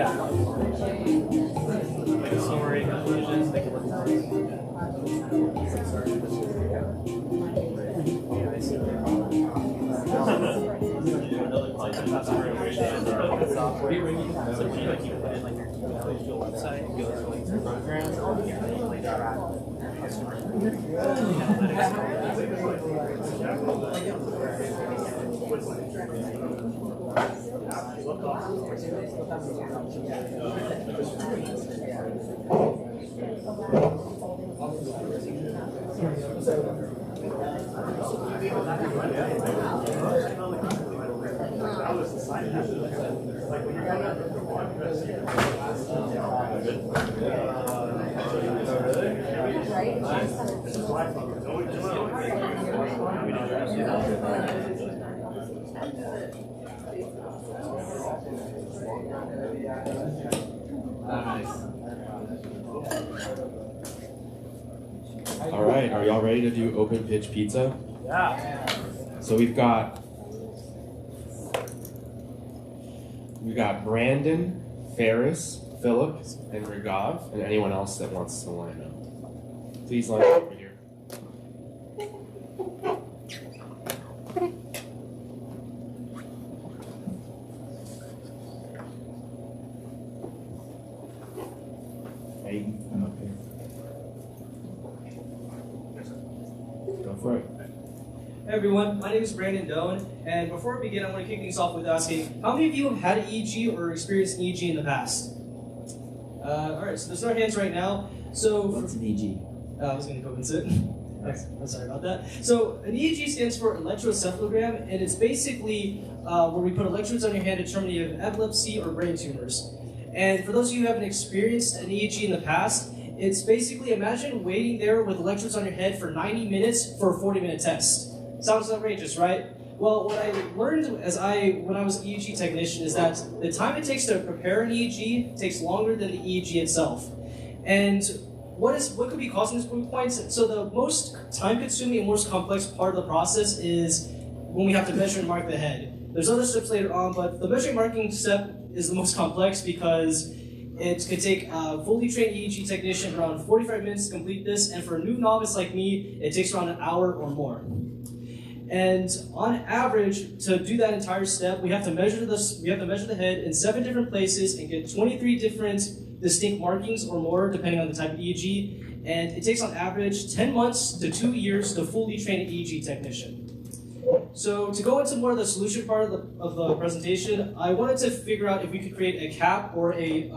Yeah. Like a summary conclusions, make it look nice. Software. So when you like you put in like your website, you go to like your programs, all you can like track customer All right, are y'all ready to do open pitch pizza? Yeah. So we've got Brandon, Ferris, Philip, and Rigav, and anyone else that wants to line up. Please line up over here. Hey, I'm up here. Go for it. Hey everyone, my name is Brandon Doan, and before we begin, I want to kick things off with asking, how many of you have had an EEG or experienced an EEG in the past? Alright, so there's no hands right now. So What's an EEG? I was going to go and sit. I'm sorry about that. So an EEG stands for electroencephalogram, and it's basically where we put electrodes on your hand to determine if you have epilepsy or brain tumors. And for those of you who haven't experienced an EEG in the past, it's basically, imagine waiting there with electrodes on your head for 90 minutes for a 40-minute test. Sounds outrageous, right? Well, what I learned when I was an EEG technician is that the time it takes to prepare an EEG takes longer than the EEG itself. And what could be causing this points? So the most time-consuming and most complex part of the process is when we have to measure and mark the head. There's other steps later on, but the measuring marking step is the most complex because it could take a fully trained EEG technician around 45 minutes to complete this, and for a new novice like me, it takes around an hour or more. And on average, to do that entire step, we have to measure the head in 7 different places and get 23 different distinct markings or more, depending on the type of EEG. And it takes on average 10 months to 2 years to fully train an EEG technician. So to go into more of the solution part of the presentation, I wanted to figure out if we could create a cap or a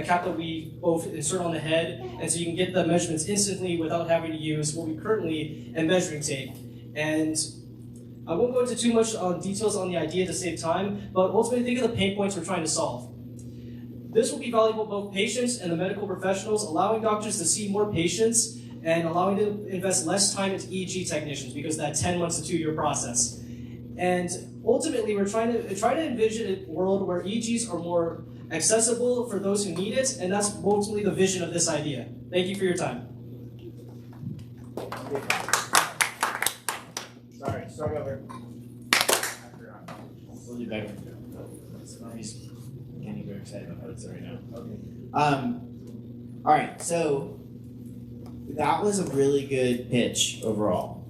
cap that we both insert on the head, and so you can get the measurements instantly without having to use what we currently a measuring tape. And I won't go into too much details on the idea to save time, but ultimately think of the pain points we're trying to solve. This will be valuable to both patients and the medical professionals, allowing doctors to see more patients and allowing them to invest less time into EEG technicians because that 10 months to 2-year process. And ultimately, we're trying to envision a world where EEGs are more accessible for those who need it, and that's ultimately the vision of this idea. Thank you for your time. Sorry, start over. We'll do better. He's getting very excited about this right now. Okay. All right, so that was a really good pitch overall.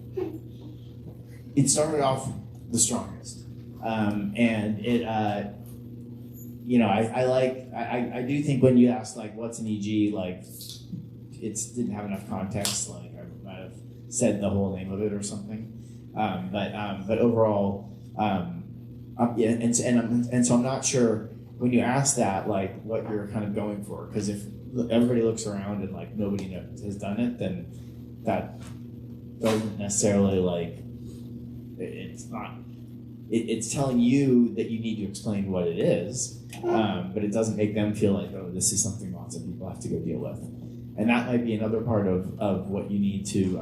It started off the strongest, and it, I do think when you asked like what's an EG, like it didn't have enough context. Like I might have said the whole name of it or something. But overall, yeah, and so I'm not sure when you ask that, like what you're kind of going for, because if everybody looks around and like nobody has done it, then that doesn't necessarily like it's not. It's telling you that you need to explain what it is, but it doesn't make them feel like, oh, this is something lots of people have to go deal with, and that might be another part of what you need to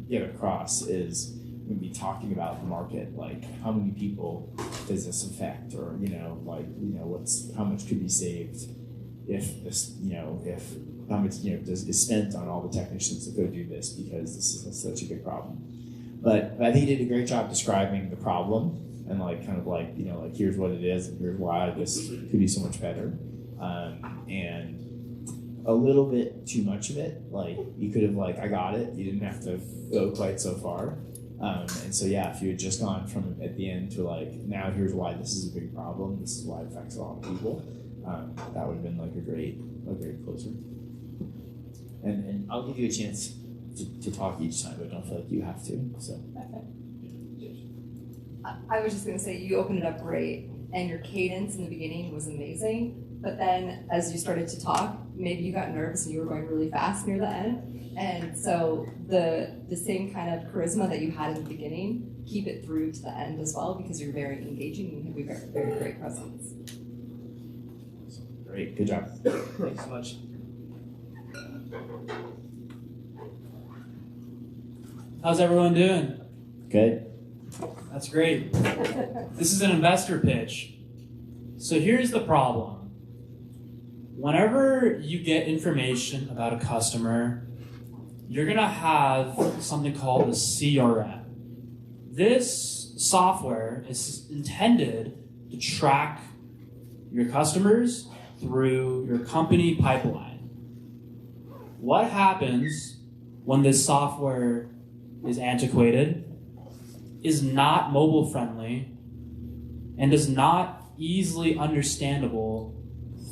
get across is maybe talking about the market, like how many people does this affect, or how much could be saved if this, if how much is spent on all the technicians that go do this because this is such a big problem. But I think you did a great job describing the problem and like kind of like, you know, like here's what it is and here's why this could be so much better. And a little bit too much of it, like you could have like, I got it, you didn't have to go quite so far. And so yeah, if you had just gone from at the end to like, now here's why this is a big problem, this is why it affects a lot of people, that would have been like a great closer. And I'll give you a chance to talk each time, but don't feel like you have to. So I was just going to say, you opened it up great, and your cadence in the beginning was amazing. But then as you started to talk, maybe you got nervous and you were going really fast near the end. And so the same kind of charisma that you had in the beginning, keep it through to the end as well, because you're very engaging and you have a very, very great presence. Great, good job. Thanks so much. How's everyone doing? Good. That's great. This is an investor pitch. So here's the problem. Whenever you get information about a customer, you're going to have something called a CRM. This software is intended to track your customers through your company pipeline. What happens when this software is antiquated, is not mobile friendly, and is not easily understandable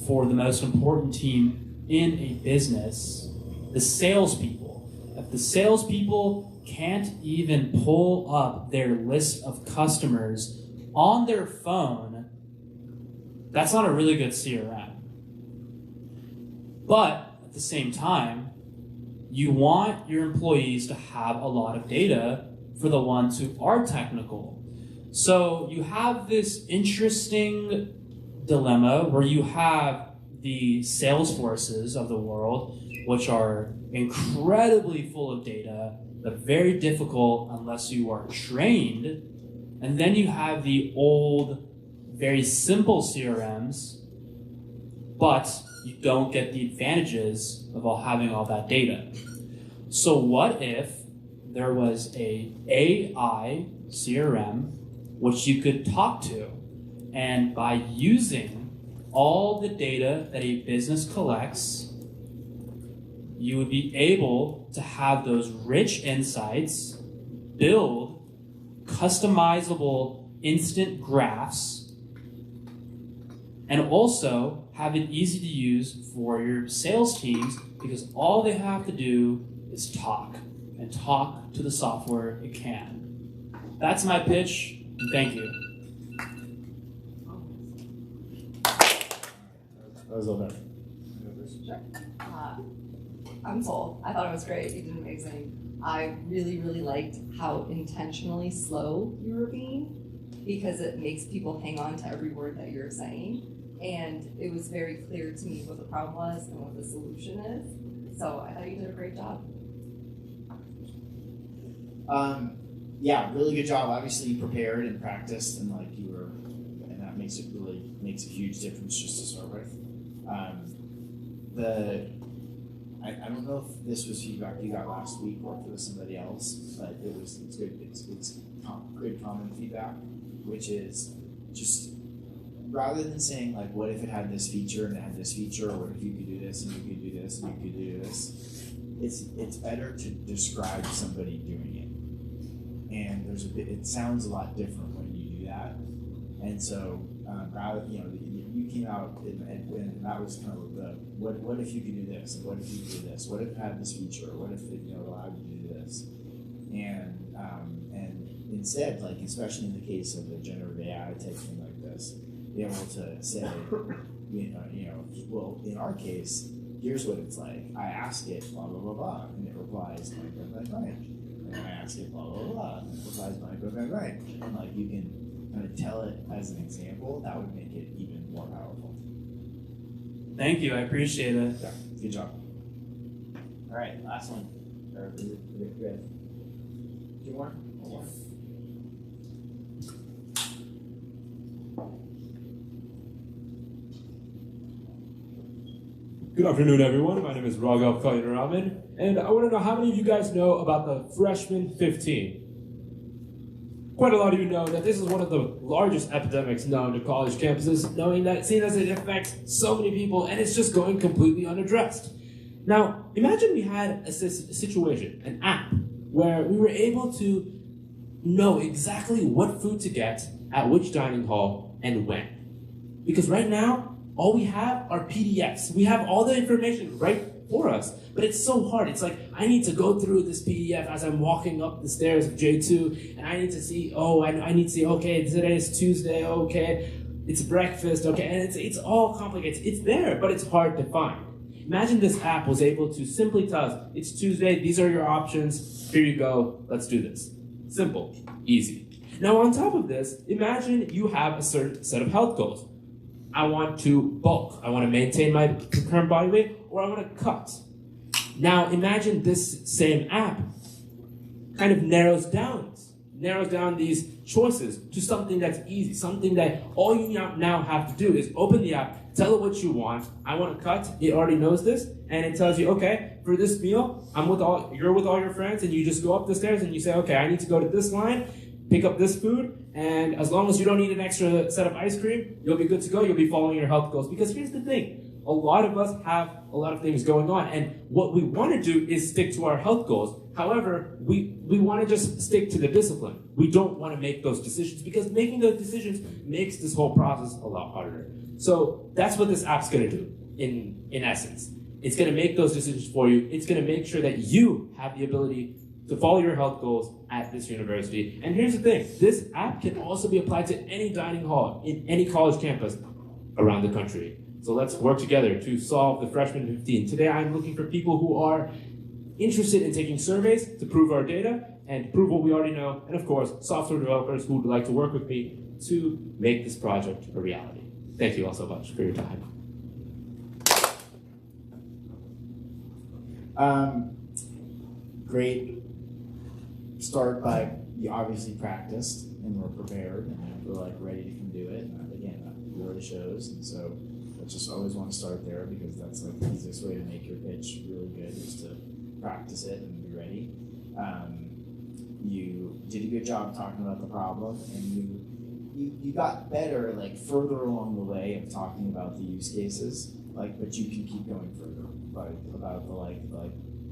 for the most important team in a business, the salespeople? If the salespeople can't even pull up their list of customers on their phone, that's not a really good CRM. But at the same time, you want your employees to have a lot of data for the ones who are technical. So you have this interesting dilemma where you have the Salesforces of the world, which are incredibly full of data, but very difficult unless you are trained. And then you have the old, very simple CRMs, but you don't get the advantages of having all that data. So what if there was a AI CRM which you could talk to, and by using all the data that a business collects, you would be able to have those rich insights, build customizable instant graphs, and also have it easy to use for your sales teams, because all they have to do is talk, and talk to the software it can. That's my pitch, and thank you. That was a little better. Sure. I'm sold. I thought it was great. You did amazing. I really, really liked how intentionally slow you were being, because it makes people hang on to every word that you're saying. And it was very clear to me what the problem was and what the solution is. So I thought you did a great job. Yeah, really good job. Obviously you prepared and practiced, and like you were, and that makes a huge difference just to start with. I don't know if this was feedback you got last week or if it was somebody else, but it's good. It's good common feedback, which is just, rather than saying like, what if it had this feature and it had this feature, or what if you could do this and you could do this and you could do this, it's better to describe somebody doing it. And it sounds a lot different when you do that. And so you came out and that was kind of the, what if you could do this, and what if you could do this, what if it had this feature, what if it allowed you to do this, and instead, like especially in the case of a generative AI type thing like this, be able to say, well, in our case, here's what it's like. I ask it blah blah blah blah, and it replies blank blank blank, and then I ask it blah blah blah, and it replies blank blank blank, and like you can kind of tell it as an example. That would make it even more powerful. Thank you, I appreciate it. Yeah, good job. All right, last one. Or is it good? Two more? One more. Good afternoon, everyone. My name is Raghav Kalyararaman, and I want to know how many of you guys know about the Freshman 15? quite a lot of you know that this is one of the largest epidemics known to college campuses, seeing as it affects so many people and it's just going completely unaddressed. Now, imagine we had a situation, an app, where we were able to know exactly what food to get at which dining hall and when. Because right now, all we have are PDFs. We have all the information right for us, but it's so hard. It's like, I need to go through this PDF as I'm walking up the stairs of J2, and I need to see, I need to see, okay, today is Tuesday, okay, it's breakfast, okay, and it's all complicated. It's there, but it's hard to find. Imagine this app was able to simply tell us, it's Tuesday, these are your options, here you go, let's do this. Simple, easy. Now on top of this, imagine you have a certain set of health goals. I want to bulk, I want to maintain my current body weight, or I want to cut. Now imagine this same app kind of narrows down these choices to something that's easy, something that all you now have to do is open the app, tell it what you want. I want to cut, it already knows this, and it tells you, okay, for this meal, you're with all your friends, and you just go up the stairs and you say, okay, I need to go to this line, pick up this food, and as long as you don't need an extra set of ice cream, you'll be good to go, you'll be following your health goals. Because here's the thing, a lot of us have a lot of things going on, and what we want to do is stick to our health goals. However, we want to just stick to the discipline. We don't want to make those decisions, because making those decisions makes this whole process a lot harder. So that's what this app's going to do, in essence. It's going to make those decisions for you. It's going to make sure that you have the ability to follow your health goals at this university. And here's the thing, this app can also be applied to any dining hall in any college campus around the country. So let's work together to solve the freshman 15. Today I'm looking for people who are interested in taking surveys to prove our data and prove what we already know, and of course, software developers who would like to work with me to make this project a reality. Thank you all so much for your time. Great start by, you obviously practiced and were prepared and were like ready to come do it. And again, that really shows. And so I just always want to start there, because that's like the easiest way to make your pitch really good, is to practice it and be ready. You did a good job talking about the problem, and you got better, like further along the way of talking about the use cases, like, but you can keep going further, like about the like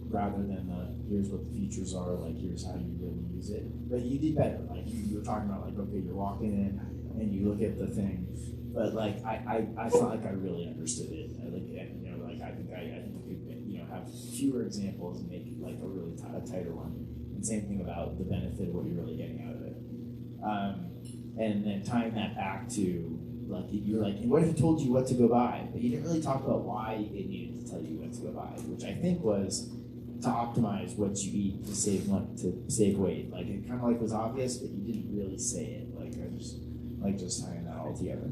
rather than here's what the features are, like here's how you really use it. But you did better. Like you were talking about, like, okay, you're walking in and you look at the thing, but like I felt like I really understood it. I think we could have fewer examples and make like a really tighter one. And same thing about the benefit of what you're really getting out of it. And then tying that back to, like, you're like, what if he told you what to go buy? But you didn't really talk about why it needed to tell you what to go buy, which I think was to optimize what you eat to save money, to save weight. Like, it kind of like was obvious, but you didn't really say it. Like, I just like just tying that all together.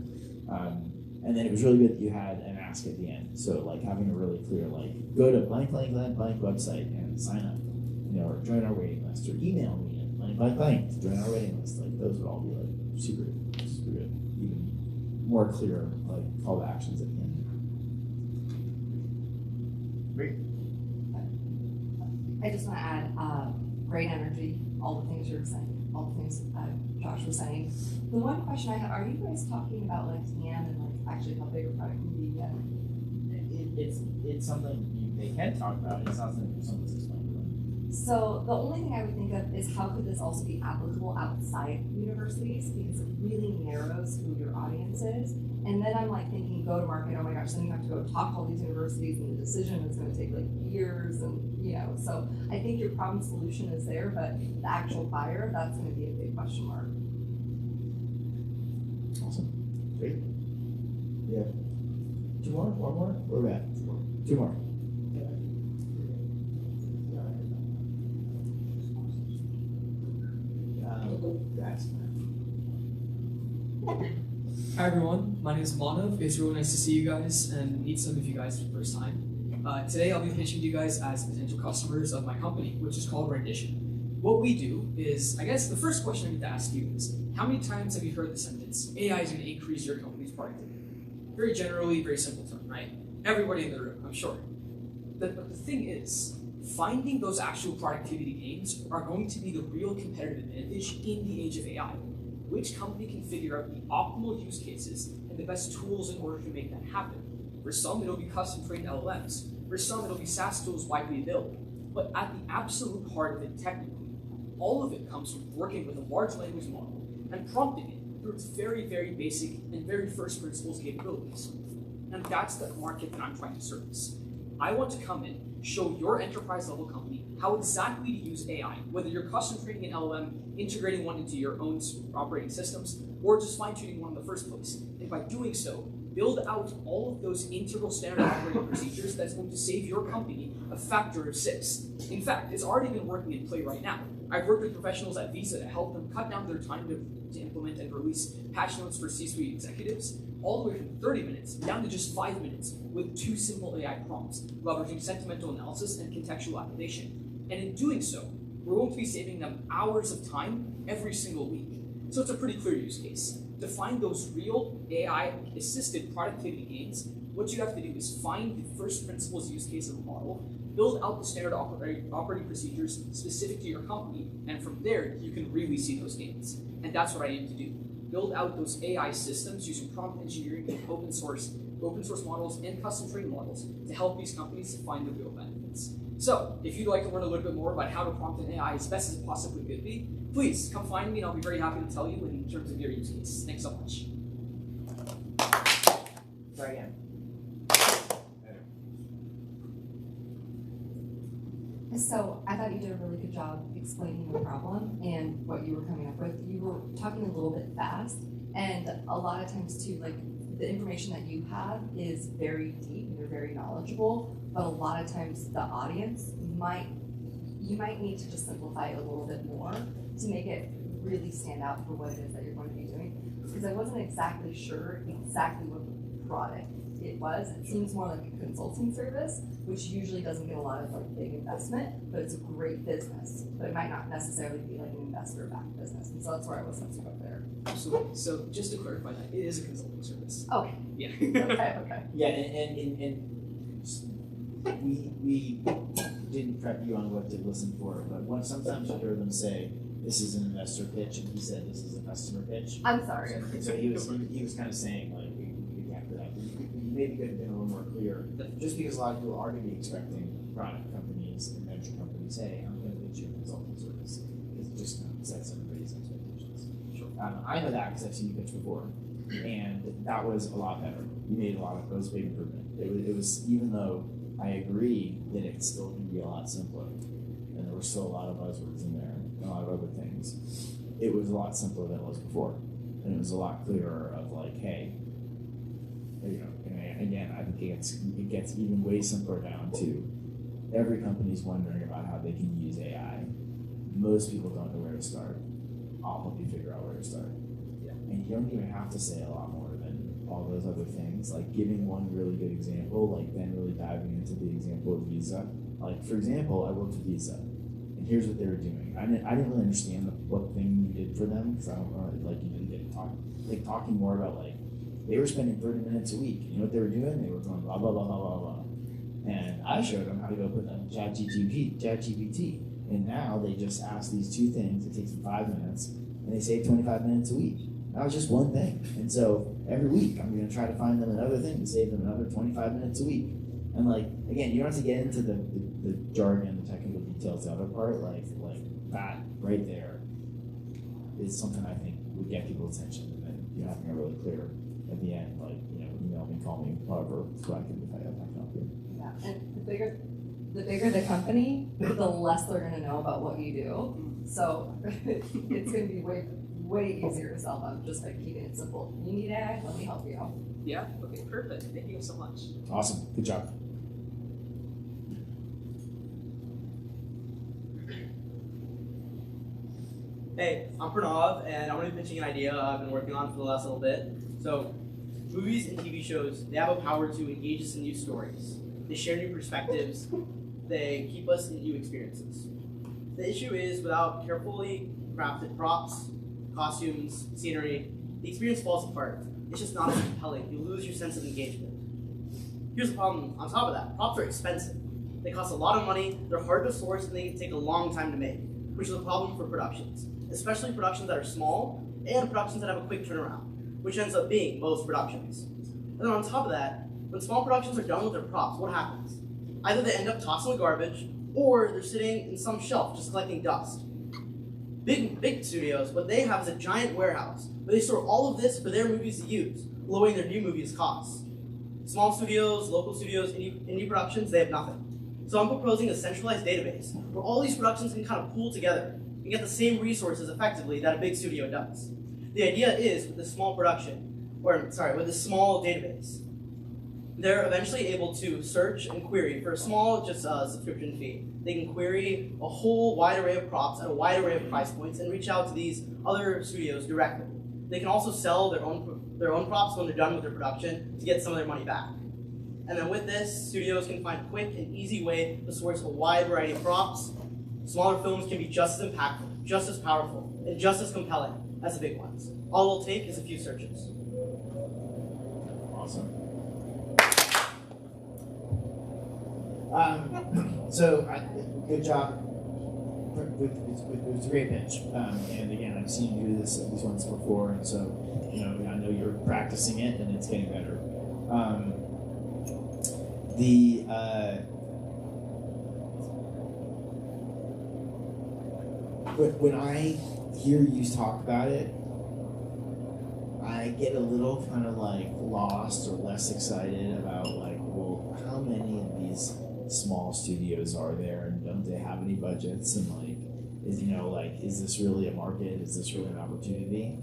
And then it was really good that you had an ask at the end. So like having a really clear, like, go to blank website and sign up, or join our waiting list, or email me at blank to join our waiting list. Like, those would all be like super good, even more clear, like, call to actions at the end. Great. I just want to add great energy, all the things you're saying, all the things Josh was saying. The one question I have, are you guys talking about like TAM and like actually how big a product can be yet? It's something they can talk about. It's not something someone's explained to them. So the only thing I would think of is, how could this also be applicable outside universities? Because it really narrows who your audience is. And then I'm like thinking, go to market, oh my gosh, then you have to go talk to all these universities, and the decision is going to take like years, and so I think your problem solution is there, but the actual buyer, that's going to be a big question mark. Awesome. Great. Yeah. Two more? One more? Where are we at? Two more. Hi everyone, my name is Manav. It's really nice to see you guys and meet some of you guys for the first time. Today I'll be pitching to you guys as potential customers of my company, which is called Rendition. What we do is, I guess the first question I need to ask you is, how many times have you heard the sentence, AI is going to increase your company's productivity? Very generally, very simple term, right? Everybody in the room, I'm sure. But the thing is, finding those actual productivity gains are going to be the real competitive advantage in the age of AI. Which company can figure out the optimal use cases and the best tools in order to make that happen? For some, it'll be custom trained LLMs. For some, it'll be SaaS tools widely available. But at the absolute heart of it technically, all of it comes from working with a large language model and prompting it through its very, very basic and very first principles capabilities. And that's the market that I'm trying to service. I want to come in, show your enterprise level company how exactly to use AI, whether you're custom training an LLM, integrating one into your own operating systems, or just fine-tuning one in the first place. And by doing so, build out all of those integral standard operating procedures that's going to save your company a factor of 6. In fact, it's already been working in play right now. I've worked with professionals at Visa to help them cut down their time to implement and release patch notes for C-suite executives, all the way from 30 minutes down to just 5 minutes with 2 simple AI prompts, leveraging sentimental analysis and contextual application. And in doing so, we're going to be saving them hours of time every single week. So it's a pretty clear use case. To find those real AI-assisted productivity gains, what you have to do is find the first principles use case of a model, build out the standard operating procedures specific to your company, and from there, you can really see those gains. And that's what I aim to do. Build out those AI systems using prompt engineering and open source models and custom trained models to help these companies find the real benefits. So, if you'd like to learn a little bit more about how to prompt an AI as best as it possibly could be, please come find me and I'll be very happy to tell you in terms of your use case. Thanks so much. Try again. So I thought you did a really good job explaining the problem and what you were coming up with. You were talking a little bit fast, and a lot of times too, like the information that you have is very deep and you're very knowledgeable, but a lot of times the audience you might need to just simplify it a little bit more to make it really stand out for what it is that you're going to be doing. Because I wasn't exactly sure exactly what the product it was. It seems more like a consulting service, which usually doesn't get a lot of like big investment, but it's a great business. But it might not necessarily be like an investor-backed business, and so that's where I was messing up there. Absolutely. So just to clarify that, it is a consulting service. Okay. Yeah. Okay. Yeah, and we didn't prep you on what to listen for, but sometimes you hear them say, this is an investor pitch, and he said this is a customer pitch. I'm sorry. So he was kind of saying, like, we capture that. You maybe could have been a little more clear, just because a lot of people are going to be expecting product companies and venture companies, hey, I'm going to pitch you a consulting service. It just kind of sets everybody's expectations. Sure. I know that because I've seen you pitch before, and that was a lot better. You made a lot of, it was a big improvement. It was, even though I agree that it still can be a lot simpler, and there were still a lot of buzzwords in there, and a lot of other things, it was a lot simpler than it was before. And it was a lot clearer of like, hey, you know, and again, I think it gets even way simpler down to every company's wondering about how they can use AI. Most people don't know where to start. I'll help you figure out where to start. Yeah. And you don't even have to say a lot more than all those other things. Like giving one really good example, like then really diving into the example of Visa. Like for example, I worked with Visa, and here's what they were doing. I didn't really understand what thing you did for them, because I don't know, like you didn't get talking more about like they were spending 30 minutes a week. You know what they were doing? They were going blah blah blah blah blah blah. And I showed them how to go put on ChatGPT, and now they just ask these two things. It takes them 5 minutes, and they save 25 minutes a week. That was just one thing. And so every week, I'm going to try to find them another thing to save them another 25 minutes a week. And like again, you don't have to get into the jargon, the technical details. The other part, like that right there, is something I think would get people's attention, and then you have to get really clear at the end, like, you know, email me, call me, whatever, so I can help you. Yeah, and the bigger the company, the less they're going to know about what you do. So it's going to be way easier to sell them just by keeping it simple. You need AI? Let me help you. Yeah. Okay. Perfect. Thank you so much. Awesome. Good job. Hey, I'm Pranav, and I'm going to be pitching an idea I've been working on for the last little bit. So, movies and TV shows, they have a power to engage us in new stories. They share new perspectives. They keep us in new experiences. The issue is, without carefully crafted props, costumes, scenery, the experience falls apart. It's just not as compelling. You lose your sense of engagement. Here's the problem on top of that. Props are expensive. They cost a lot of money, they're hard to source, and they take a long time to make, which is a problem for productions, especially productions that are small and productions that have a quick turnaround, which ends up being most productions. And then on top of that, when small productions are done with their props, what happens? Either they end up tossing the garbage, or they're sitting in some shelf just collecting dust. Big studios, what they have is a giant warehouse where they store all of this for their movies to use, lowering their new movies' costs. Small studios, local studios, indie productions, they have nothing. So I'm proposing a centralized database where all these productions can kind of pool together and get the same resources effectively that a big studio does. The idea is with this small with this small database, they're eventually able to search and query for a small subscription fee. They can query a whole wide array of props at a wide array of price points and reach out to these other studios directly. They can also sell their own props when they're done with their production to get some of their money back. And then with this, studios can find a quick and easy way to source a wide variety of props. Smaller films can be just as impactful, just as powerful, and just as compelling as the big ones. All it'll take is a few searches. Awesome. Good job. It's a great pitch. And again, I've seen you do these ones before, and so I know you're practicing it, and it's getting better. When I hear you talk about it, I get a little kind of like lost or less excited about like, well, how many of these small studios are there, and don't they have any budgets, and like, is this really a market? Is this really an opportunity?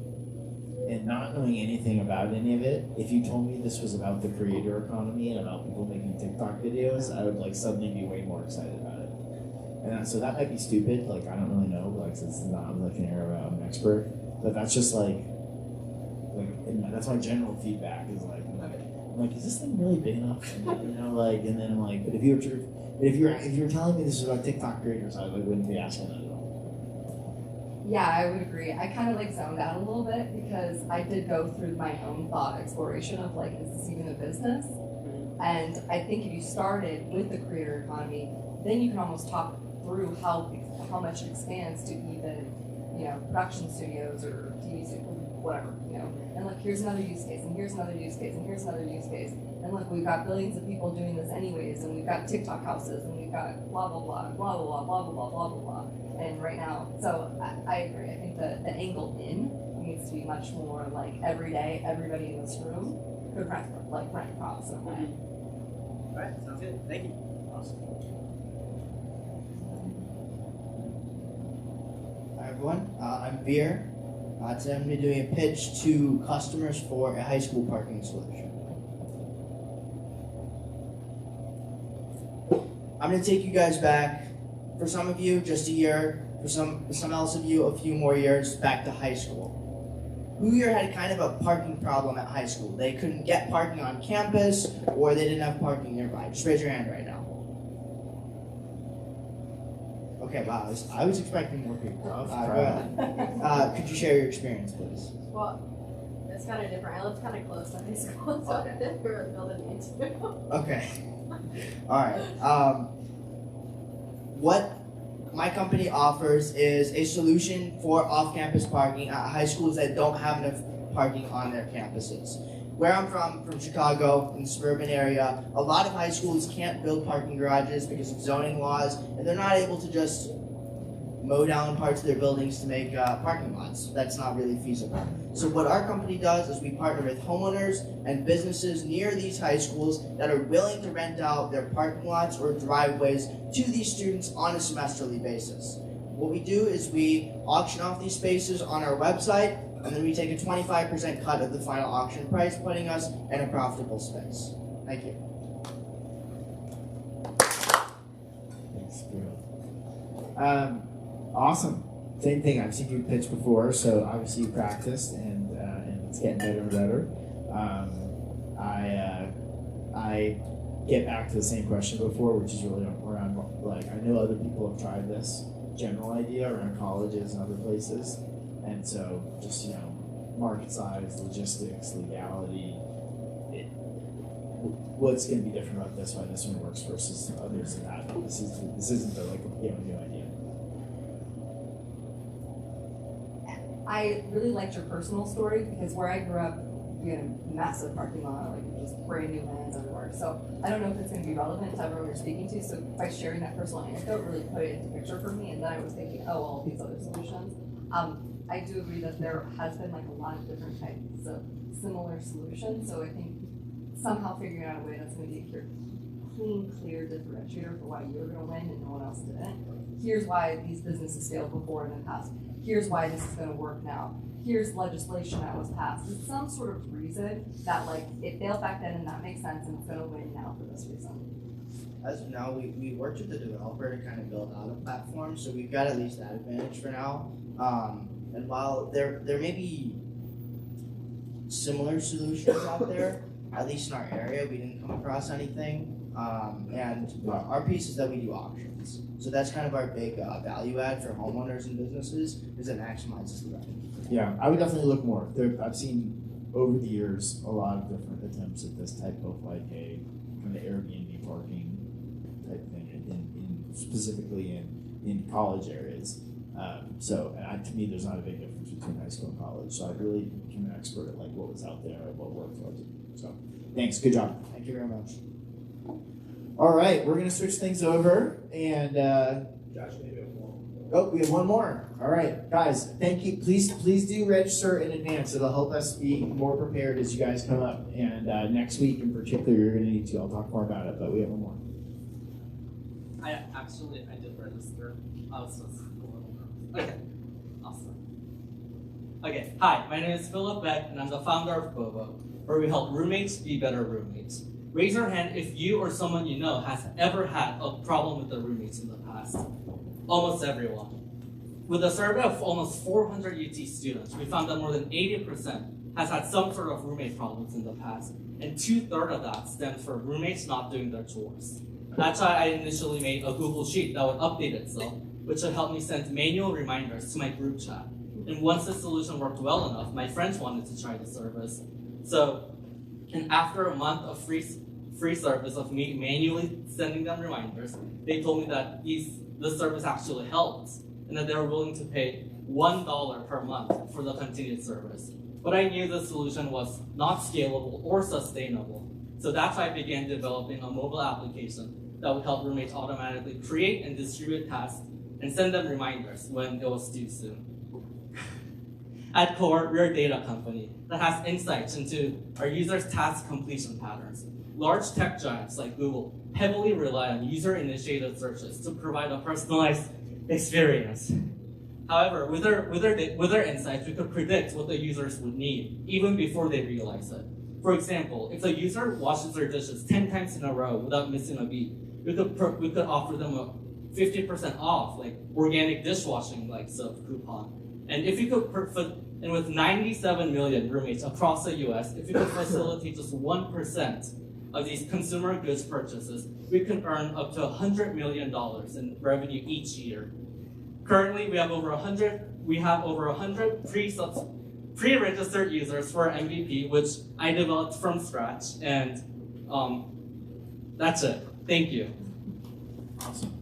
And not knowing anything about any of it, if you told me this was about the creator economy and about people making TikTok videos, I would like suddenly be way more excited about it. And so that might be stupid. Like, I don't really know. Like, it's not I'm like an area where I'm an expert, but that's just like that's my general feedback is like, I'm like, is this thing really big enough? And then I'm like, but if you were telling me this was about TikTok creators, I wouldn't be asking that at all. Yeah, I would agree. I kind of like zoned out a little bit because I did go through my own thought exploration of like, is this even a business? And I think if you started with the creator economy, then you can almost talk through how much it expands to even, production studios or TV studios, whatever, And look, here's another use case, and here's another use case, and here's another use case. And look, we've got billions of people doing this anyways, and we've got TikTok houses, and we've got blah, blah, blah, blah, blah, blah, blah, blah, blah, blah, blah. And right now, so I agree. I think the angle in needs to be much more like every day, everybody in this room could rent props in a way. All right, sounds good. Thank you. Awesome. Hi everyone, I'm Veer. Today I'm going to be doing a pitch to customers for a high school parking solution. I'm going to take you guys back, for some of you, just a year, for some else of you, a few more years, back to high school. Who here had kind of a parking problem at high school? They couldn't get parking on campus, or they didn't have parking nearby. Just raise your hand right now. Okay, wow, I was expecting more people. Go ahead. Could you share your experience, please? Well, it's kind of different. I lived kind of close to high school, so I didn't really build an into. Okay. All right. What my company offers is a solution for off-campus parking at high schools that don't have enough parking on their campuses. Where I'm from Chicago, in the suburban area, a lot of high schools can't build parking garages because of zoning laws, and they're not able to just mow down parts of their buildings to make parking lots. That's not really feasible. So what our company does is we partner with homeowners and businesses near these high schools that are willing to rent out their parking lots or driveways to these students on a semesterly basis. What we do is we auction off these spaces on our website, and then we take a 25% cut of the final auction price, putting us in a profitable space. Thank you. Thanks, awesome. Same thing. I've seen you pitch before, so obviously you practiced, and it's getting better and better. I get back to the same question before, which is really around like I know other people have tried this general idea around colleges and other places. And so, just market size, logistics, legality. what's going to be different about this, why this one works versus others and that. This isn't the new idea. I really liked your personal story because where I grew up, we had a massive parking lot, like just brand new lands everywhere. So I don't know if it's going to be relevant to everyone you're speaking to. So by sharing that personal anecdote, really put it into picture for me. And then I was thinking, oh, all these other solutions. I do agree that there has been like a lot of different types of similar solutions. So I think somehow figuring out a way that's going to be a clear differentiator for why you're going to win and no one else didn't. Here's why these businesses failed before in the past. Here's why this is going to work now. Here's legislation that was passed. It's some sort of reason that like it failed back then and that makes sense and it's going to win now for this reason. As of now, we worked with the developer to kind of build out a platform, so we've got at least that advantage for now. And while there may be similar solutions out there, at least in our area, we didn't come across anything. And our piece is that we do auctions. So that's kind of our big value add for homeowners and businesses, is it maximizes the revenue. Yeah, I would definitely look more. I've seen over the years a lot of different attempts at this type of like a kind of Airbnb parking type thing, specifically in college areas. To me, there's not a big difference between high school and college. So I really became an expert at like what was out there and what worked. So thanks, good job. Thank you very much. All right, we're gonna switch things over and. Josh, maybe We have one more. All right, guys, thank you. Please do register in advance. It'll help us be more prepared as you guys come up. And next week in particular, you're going to need to. I'll talk more about it, but we have one more. I did register. I was just okay. Awesome. Okay, hi, my name is Philip Beck, and I'm the founder of Bobo, where we help roommates be better roommates. Raise your hand if you or someone you know has ever had a problem with their roommates in the past. Almost everyone. With a survey of almost 400 UT students, we found that more than 80% has had some sort of roommate problems in the past, and 2/3 of that stems from roommates not doing their chores. That's why I initially made a Google Sheet that would update itself, which would help me send manual reminders to my group chat. And once the solution worked well enough, my friends wanted to try the service. And after a month of free service of me manually sending them reminders, they told me that the service actually helped, and that they were willing to pay $1 per month for the continued service. But I knew the solution was not scalable or sustainable. So that's why I began developing a mobile application that would help roommates automatically create and distribute tasks and send them reminders when it was due soon. At core, we're a data company that has insights into our users' task completion patterns. Large tech giants like Google heavily rely on user-initiated searches to provide a personalized experience. However, with our insights, we could predict what the users would need, even before they realize it. For example, if a user washes their dishes 10 times in a row without missing a beat, we could offer them a 50% off, like organic dishwashing like soap coupon. And if you could and with 97 million roommates across the US, if you could facilitate just 1% of these consumer goods purchases, we can earn up to $100 million in revenue each year. Currently, we have over 100 pre-registered users for our MVP, which I developed from scratch, and that's it. Thank you. Awesome.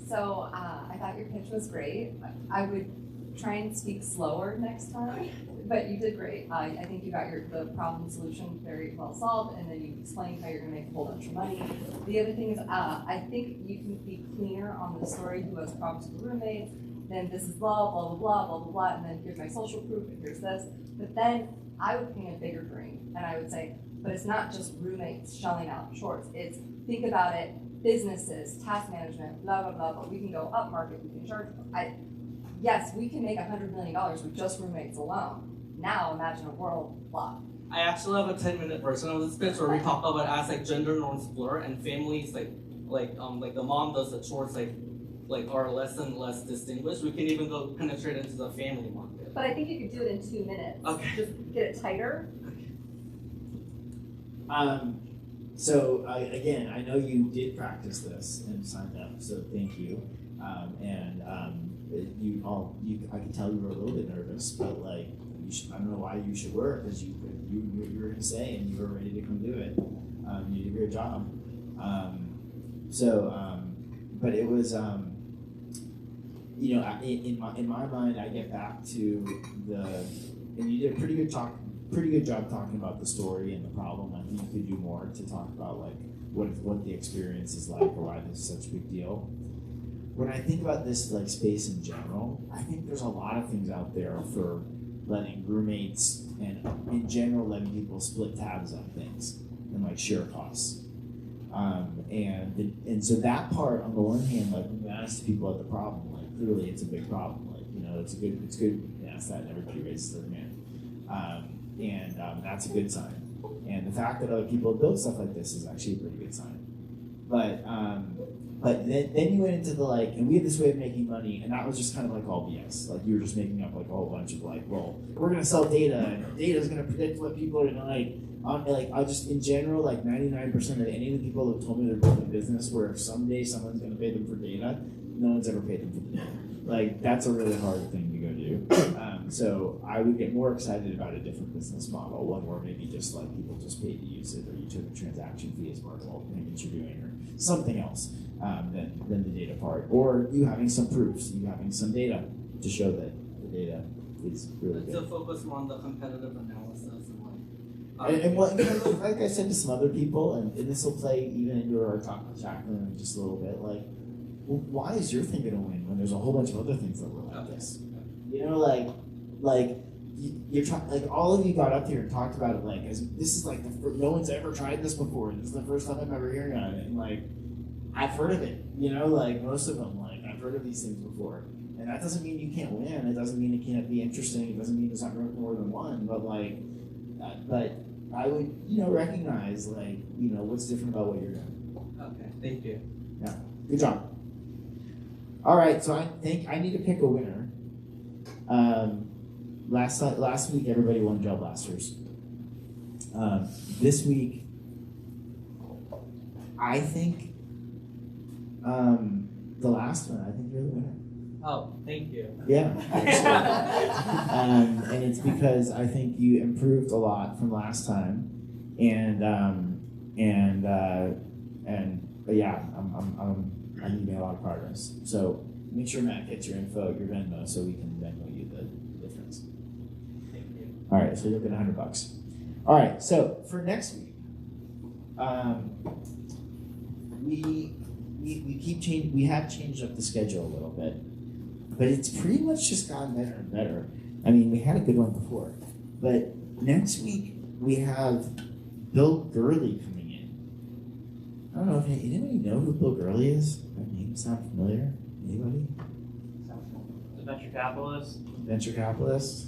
So I thought your pitch was great. I would try and speak slower next time, but you did great. I think you got the problem solution very well solved, and then you explained how you're going to make a whole bunch of money. The other thing is, I think you can be cleaner on the story who has problems with roommates, then this is blah, blah, blah, blah, blah, blah, blah, and then here's my social proof, and here's this. But then I would paint a bigger dream, and I would say, but it's not just roommates shelling out shorts. It's, think about it, businesses, task management, blah, blah, blah, but we can go up market, we can charge. Yes, we can make $100 million with just roommates alone. Now imagine a world, blah. I actually have a 10-minute version of this pitch where we talk about as like gender norms blur and families like the mom does the chores like are less and less distinguished. We can even go penetrate into the family market. But I think you could do it in 2 minutes. Okay. Just get it tighter. So again, I know you did practice this and signed up, so thank you. I can tell you were a little bit nervous, but like I don't know why you should work, because you were going to say, and you were ready to come do it. You did a great job. But it was, in my mind, I get back to and you did a pretty good job talking about the story and the problem. I think you could do more to talk about like what the experience is like, or why this is such a big deal. When I think about this like space in general, I think there's a lot of things out there for letting roommates and in general letting people split tabs on things and like share costs. And so that part, on the one hand, like when you ask people about the problem, like clearly it's a big problem. Like, it's good to ask that, and everybody raises their hand. That's a good sign. And the fact that other people build stuff like this is actually a pretty good sign. But then you went into the like, and we had this way of making money, and that was just kind of like all BS. Like you were just making up like a whole bunch of like, well, we're gonna sell data, and data is gonna predict what people are gonna like. I just in general, like 99% of any of the people that told me they're building a business where if someday someone's gonna pay them for data, no one's ever paid them for the data. Like that's a really hard thing to go do. So I would get more excited about a different business model, one where maybe just like people just pay to use it, or you took a transaction fee as part of all the payments you're doing, or something else than the data part, or you having some proofs, you having some data to show that the data is really good. To focus more on the competitive analysis and like. And what, like I said to some other people, and this will play even into our talk with Jacqueline in just a little bit, like, well, why is your thing going to win when there's a whole bunch of other things that were like this? You're trying, like all of you got up here and talked about it like as this is like no one's ever tried this before. This is the first time I'm ever hearing about it, and like I've heard of it, like most of them, like I've heard of these things before, and that doesn't mean you can't win. It doesn't mean it can't be interesting. It doesn't mean there's not more than one. But but I would recognize what's different about what you're doing. Okay, thank you. Yeah, good job. All right, so I think I need to pick a winner. Last week, everybody won Gel Blasters. This week, I think the last one, I think you're the winner. Oh, thank you. Yeah, and it's because I think you improved a lot from last time, but yeah, I think you made a lot of progress. So make sure Matt gets your info, your Venmo, so we can Venmo you the difference. Thank you. All right, so you'll get $100. All right, so for next week, we have changed up the schedule a little bit, but it's pretty much just gotten better and better. I mean, we had a good one before, but next week we have Bill Gurley coming in. I don't know if anybody know who Bill Gurley is. That name sound familiar? Anybody? The venture capitalist. Venture capitalist.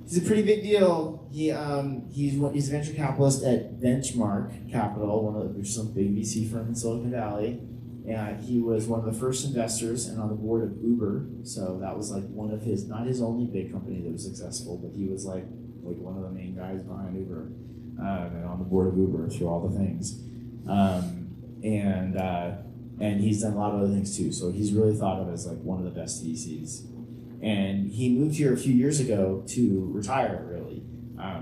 He's a pretty big deal. He's a venture capitalist at Benchmark Capital, which is a big VC firm in Silicon Valley. And he was one of the first investors and on the board of Uber. So that was like one of his, not his only big company that was successful, but he was like one of the main guys behind Uber and on the board of Uber through all the things. And he's done a lot of other things too. So he's really thought of as like one of the best VCs. And he moved here a few years ago to retire, really.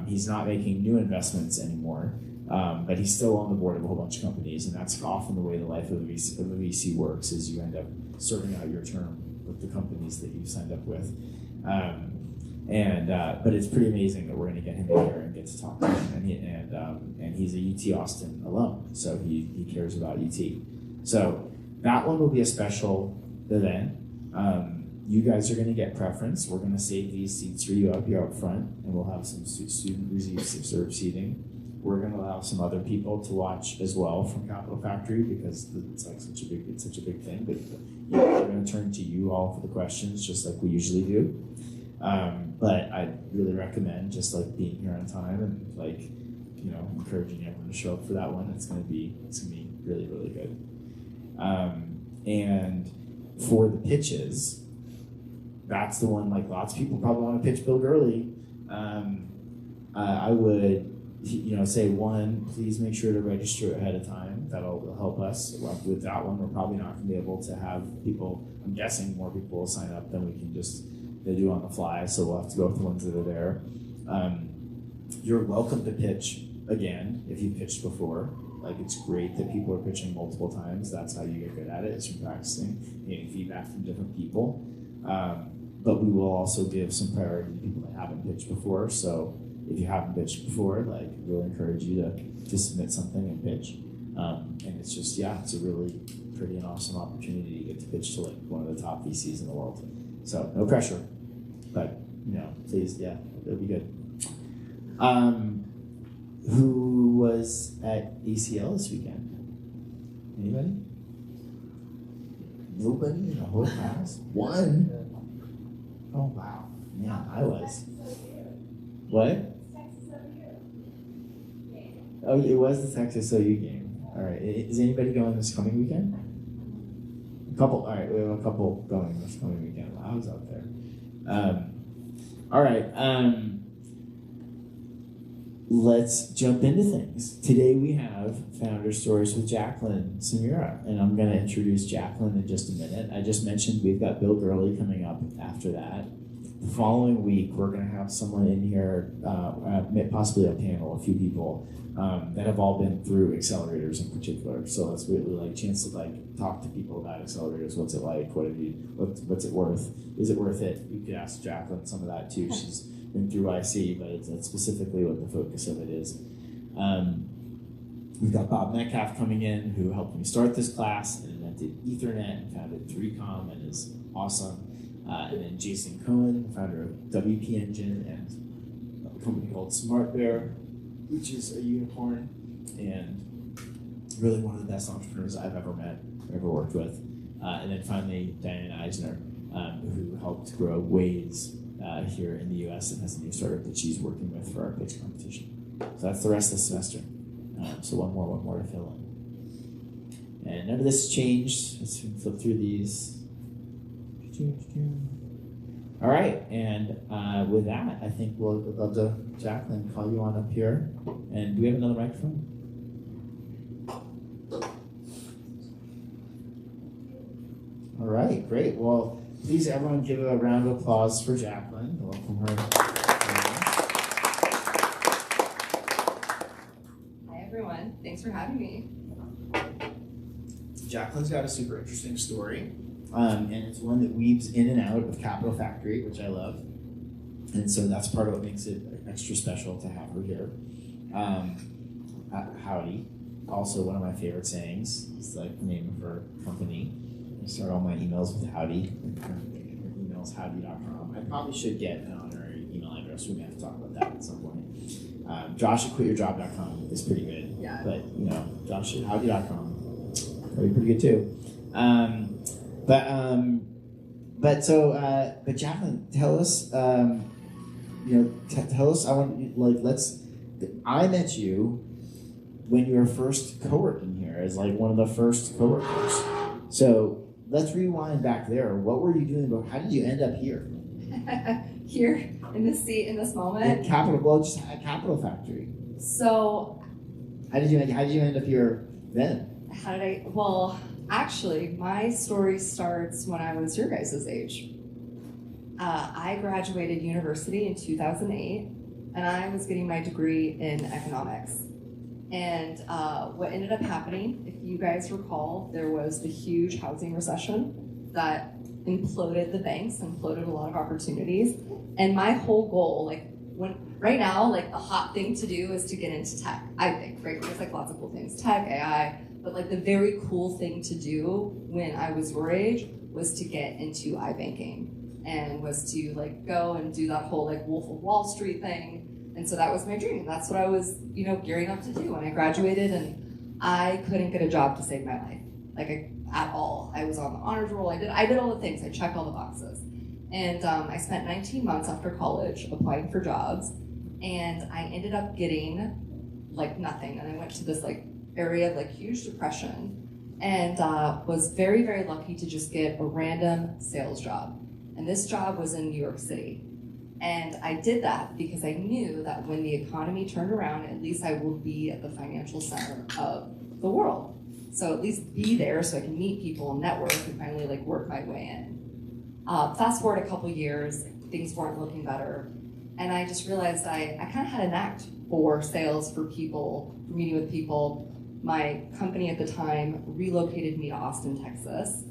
He's not making new investments anymore, but he's still on the board of a whole bunch of companies, and that's often the way the life of a VC works, is you end up serving out your term with the companies that you've signed up with. But it's pretty amazing that we're going to get him in here and get to talk to him. And he's a UT Austin alum, so he cares about UT. So that one will be a special event. You guys are going to get preference. We're going to save these seats for you up here up front, and we'll have some student reserved seating. We're going to allow some other people to watch as well from Capital Factory, because it's such a big thing. But we're going to turn to you all for the questions, just like we usually do. But I really recommend just being here on time and encouraging everyone to show up for that one. It's going to be really, really good. And for the pitches, that's the one, lots of people probably want to pitch Bill Gurley. I would, say one, please make sure to register ahead of time. That'll help us. With that one, we're probably not going to be able to have people, I'm guessing more people will sign up than we can just they do on the fly, so we'll have to go with the ones that are there. You're welcome to pitch again if you pitched before. Like, it's great that people are pitching multiple times. That's how you get good at it, is from practicing, getting feedback from different people. But we will also give some priority to people that haven't pitched before. So if you haven't pitched before, like, we'll encourage you to submit something and pitch. And it's just, yeah, it's a really pretty and awesome opportunity to get to pitch to like one of the top VCs in the world. So no pressure, but please, yeah, it'll be good. Who was at ACL this weekend? Anybody? Nobody in the whole class? One? Oh wow, yeah, I was. What? Oh, it was the Texas OU game. All right, is anybody going this coming weekend? A couple. All right, we have a couple going this coming weekend. Well, I was out there. All right. Let's jump into things. Today we have Founder Stories with Jacqueline Samira, and I'm going to introduce Jacqueline in just a minute. I just mentioned we've got Bill Gurley coming up after that. The following week, we're going to have someone in here, possibly a panel, a few people that have all been through accelerators in particular. So it's really like a chance to like talk to people about accelerators. What's it like? What's it worth? Is it worth it? You could ask Jacqueline some of that too. She's been through IC, but it's specifically what the focus of it is. We've got Bob Metcalf coming in, who helped me start this class and invented Ethernet and founded 3Com and is awesome. And then Jason Cohen, founder of WP Engine and a company called Smart Bear, which is a unicorn and really one of the best entrepreneurs I've ever met, ever worked with. And then finally, Diane Eisner, who helped grow Waze here in the US and has a new startup that she's working with for our pitch competition. So that's the rest of the semester. So one more to fill in. And none of this has changed. Let's flip through these. All right, and with that, I think we'll love to, Jacqueline, call you on up here. And do we have another microphone? All right, great. Well, please, everyone, give a round of applause for Jacqueline. Welcome her. Hi, everyone. Thanks for having me. Jacqueline's got a super interesting story. And it's one that weaves in and out of Capital Factory, which I love. And so that's part of what makes it extra special to have her here. Howdy, also one of my favorite sayings. It's like the name of her company. I start all my emails with howdy. Her email's howdy.com. I probably should get an honorary email address. We may have to talk about that at some point. Josh at quityourjob.com is pretty good. Yeah. But, Josh at howdy.com, probably pretty good too. But Jacqueline, tell us, tell us. I met you when you were first co-working here as like one of the first co-workers. So let's rewind back there. What were you doing? How did you end up here? Here in this seat in this moment. At Capital Factory. So. How did you end up here then? Well, actually, my story starts when I was your guys' age. I graduated university in 2008, and I was getting my degree in economics. And what ended up happening, if you guys recall, there was the huge housing recession that imploded the banks, imploded a lot of opportunities. And my whole goal, right now, the hot thing to do is to get into tech, I think, right? There's lots of cool things, tech, AI, but the very cool thing to do when I was your age was to get into iBanking and was to go and do that whole Wolf of Wall Street thing. And so that was my dream. That's what I was, gearing up to do when I graduated, and I couldn't get a job to save my life, at all. I was on the honors roll. I did all the things. I checked all the boxes. And I spent 19 months after college applying for jobs, and I ended up getting nothing. And I went to this area of huge depression, and was very, very lucky to just get a random sales job. And this job was in New York City. And I did that because I knew that when the economy turned around, at least I will be at the financial center of the world. So at least be there so I can meet people and network and finally work my way in. Fast forward a couple years, things weren't looking better. And I just realized I kind of had a knack for sales, for people, for meeting with people. My company at the time relocated me to Austin, Texas.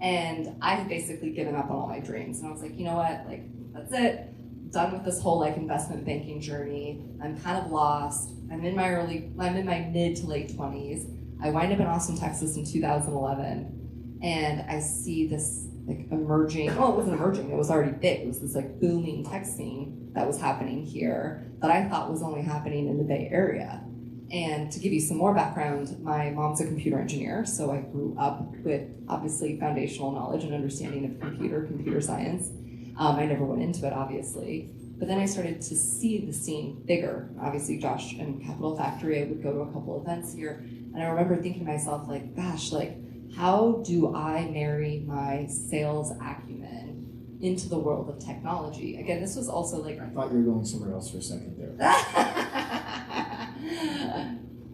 And I had basically given up on all my dreams. And I was like, you know what, like, that's it. Done with this whole like investment banking journey. I'm kind of lost. I'm in my mid to late 20s. I wind up in Austin, Texas in 2011. And I see this like emerging, well, it wasn't emerging, it was already big. It was this like booming tech scene that was happening here that I thought was only happening in the Bay Area. And to give you some more background, my mom's a computer engineer, so I grew up with obviously foundational knowledge and understanding of computer science. I never went into it, obviously. But then I started to see the scene bigger. Obviously, Josh and Capital Factory, I would go to a couple events here. And I remember thinking to myself, like, gosh, like, how do I marry my sales acumen into the world of technology? Again, this was also like... I thought you were going somewhere else for a second there.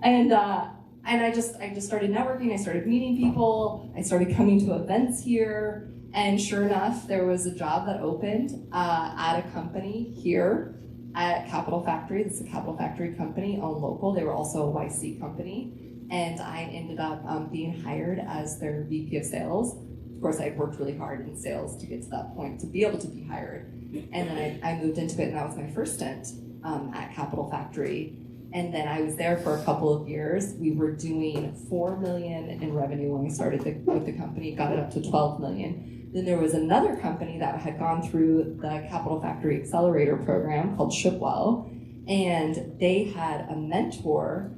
And I just started networking. I started meeting people. I started coming to events here. And sure enough, there was a job that opened at a company here at Capital Factory. This is a Capital Factory company, owned local. They were also a YC company. And I ended up being hired as their VP of sales. Of course, I worked really hard in sales to get to that point, to be able to be hired. And then I moved into it, and that was my first stint at Capital Factory. And then I was there for a couple of years. We were doing $4 million in revenue when we started with the company, got it up to $12 million. Then there was another company that had gone through the Capital Factory Accelerator program called Shipwell, and they had a mentor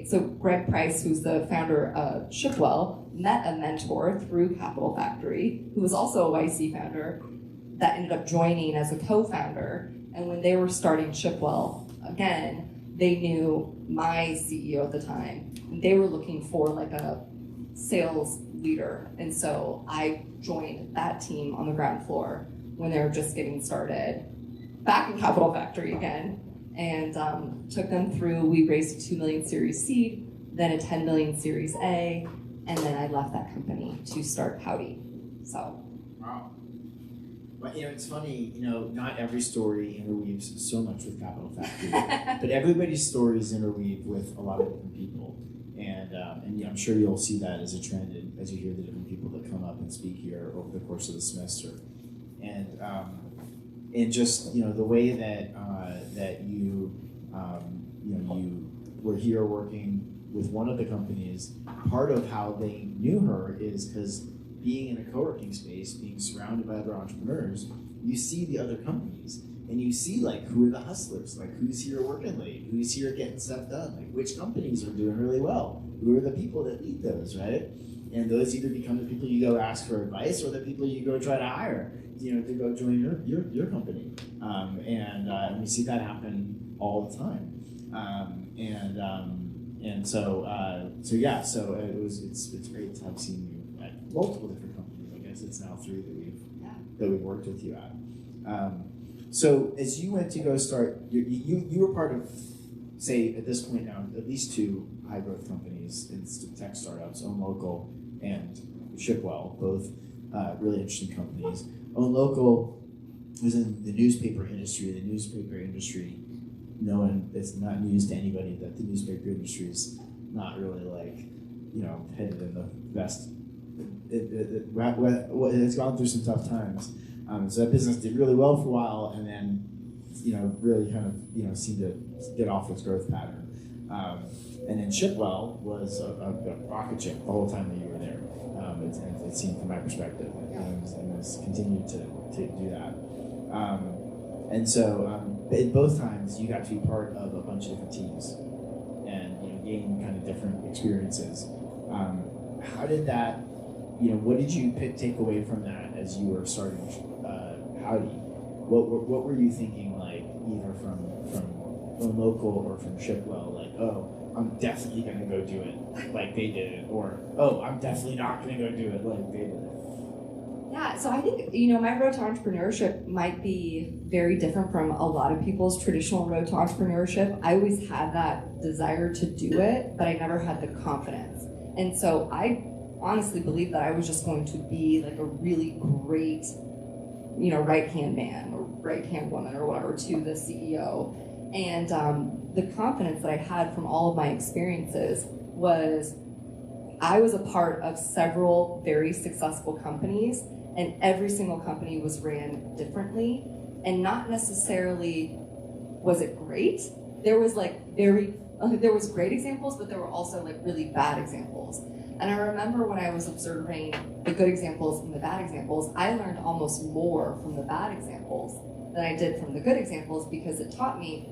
so Greg Price, who's the founder of Shipwell, met a mentor through Capital Factory, who was also a YC founder, that ended up joining as a co-founder. And when they were starting Shipwell, again, they knew my CEO at the time. They were looking for like a sales leader. And so I joined that team on the ground floor when they were just getting started, back in Capital Factory again, and took them through. We raised a $2 million Series Seed, then a $10 million Series A, and then I left that company to start Howdy. So. Wow. But it's funny, not every story interweaves so much with Capital Factory, but everybody's story is interweaved with a lot of different people. And I'm sure you'll see that as a trend as you hear the different people that come up and speak here over the course of the semester. And just the way that you were here working with one of the companies, part of how they knew her is because being in a co-working space, being surrounded by other entrepreneurs, you see the other companies and you see like who are the hustlers, like who's here working late, who's here getting stuff done, like which companies are doing really well, who are the people that lead those, right? And those either become the people you go ask for advice or the people you go try to hire, to go join your company. And we see that happen all the time. So it's great to have seen you at multiple different companies. I guess it's now 3 that we've worked with you at. So as you went to go start, you were part of, say at this point now, at least 2 high growth companies in tech startups, Own Local and Shipwell, both really interesting companies. Own Local was in the newspaper industry. The newspaper industry, it's not news to anybody that the newspaper industry is not really headed in the best. It's gone through some tough times. So that business did really well for a while, and then really kind of seemed to get off its growth pattern. And then Shipwell was a rocket ship the whole time that you were there. It seemed from my perspective, and has continued to do that. And so at both times you got to be part of a bunch of different teams and gain kind of different experiences. How did that? What did you take away from that as you were starting Howdy? What were you thinking, like either from Own Local or from Shipwell? Like, oh, I'm definitely going to go do it like they did it, or oh, I'm definitely not going to go do it like they did it. Yeah, so I think, my road to entrepreneurship might be very different from a lot of people's traditional road to entrepreneurship. I always had that desire to do it, but I never had the confidence. And so I honestly believe that I was just going to be like a really great right-hand man or right-hand woman or whatever to the CEO. And the confidence that I had from all of my experiences was I was a part of several very successful companies, and every single company was ran differently, and not necessarily was it great. There was there was great examples, but there were also like really bad examples. And I remember when I was observing the good examples and the bad examples, I learned almost more from the bad examples than I did from the good examples, because it taught me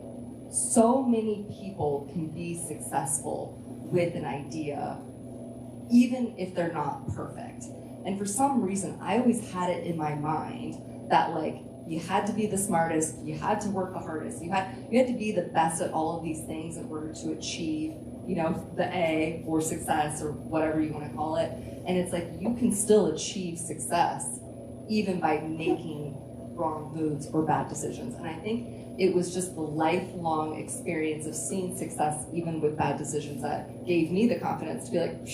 so many people can be successful with an idea, even if they're not perfect. And for some reason, I always had it in my mind that like, you had to be the smartest, you had to work the hardest, you had to be the best at all of these things in order to achieve, the A or success or whatever you want to call it. And it's like, you can still achieve success even by making wrong moves or bad decisions. And I think it was just the lifelong experience of seeing success even with bad decisions that gave me the confidence to be like,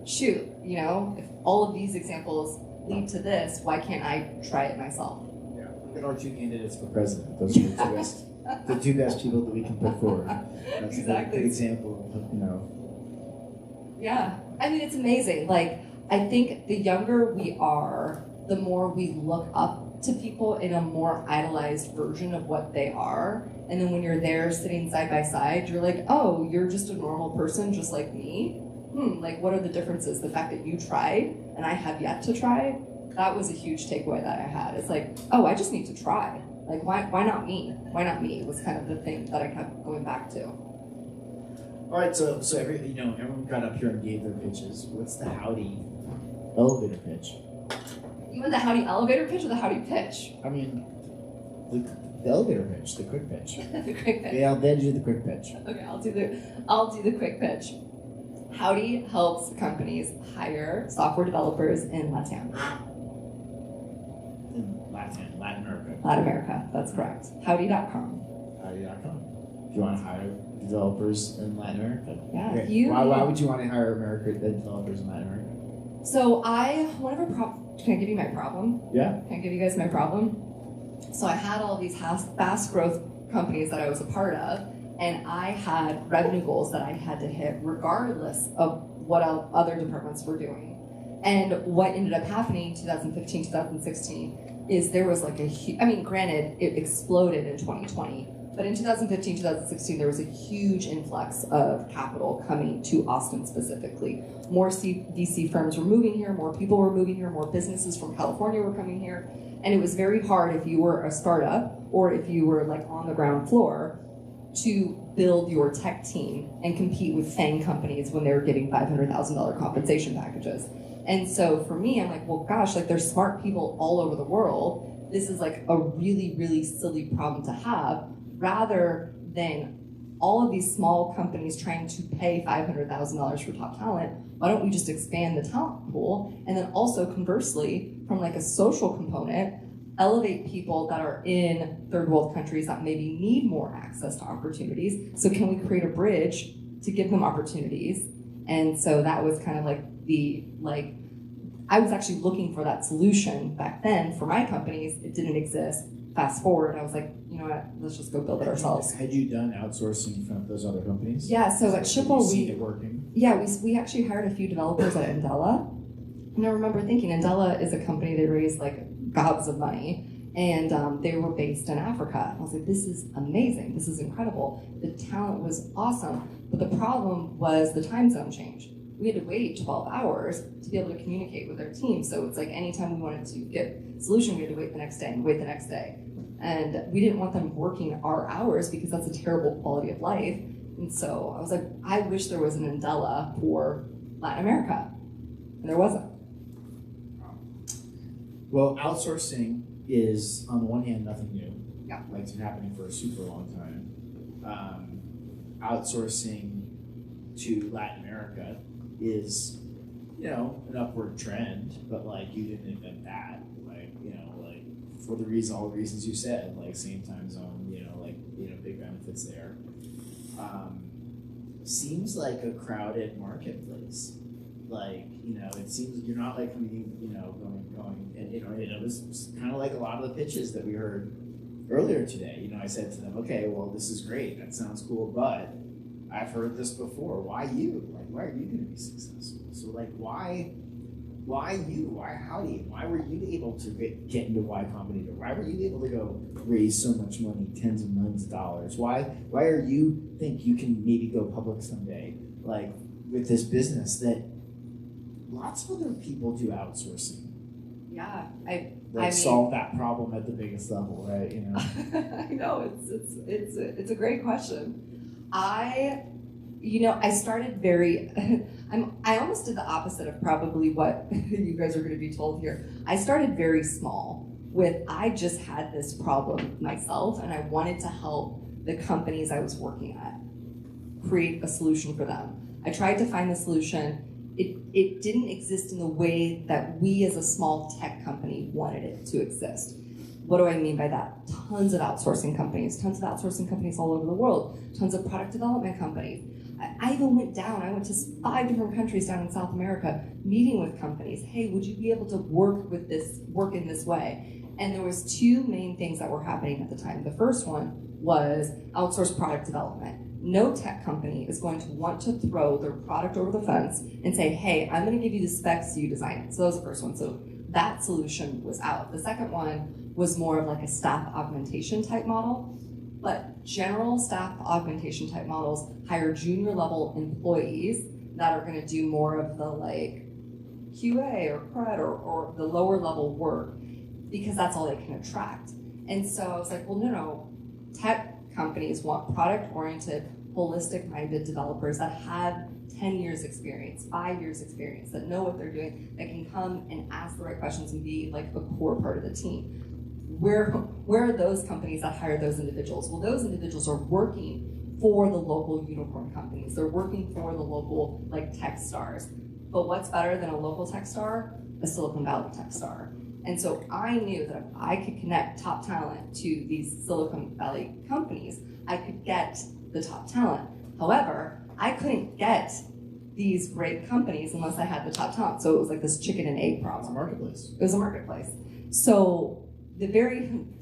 shoot, if all of these examples lead to this, why can't I try it myself? Look at our two candidates for president. Those are the two best people that we can put forward. That's Exactly. a good example of, Yeah, I mean, it's amazing. Like, I think the younger we are, the more we look up to people in a more idolized version of what they are. And then when you're there sitting side by side, you're like, oh, you're just a normal person just like me? Like, what are the differences? The fact that you tried and I have yet to try, that was a huge takeaway that I had. It's like, oh, I just need to try. Like, why not me? Why not me? Was kind of the thing that I kept going back to. All right, so everyone got up here and gave their pitches. What's the howdy elevator pitch? You want the howdy elevator pitch or the howdy pitch? I mean, the elevator pitch, the quick pitch. The quick pitch. Yeah, I'll then do the quick pitch. Okay, I'll do the quick pitch. Howdy helps companies hire software developers in LATAM. In Latin America. Latin America, that's correct. Howdy.com. Howdy.com. Do you want to hire developers in Latin America? Yeah. Okay. Why would you want to hire developers in Latin America? So can I give you my problem? Yeah. Can I give you guys my problem? So I had all these fast growth companies that I was a part of, and I had revenue goals that I had to hit regardless of what other departments were doing. And what ended up happening in 2015, 2016 is there was like granted, it exploded in 2020, but in 2015, 2016, there was a huge influx of capital coming to Austin specifically. More VC firms were moving here, more people were moving here, more businesses from California were coming here. And it was very hard if you were a startup or if you were like on the ground floor to build your tech team and compete with FANG companies when they were getting $500,000 compensation packages. And so for me, I'm like, well, gosh, like there's smart people all over the world. This is like a really, really silly problem to have, rather than all of these small companies trying to pay $500,000 for top talent. Why don't we just expand the talent pool? And then also conversely, from like a social component, elevate people that are in third world countries that maybe need more access to opportunities. So can we create a bridge to give them opportunities? And so that was kind of like I was actually looking for that solution back then for my companies. It didn't exist. Fast forward, I was like, you know what, let's just go build it ourselves. Had you done outsourcing from those other companies? Yeah, so at Schipul, it working? Yeah, we actually hired a few developers at Andela. And I remember thinking, Andela is a company that raised like gobs of money, and they were based in Africa. I was like, this is amazing, this is incredible. The talent was awesome, but the problem was the time zone change. We had to wait 12 hours to be able to communicate with our team. So it's like anytime we wanted to get a solution, we had to wait the next day and wait the next day. And we didn't want them working our hours because that's a terrible quality of life. And so I was like, I wish there was an Andela for Latin America. And there wasn't. Well, outsourcing is, on the one hand, nothing new. Yeah. Like, it's been happening for a super long time. Outsourcing to Latin America is, an upward trend, but like you didn't invent that. For all the reasons you said, like same time zone, big benefits there. Seems like a crowded marketplace. Like, it seems you're not like going, and it was kind of like a lot of the pitches that we heard earlier today. I said to them, okay, well, this is great, that sounds cool, but I've heard this before. Why you? Like, why are you going to be successful? So, like, why you? Why Howdy? Why were you able to get into Y Combinator? Why were you able to go raise so much money, tens of millions of dollars? Why are you think you can maybe go public someday, like with this business that lots of other people do outsourcing? Yeah, solve that problem at the biggest level, right? I know it's a great question. I started very. I almost did the opposite of probably what you guys are going to be told here. I started very small. I just had this problem myself, and I wanted to help the companies I was working at create a solution for them. I tried to find the solution. It didn't exist in the way that we as a small tech company wanted it to exist. What do I mean by that? Tons of outsourcing companies all over the world, tons of product development companies. I even went to 5 different countries down in South America, meeting with companies. Hey, would you be able to work in this way? And there was 2 main things that were happening at the time. The first one was outsourced product development. No tech company is going to want to throw their product over the fence and say, hey, I'm going to give you the specs, so you design it. So that was the first one. So that solution was out. The second one was more of like a staff augmentation type model. But general staff augmentation type models hire junior level employees that are going to do more of the like QA or CRUD or the lower level work, because that's all they can attract. And so I was like, well, no. Tech companies want product-oriented, holistic-minded developers that have 10 years experience, 5 years experience, that know what they're doing, that can come and ask the right questions and be like a core part of the team. Where are those companies that hire those individuals? Well, those individuals are working for the local unicorn companies. They're working for the local like tech stars. But what's better than a local tech star? A Silicon Valley tech star. And so I knew that if I could connect top talent to these Silicon Valley companies, I could get the top talent. However, I couldn't get these great companies unless I had the top talent. So it was like this chicken and egg problem. It's a marketplace. It was a marketplace. So this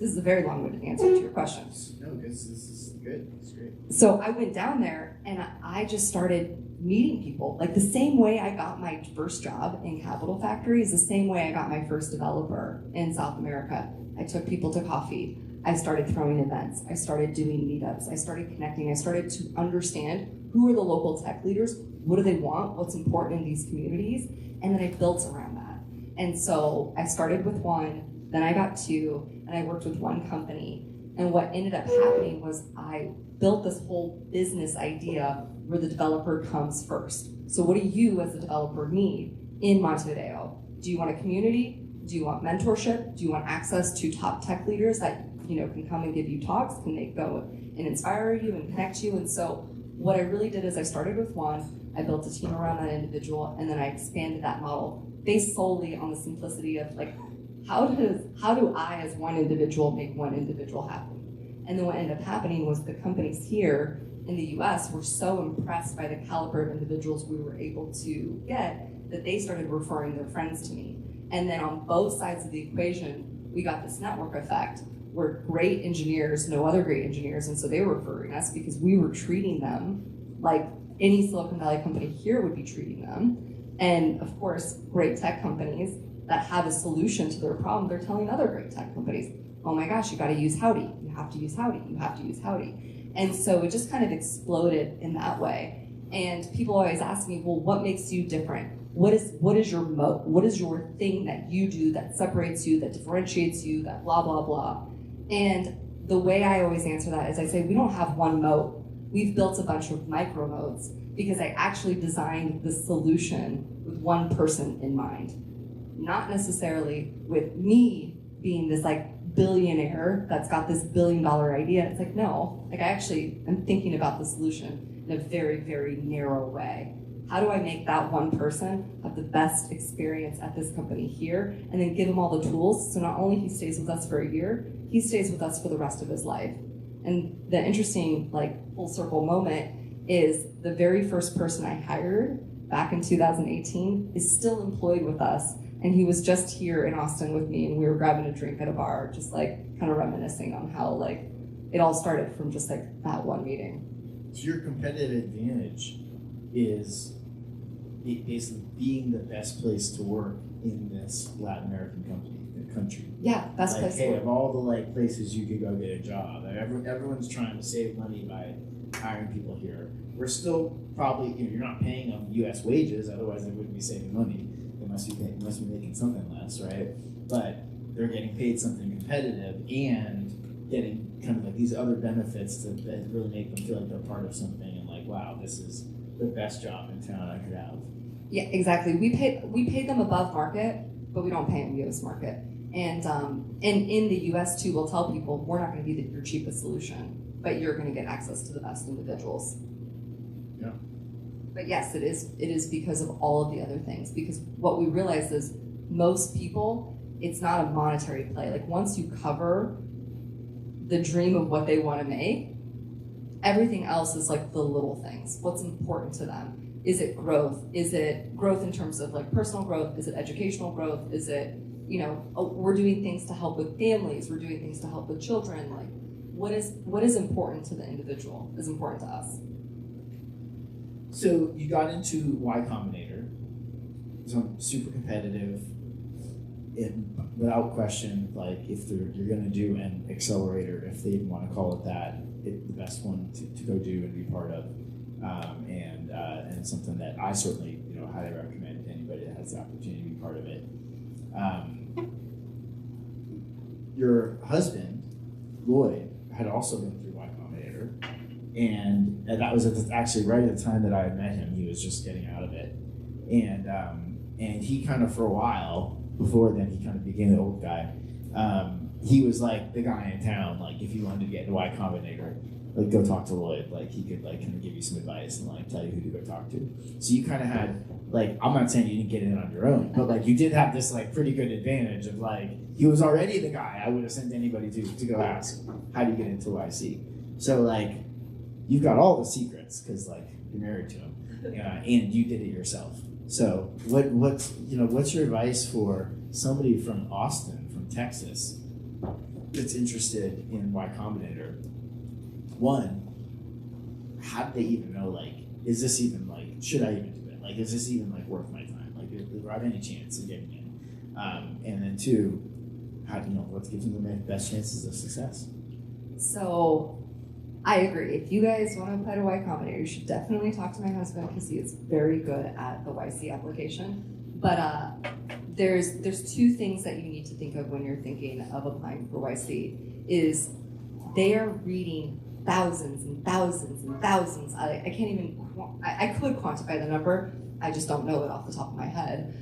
is a very long-winded answer to your question. No, this is good. It's great. So I went down there and I just started meeting people. Like the same way I got my first job in Capital Factory is the same way I got my first developer in South America. I took people to coffee. I started throwing events. I started doing meetups. I started connecting. I started to understand who are the local tech leaders, what do they want, what's important in these communities, and then I built around that. And so I started with 1, then I got 2, and I worked with 1 company. And what ended up happening was I built this whole business idea where the developer comes first. So what do you as a developer need in Montevideo? Do you want a community? Do you want mentorship? Do you want access to top tech leaders that can come and give you talks? Can they go and inspire you and connect you? And so what I really did is I started with 1, I built a team around that individual, and then I expanded that model based solely on the simplicity of like, how do I as one individual make one individual happy? And then what ended up happening was the companies here in the US were so impressed by the caliber of individuals we were able to get that they started referring their friends to me. And then on both sides of the equation, we got this network effect where great engineers know other great engineers, and so they were referring us because we were treating them like any Silicon Valley company here would be treating them. And of course, great tech companies that have a solution to their problem, they're telling other great tech companies, oh my gosh, you gotta use Howdy. You have to use Howdy. You have to use Howdy. And so it just kind of exploded in that way. And people always ask me, well, what makes you different? What is your moat? What is your thing that you do that separates you, that differentiates you, that blah, blah, blah? And the way I always answer that is I say, we don't have one moat. We've built a bunch of micro moats because I actually designed the solution with one person in mind. Not necessarily with me being this like billionaire that's got this $1 billion idea. It's like, no, like I actually am thinking about the solution in a very, very narrow way. How do I make that one person have the best experience at this company here and then give him all the tools so not only he stays with us for a year, he stays with us for the rest of his life. And the interesting like full circle moment is the very first person I hired back in 2018 is still employed with us. And he was just here in Austin with me, and we were grabbing a drink at a bar, just like kind of reminiscing on how like it all started from just like that one meeting. So your competitive advantage is basically being the best place to work in this Latin American country. Yeah, best like, place hey, to work. of all the like places you could go get a job, everyone's trying to save money by hiring people here. We're still probably, you're not paying them U.S. wages, otherwise they wouldn't be saving money. They must be making something less, right? But they're getting paid something competitive and getting kind of like these other benefits that really make them feel like they're part of something and like, wow, this is the best job in town I could have. Yeah, exactly. We pay them above market, but we don't pay them U.S. market. And in the U.S. too, we'll tell people we're not going to be your cheapest solution, but you're going to get access to the best individuals. Yeah. But yes, it is because of all of the other things. Because what we realize is most people, it's not a monetary play. Like once you cover the dream of what they want to make, everything else is like the little things. What's important to them? Is it growth? Is it growth in terms of like personal growth? Is it educational growth? Is it, we're doing things to help with families. We're doing things to help with children. Like what is important to the individual is important to us. So you got into Y Combinator. So super competitive. Without question, like if you're going to do an accelerator, if they even want to call it that, it's the best one to go do and be part of, and something that I certainly highly recommend to anybody that has the opportunity to be part of it. Your husband, Lloyd, had also been through Y Combinator, and that was actually right at the time that I had met him. He was just getting out of it, and he kind of for a while. Before then, he kind of became the old guy. He was like the guy in town. Like if you wanted to get into Y Combinator, like go talk to Lloyd. Like he could like kind of give you some advice and like tell you who to go talk to. So you kind of had like, I'm not saying you didn't get in on your own, but like you did have this like pretty good advantage of like he was already the guy I would have sent anybody to go ask how do you get into YC. So like you've got all the secrets because like you're married to him, and you did it yourself. So what's your advice for somebody from Austin, from Texas, that's interested in Y Combinator? One, how do they even know, like, is this even like, should I even do it? Like, is this even like worth my time? Like, do I have any chance of getting in? And then two, how what gives them the best chances of success? So I agree. If you guys want to apply to Y Combinator, you should definitely talk to my husband because he is very good at the YC application. But there's two things that you need to think of when you're thinking of applying for YC. Is they are reading thousands and thousands and thousands. I can't even. I could quantify the number. I just don't know it off the top of my head.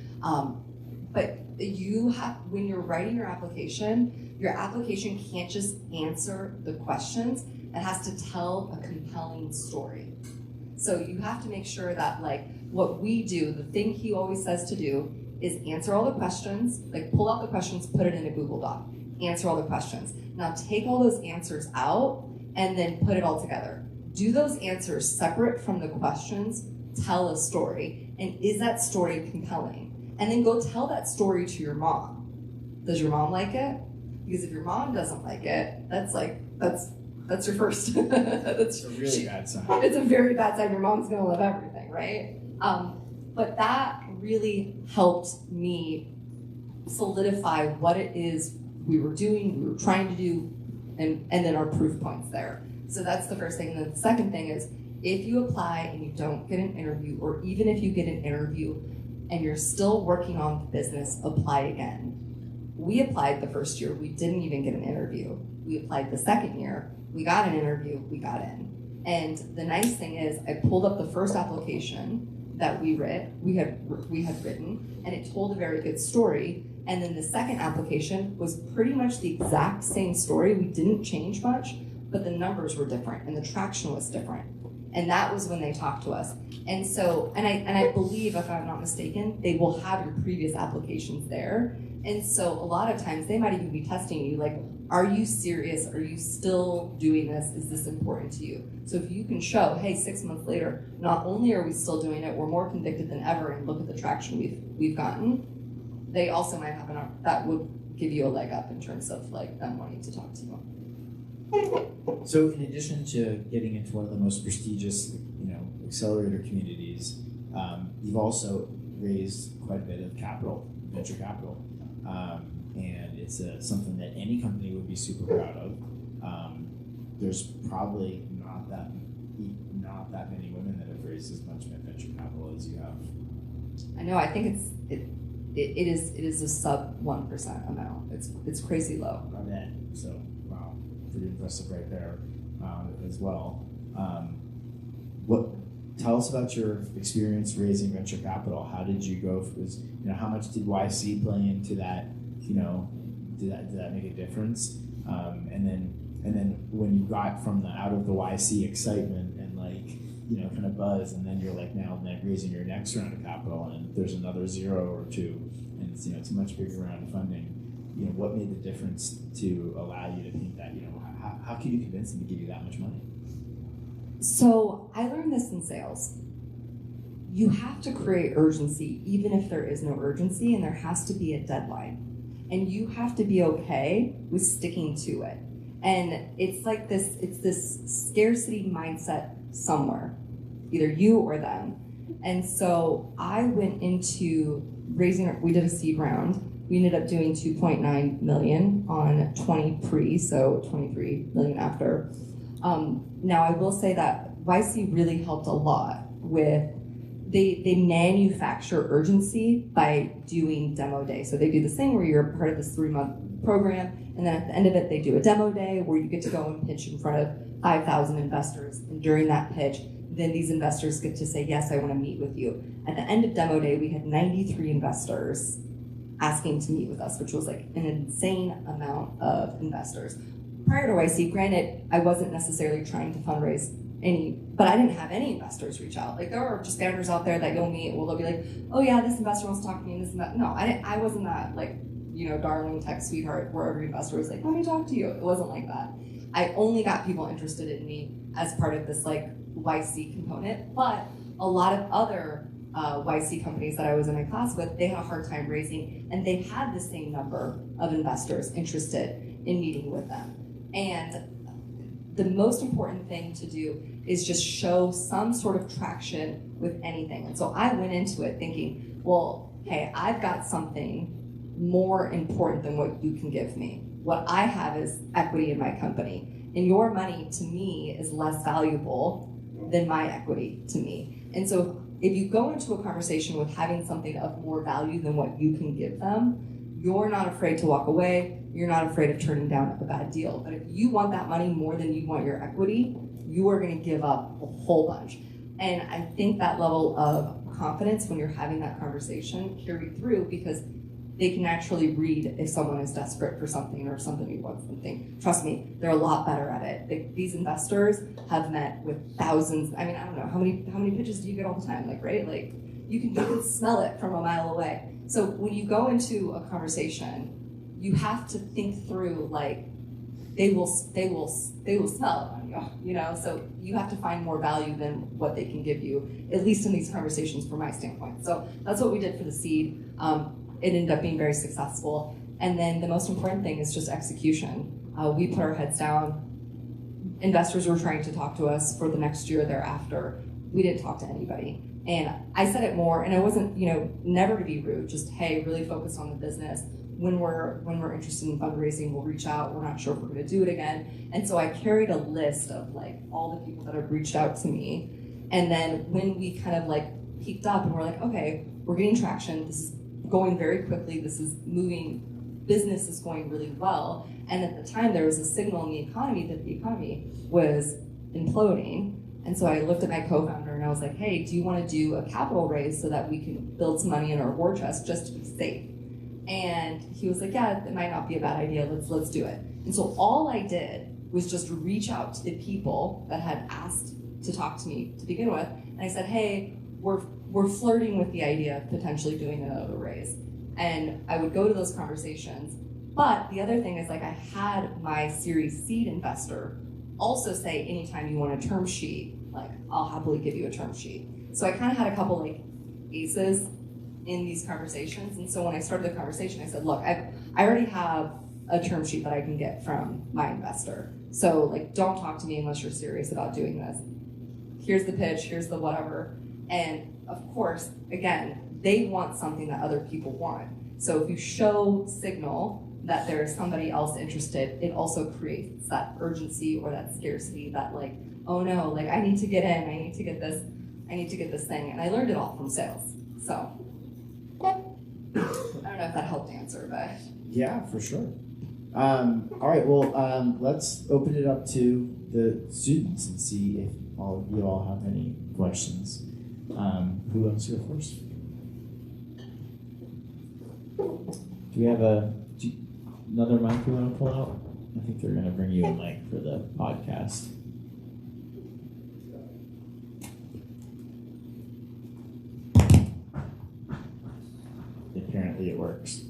But you have, when you're writing your application can't just answer the questions. It has to tell a compelling story. So you have to make sure that like what we do, the thing he always says to do is answer all the questions, like pull out the questions, put it in a Google Doc, answer all the questions. Now take all those answers out and then put it all together. Do those answers separate from the questions, tell a story, and is that story compelling? And then go tell that story to your mom. Does your mom like it? Because if your mom doesn't like it, that's your first. That's a really bad sign. It's a very bad sign. Your mom's gonna love everything, right? But that really helped me solidify what it is we were doing, we were trying to do, and then our proof points there. So that's the first thing. And then the second thing is, if you apply and you don't get an interview, or even if you get an interview and you're still working on the business, apply again. We applied the first year, we didn't even get an interview. We applied the second year, we got an interview, we got in. And the nice thing is, I pulled up the first application that we had written, and it told a very good story. And then the second application was pretty much the exact same story. We didn't change much, but the numbers were different and the traction was different. And that was when they talked to us. And so, and I believe, if I'm not mistaken, they will have your previous applications there. And so a lot of times they might even be testing you like, are you serious? Are you still doing this? Is this important to you? So if you can show, hey, 6 months later, not only are we still doing it, we're more convicted than ever, and look at the traction we've gotten, they also might have that would give you a leg up in terms of like them wanting to talk to you. So in addition to getting into one of the most prestigious, accelerator communities, you've also raised quite a bit of capital, venture capital, and it's something that any company would be super proud of. There's probably not that many women that have raised as much venture capital as you have. I know. I think it is a sub 1% amount. It's crazy low. I bet. So wow, pretty impressive right there as well. Tell us about your experience raising venture capital. How did you go? How much did YC play into that? Did that make a difference? And then when you got out of the YC excitement and kind of buzz, and then you're now raising your next round of capital, and there's another 0 or 2, and it's a much bigger round of funding. What made the difference to allow you to think that? How could you convince them to give you that much money? So I learned this in sales. You have to create urgency, even if there is no urgency, and there has to be a deadline. And you have to be okay with sticking to it. And it's this scarcity mindset somewhere, either you or them. And so I went into we did a seed round. We ended up doing 2.9 million on 20 pre, so 23 million after. Now I will say that YC really helped a lot with, they manufacture urgency by doing demo day. So they do this thing where you're part of this 3-month program, and then at the end of it, they do a demo day where you get to go and pitch in front of 5,000 investors. And during that pitch, then these investors get to say, yes, I want to meet with you. At the end of demo day, we had 93 investors asking to meet with us, which was an insane amount of investors. Prior to YC, granted, I wasn't necessarily trying to fundraise but I didn't have any investors reach out. There are just founders out there that you'll meet, they'll be like, oh yeah, this investor wants to talk to me, and this and that. No, I wasn't that darling tech sweetheart where every investor was like, let me talk to you. It wasn't like that. I only got people interested in me as part of this YC component, but a lot of other YC companies that I was in my class with, they had a hard time raising, and they had the same number of investors interested in meeting with them. And the most important thing to do is just show some sort of traction with anything. And so I went into it thinking, well, hey, I've got something more important than what you can give me. What I have is equity in my company. And your money to me is less valuable than my equity to me. And so if you go into a conversation with having something of more value than what you can give them, you're not afraid to walk away. You're not afraid of turning down a bad deal. But if you want that money more than you want your equity, you are going to give up a whole bunch. And I think that level of confidence when you're having that conversation carried through, because they can actually read if someone is desperate for something or somebody wants something. Trust me, they're a lot better at it. These investors have met with thousands. I mean, I don't know, how many pitches do you get all the time? Right? You can smell it from a mile away. So when you go into a conversation, you have to think through, they will smell it on you, so you have to find more value than what they can give you, at least in these conversations from my standpoint. So that's what we did for the seed. It ended up being very successful. And then the most important thing is just execution. We put our heads down. Investors were trying to talk to us for the next year thereafter. We didn't talk to anybody. And I said it more, and I wasn't, never to be rude, just, hey, really focus on the business. When we're interested in fundraising, we'll reach out. We're not sure if we're going to do it again. And so I carried a list of all the people that have reached out to me. And then when we kind of peaked up and we're like, okay, we're getting traction. This is going very quickly. This is moving. Business is going really well. And at the time, there was a signal in the economy that the economy was imploding. And so I looked at my co-founder and I was like, hey, do you want to do a capital raise so that we can build some money in our war chest just to be safe? And he was like, yeah, it might not be a bad idea. Let's do it. And so all I did was just reach out to the people that had asked to talk to me to begin with. And I said, hey, we're flirting with the idea of potentially doing another raise. And I would go to those conversations. But the other thing is, like, I had my Series Seed investor also say, anytime you want a term sheet, like, I'll happily give you a term sheet. So I kind of had a couple like aces in these conversations. And so when I started the conversation, I said, look, I already have a term sheet that I can get from my investor. So like, don't talk to me unless you're serious about doing this. Here's the pitch, here's the whatever. And of course, again, they want something that other people want. So if you show signal that there is somebody else interested, it also creates that urgency or that scarcity, that like, oh no, like I need to get in, I need to get this thing. And I learned it all from sales. So I don't know if that helped answer, but. Yeah, for sure. All right, well, let's open it up to the students and see if you all have any questions. Who wants to go first? Do we have another mic we want to pull out? I think they're going to bring you a mic for the podcast. Apparently it works.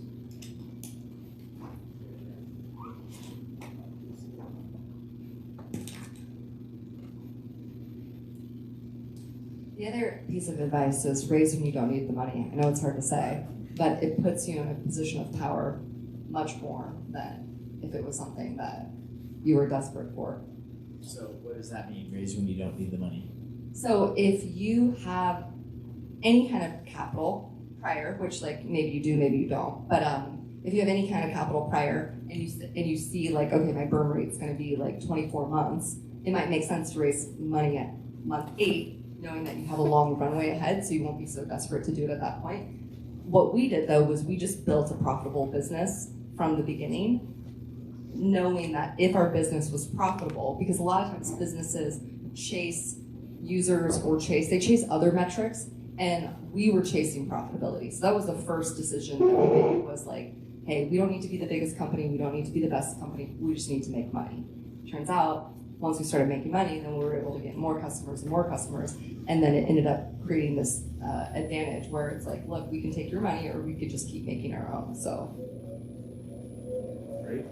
The other piece of advice is raise when you don't need the money. I know it's hard to say, but it puts you in a position of power much more than if it was something that you were desperate for. So what does that mean, raise when you don't need the money? So if you have any kind of capital prior, which like maybe you do, maybe you don't, but if you have any kind of capital prior and you see like, okay, my burn rate's going to be like 24 months, it might make sense to raise money at month 8, knowing that you have a long runway ahead, so you won't be so desperate to do it at that point. What we did though was we just built a profitable business from the beginning, knowing that if our business was profitable, because a lot of times businesses chase users or they chase other metrics, and we were chasing profitability. So that was the first decision that we made, was like, hey, we don't need to be the biggest company, we don't need to be the best company, we just need to make money. Turns out, once we started making money, then we were able to get more customers, and then it ended up creating this advantage where it's like, look, we can take your money, or we could just keep making our own. So, Great.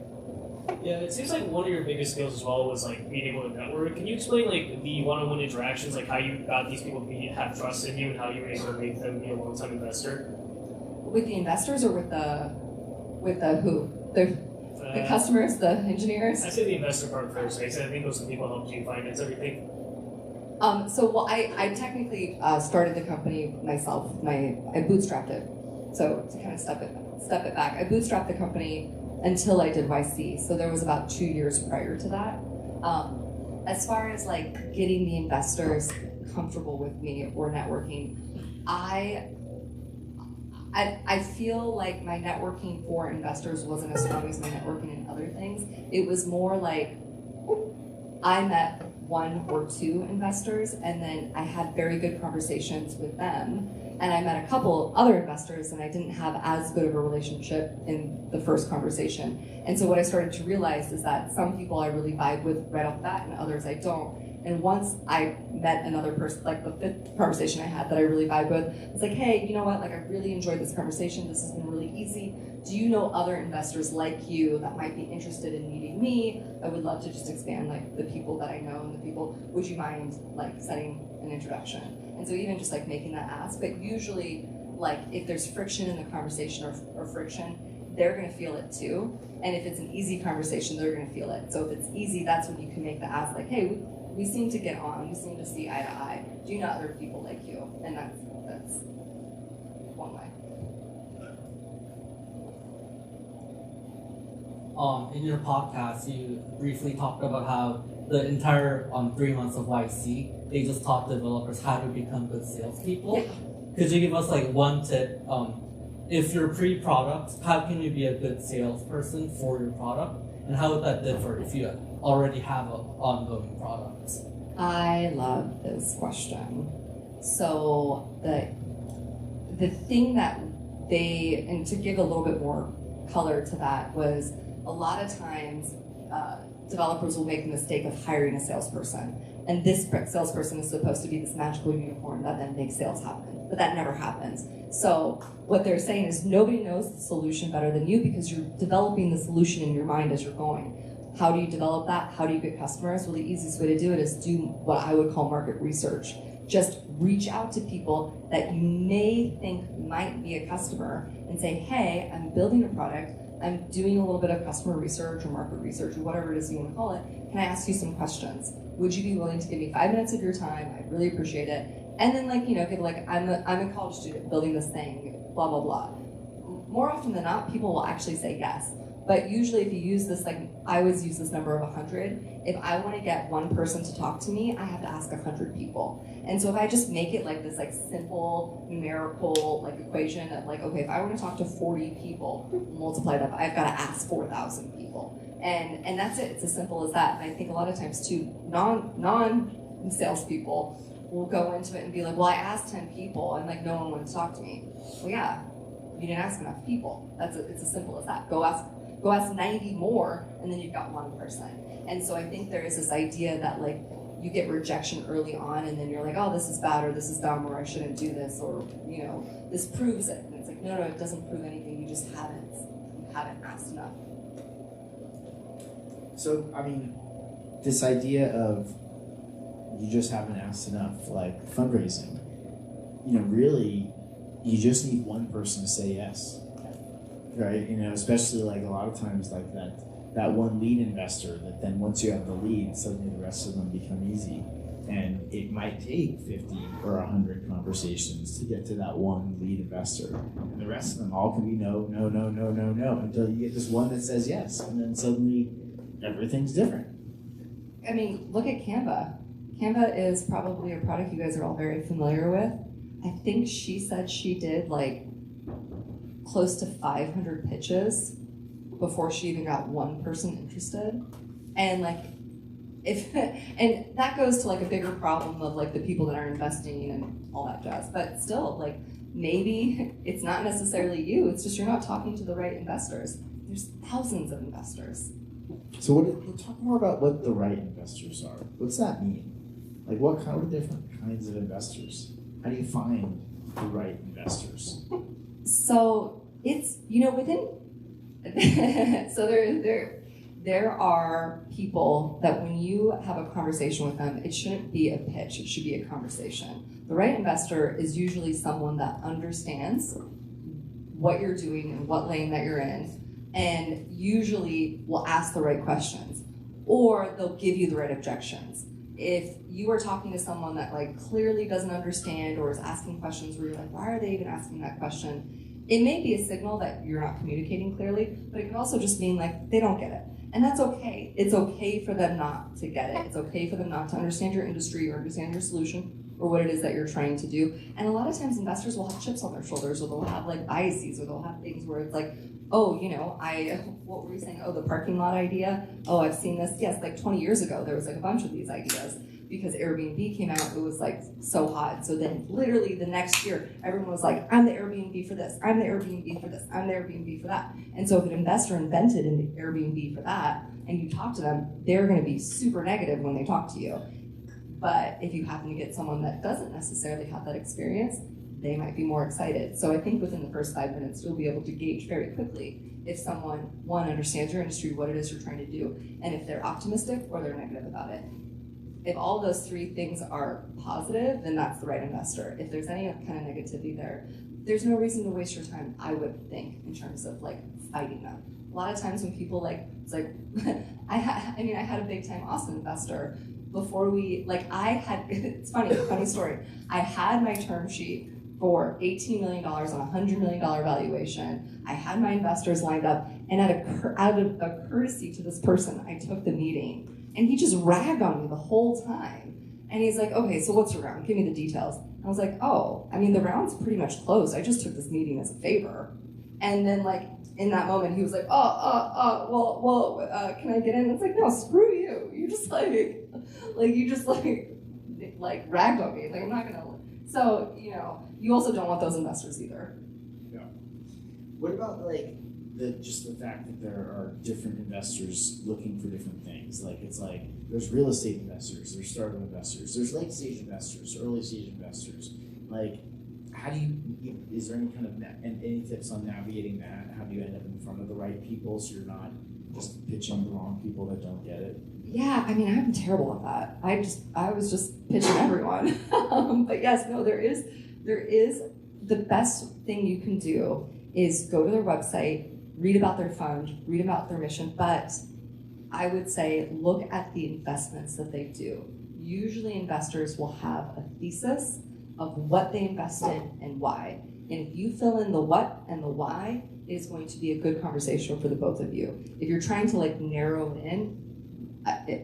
Yeah, it seems like one of your biggest skills as well was like being able to network. Can you explain like the one-on-one interactions, like how you got these people to have trust in you, and how you were able to make them be a long-time investor? with the investors or with the who? The customers, the engineers? I say the investor part first. I think those people helped you finance everything. I technically started the company myself. I bootstrapped it. So to kind of step it back, I bootstrapped the company until I did YC. So there was about 2 years prior to that. As far as like getting the investors comfortable with me or networking, I feel like my networking for investors wasn't as strong as my networking in other things. It was more like I met 1 or 2 investors, and then I had very good conversations with them. And I met a couple other investors, and I didn't have as good of a relationship in the first conversation. And so what I started to realize is that some people I really vibe with right off the bat, and others I don't. And once I met another person, like the 5th conversation I had that I really vibe with, it's like, hey, you know what? Like, I really enjoyed this conversation. This has been really easy. Do you know other investors like you that might be interested in meeting me? I would love to just expand like the people that I know and the people. Would you mind like setting an introduction? And so even just like making that ask, but usually like if there's friction in the conversation or friction, they're gonna feel it too. And if it's an easy conversation, they're gonna feel it. So if it's easy, that's when you can make the ask like, hey, we seem to get on, we seem to see eye to eye. Do you know other people like you? And that's one way. In your podcast, you briefly talked about how the entire 3 months of YC, they just taught developers how to become good salespeople. Yeah. Could you give us like one tip? If you're pre-product, how can you be a good salesperson for your product? And how would that differ if you already have an ongoing product? I love this question. So the thing that and to give a little bit more color to that, was a lot of times developers will make the mistake of hiring a salesperson. And this salesperson is supposed to be this magical unicorn that then makes sales happen. but that never happens. So what they're saying is nobody knows the solution better than you because you're developing the solution in your mind as you're going. How do you develop that? How do you get customers? Well, the easiest way to do it is do what I would call market research. Just reach out to people that you may think might be a customer and say, hey, I'm building a product, I'm doing a little bit of customer research or market research or whatever it is you want to call it. Can I ask you some questions? Would you be willing to give me 5 minutes of your time? I'd really appreciate it. And then give I'm a college student building this thing, blah, blah, blah. More often than not, people will actually say yes. But usually if you use this, I always use this number of 100. If I want to get one person to talk to me, I have to ask 100 people. And so if I just make it this simple numerical equation of okay, if I want to talk to 40 people, multiply that, I've got to ask 4,000 people. And that's it, it's as simple as that. And I think a lot of times too, non-salespeople will go into it and be like, well, I asked 10 people and no one wanted to talk to me. Well, yeah, you didn't ask enough people. It's as simple as that. Go ask 90 more, and then you've got one person. And so I think there is this idea that you get rejection early on, and then you're like, oh, this is bad, or this is dumb, or I shouldn't do this, or this proves it. And it's no, it doesn't prove anything. You just haven't asked enough. So I mean, this idea of you just haven't asked enough, fundraising. Really, you just need one person to say yes. Right, especially a lot of times that one lead investor that then once you have the lead, suddenly the rest of them become easy. And it might take 50 or 100 conversations to get to that one lead investor. And the rest of them all can be no, no, no, no, no, no, until you get this one that says yes. And then suddenly everything's different. I mean, look at Canva. Canva is probably a product you guys are all very familiar with. I think she said she did close to 500 pitches before she even got one person interested. And and that goes to a bigger problem of the people that are investing and all that jazz. But still, maybe it's not necessarily you, it's just you're not talking to the right investors. There's thousands of investors. So talk more about what the right investors are. What's that mean? What kind of different kinds of investors? How do you find the right investors? So it's within so there are people that when you have a conversation with them, it shouldn't be a pitch, it should be a conversation. The right investor is usually someone that understands what you're doing and what lane that you're in, and usually will ask the right questions, or they'll give you the right objections. If you are talking to someone that clearly doesn't understand or is asking questions where you're why are they even asking that question? It may be a signal that you're not communicating clearly, but it can also just mean they don't get it. And that's okay. It's okay for them not to get it. It's okay for them not to understand your industry or understand your solution or what it is that you're trying to do. And a lot of times investors will have chips on their shoulders, or they'll have biases, or they'll have things where it's oh, what were you saying? Oh, the parking lot idea. Oh, I've seen this. Yes, 20 years ago, there was a bunch of these ideas because Airbnb came out. It was so hot. So then literally the next year, everyone was I'm the Airbnb for this. I'm the Airbnb for this. I'm the Airbnb for that. And so if an investor invented an Airbnb for that and you talk to them, they're going to be super negative when they talk to you. But if you happen to get someone that doesn't necessarily have that experience, they might be more excited. So I think within the first 5 minutes, you'll be able to gauge very quickly if someone, one, understands your industry, what it is you're trying to do, and if they're optimistic or they're negative about it. If all those three things are positive, then that's the right investor. If there's any kind of negativity there, there's no reason to waste your time, I would think, in terms of fighting them. A lot of times when people it's I had a big time Austin investor before we, it's funny story. I had my term sheet for $18 million on a $100 million valuation. I had my investors lined up, and out of a courtesy to this person, I took the meeting. And he just ragged on me the whole time. And he's like, okay, so what's your round? Give me the details. And I was like, oh, the round's pretty much closed. I just took this meeting as a favor. And then in that moment, he was like, well, can I get in? It's no, screw you. You just ragged on me. I'm not gonna. So, you also don't want those investors either. Yeah. What about just the fact that there are different investors looking for different things? There's real estate investors, there's startup investors, there's late stage investors, early stage investors. how do is there any kind of, and any tips on navigating that? How do you end up in front of the right people so you're not just pitching the wrong people that don't get it? Yeah, I mean, I'm terrible at that. I was just pitching everyone. But yes, no, there is the best thing you can do is go to their website, read about their fund, read about their mission, but I would say look at the investments that they do. Usually investors will have a thesis of what they invest in and why. And if you fill in the what and the why, it is going to be a good conversation for the both of you. If you're trying to like narrow it in,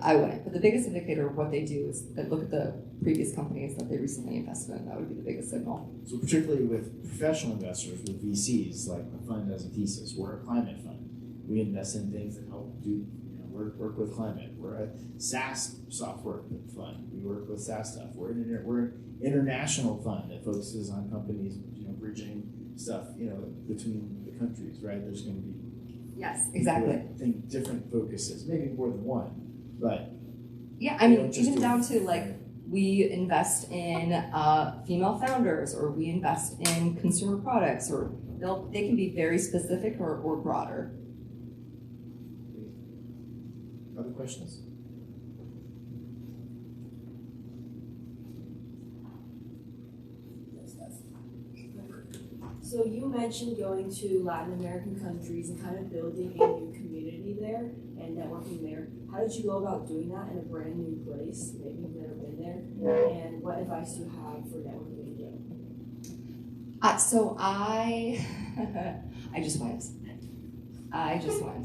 I wouldn't. But the biggest indicator of what they do is that look at the previous companies that they recently invested in. That would be the biggest signal. So particularly with professional investors, with VCs, like the fund as a thesis, we're a climate fund. We invest in things that help do, work with climate. We're a SaaS software fund. We work with SaaS stuff. We're an international fund that focuses on companies, bridging stuff, between the countries, right? There's going to be yes, exactly. I think different focuses, maybe more than one, but yeah, I mean, even down to like we invest in female founders, or we invest in consumer products, or they can be very specific or broader. Other questions? So you mentioned going to Latin American countries and kind of building a new community there and networking there. How did you go about doing that in a brand new place? Maybe you've never been there. And what advice do you have for networking again? So I just went.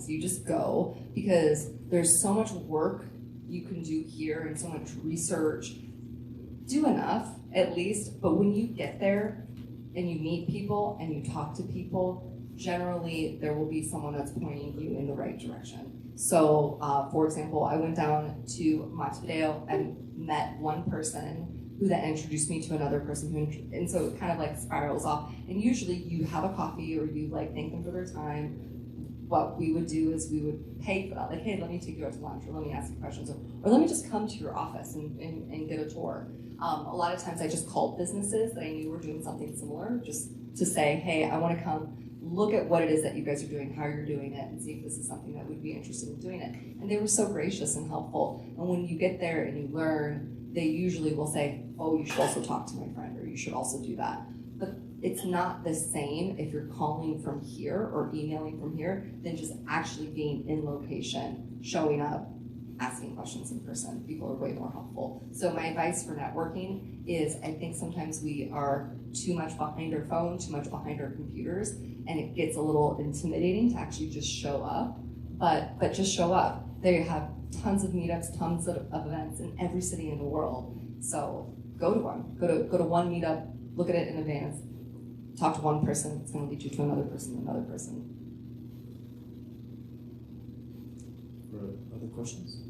You just go, because there's so much work you can do here and so much research. Do enough, at least, but when you get there and you meet people and you talk to people, generally there will be someone that's pointing you in the right direction. So, for example, I went down to Montevideo and met one person who then introduced me to another person, and so it kind of like spirals off. And usually you have a coffee or you like thank them for their time. What we would do is we would pay for that, like, hey, let me take you out to lunch, or let me ask you questions, or let me just come to your office and get a tour. A lot of times I just called businesses that I knew were doing something similar, just to say, hey, I want to come look at what it is that you guys are doing, how you're doing it, and see if this is something that would be interested in doing it. And they were so gracious and helpful. And when you get there and you learn, they usually will say, oh, you should also talk to my friend, or you should also do that. But it's not the same if you're calling from here or emailing from here than just actually being in location, showing up, asking questions in person. People are way more helpful. So my advice for networking is, I think sometimes we are too much behind our phone, too much behind our computers, and it gets a little intimidating to actually just show up. But just show up. They have tons of meetups, tons of events in every city in the world. So go to one. Go to one meetup, look at it in advance, talk to one person, it's gonna lead you to another person, another person. Other questions?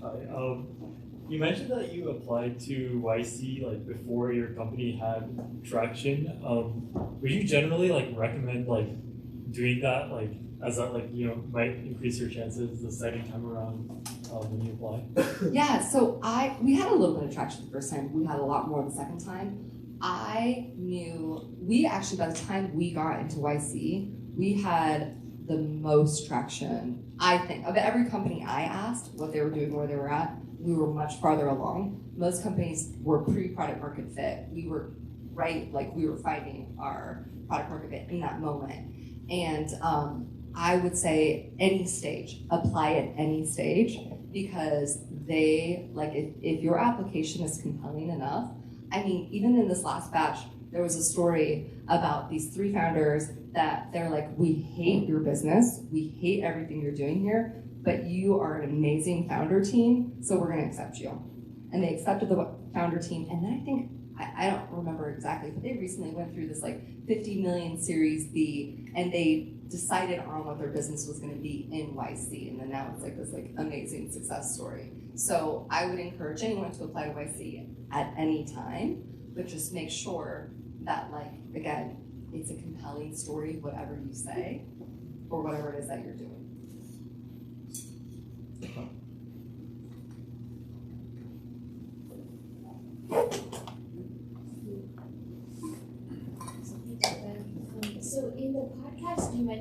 Hi. You mentioned that you applied to YC like before your company had traction. Would you generally recommend doing that as that might increase your chances the second time around when you apply? Yeah, so we had a little bit of traction the first time. We had a lot more the second time. I knew by the time we got into YC, we had the most traction, I think. Of every company I asked what they were doing, where they were at, we were much farther along. Most companies were pre-product market fit. We were we were finding our product market fit in that moment. And I would say any stage, apply at any stage, because they, if your application is compelling enough, I mean, even in this last batch, there was a story about these 3 founders that they're like, we hate your business, we hate everything you're doing here, but you are an amazing founder team, so we're gonna accept you. And they accepted the founder team, and then I think, I don't remember exactly, but they recently went through this 50 million Series B, and they decided on what their business was gonna be in YC, and then now it's this amazing success story. So I would encourage anyone to apply to YC at any time, but just make sure that again, it's a compelling story, whatever you say, or whatever it is that you're doing.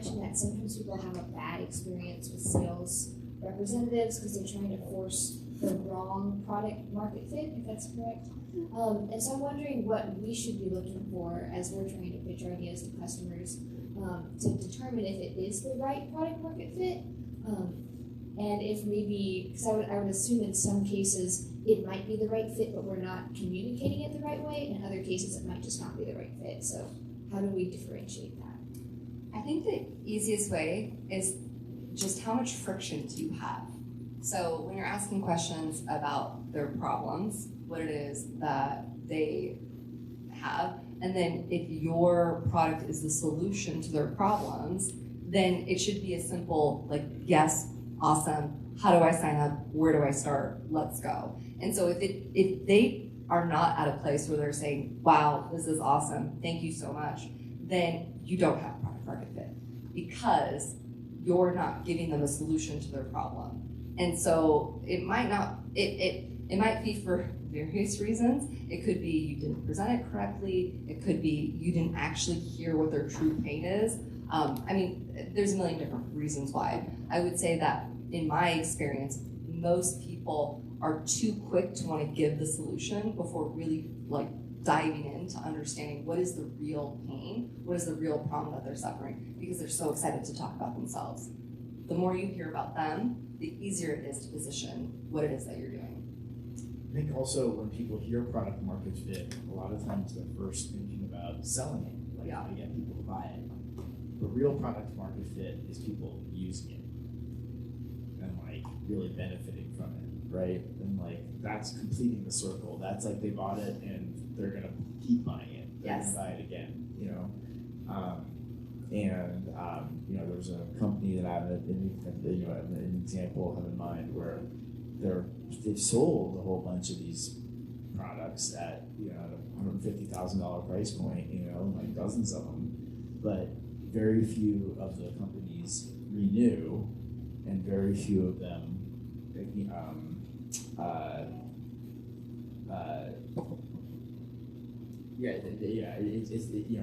mentioned that sometimes people have a bad experience with sales representatives because they're trying to force the wrong product market fit, if that's correct. And so I'm wondering what we should be looking for as we're trying to pitch our ideas to customers to determine if it is the right product market fit. And if maybe, because I would assume in some cases it might be the right fit, but we're not communicating it the right way. In other cases, it might just not be the right fit. So how do we differentiate that? I think the easiest way is just how much friction do you have? So when you're asking questions about their problems, what it is that they have, and then if your product is the solution to their problems, then it should be a simple, like, yes, awesome, how do I sign up, where do I start, let's go. And so if they are not at a place where they're saying, wow, this is awesome, thank you so much, then you don't have product market fit because you're not giving them a solution to their problem. And so it might not, it might be for various reasons. It could be you didn't present it correctly. It could be you didn't actually hear what their true pain is. I mean, there's a million different reasons why. I would say that in my experience, most people are too quick to want to give the solution before really like diving into understanding what is the real pain, what is the real problem that they're suffering, because they're so excited to talk about themselves. The more you hear about them, the easier it is to position what it is that you're doing. I think also when people hear product market fit, a lot of times they're first thinking about selling it, like how to get people to buy it. But real product market fit is people using it and like really benefiting from it, right? And like that's completing the circle. That's like they bought it and they're gonna keep buying it. They're gonna buy it again, you know. You know, there's a company that I have an example have in mind where they've sold a whole bunch of these products at a $150,000 price point, like dozens of them, but very few of the companies renew, and very few of them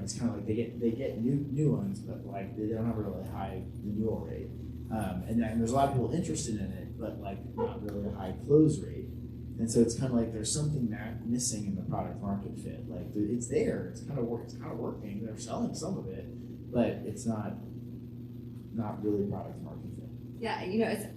it's kind of like they get new ones, but like they don't have a really high renewal rate, and there's a lot of people interested in it, but like not really a high close rate, and so it's kind of like there's something missing in the product market fit. Like it's there, it's kind of working. They're selling some of it, but it's not really product market fit. Yeah,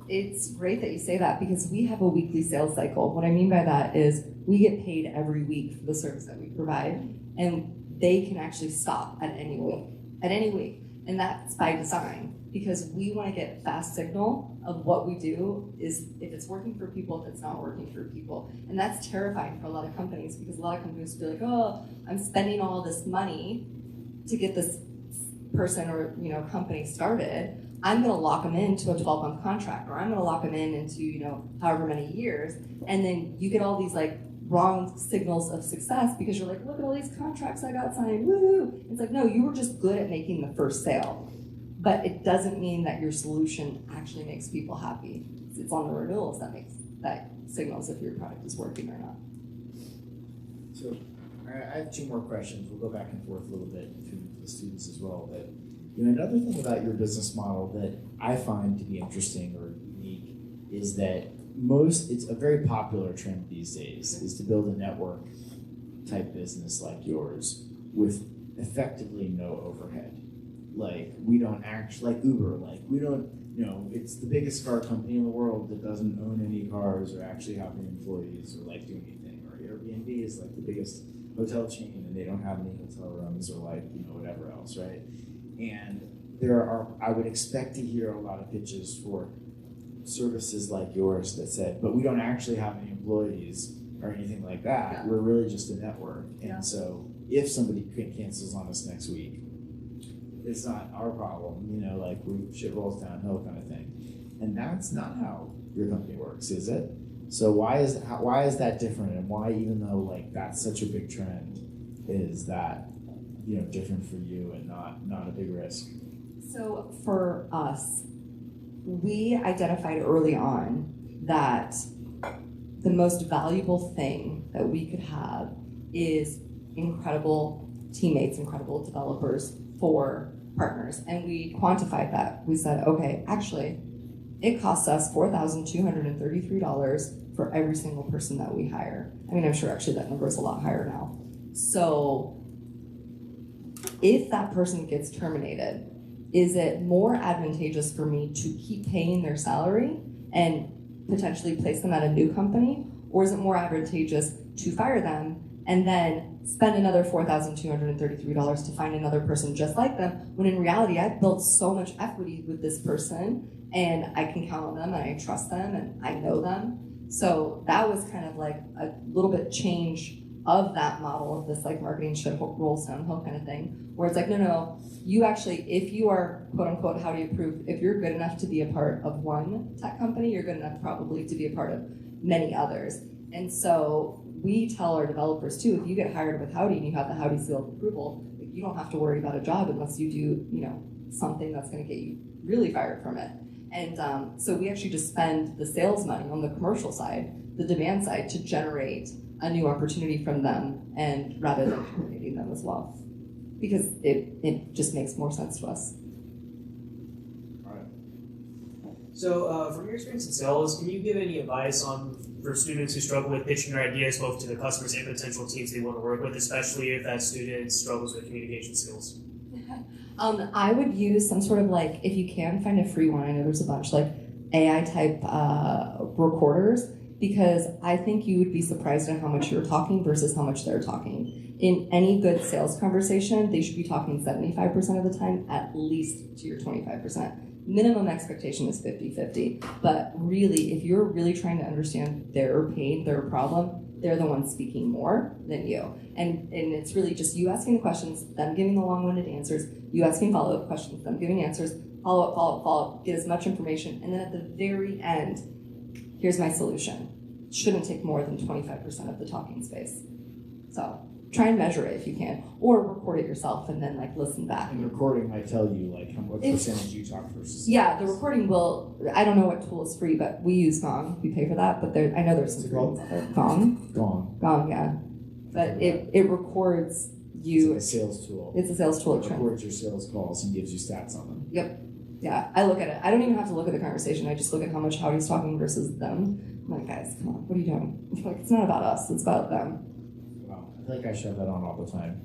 it's great that you say that because we have a weekly sales cycle. What I mean by that is we get paid every week for the service that we provide, and they can actually stop at any week, and that's by design because we want to get fast signal of what we do is if it's working for people, if it's not working for people, and that's terrifying for a lot of companies because a lot of companies feel like, oh, I'm spending all this money to get this person or company started. I'm going to lock them into a 12-month contract, or I'm going to lock them into however many years, and then you get all these like wrong signals of success because you're like, look at all these contracts I got signed, woohoo! It's like, no, you were just good at making the first sale, but it doesn't mean that your solution actually makes people happy. It's on the renewals that signals if your product is working or not. So I have two more questions. We'll go back and forth a little bit to the students as well. But another thing about your business model that I find to be interesting or unique is that it's a very popular trend these days is to build a network type business like yours with effectively no overhead. Like we don't actually, like Uber, like we don't, it's the biggest car company in the world that doesn't own any cars or actually have any employees or like do anything. Or Airbnb is like the biggest hotel chain and they don't have any hotel rooms or like, whatever else, right? And I would expect to hear a lot of pitches for services like yours that said, but we don't actually have any employees or anything like that. Yeah. We're really just a network. And so if somebody cancels on us next week, it's not our problem, like shit rolls downhill kind of thing. And that's not how your company works, is it? So why is that different? And why, even though like that's such a big trend, is that different for you and not a big risk? So for us, we identified early on that the most valuable thing that we could have is incredible teammates, incredible developers for partners, and we quantified that. We said, okay, actually, it costs us $4,233 for every single person that we hire. I mean, I'm sure actually that number is a lot higher now. So if that person gets terminated, is it more advantageous for me to keep paying their salary and potentially place them at a new company? Or is it more advantageous to fire them and then spend another $4,233 to find another person just like them, when in reality I've built so much equity with this person and I can count on them and I trust them and I know them. So that was kind of like a little bit change of that model of this like marketing should roll downhill kind of thing, where it's like, no, you actually, if you are quote unquote Howdy approved, if you're good enough to be a part of one tech company, you're good enough probably to be a part of many others. And so we tell our developers too, if you get hired with Howdy and you have the Howdy seal of approval, you don't have to worry about a job unless you do, something that's going to get you really fired from it. And so we actually just spend the sales money on the commercial side, the demand side, to generate a new opportunity from them, and rather than terminating them as well, because it just makes more sense to us. So, from your experience in sales, can you give any advice for students who struggle with pitching their ideas both to the customers and potential teams they want to work with, especially if that student struggles with communication skills? I would use some sort of if you can find a free one, I know there's a bunch, AI type recorders, because I think you would be surprised at how much you're talking versus how much they're talking. In any good sales conversation, they should be talking 75% of the time, at least to your 25%. Minimum expectation is 50-50. But really, if you're really trying to understand their pain, their problem, they're the ones speaking more than you. And it's really just you asking the questions, them giving the long-winded answers, you asking follow-up questions, them giving answers, follow-up, get as much information, and then at the very end, here's my solution. Shouldn't take more than 25% of the talking space. So try and measure it if you can, or record it yourself and then listen back. And recording might tell you what percentage you talk versus. Yeah, the recording will. I don't know what tool is free, but we use Gong. We pay for that, but I know there's some free ones out there. Gong. Gong, yeah. But it records you. It's a sales tool. It's a sales tool. It records your sales calls and gives you stats on them. Yep. Yeah, I look at it. I don't even have to look at the conversation. I just look at how much Howdy's talking versus them. I'm like, guys, come on, what are you doing? It's not about us. It's about them. Wow, I feel like I shove that on all the time.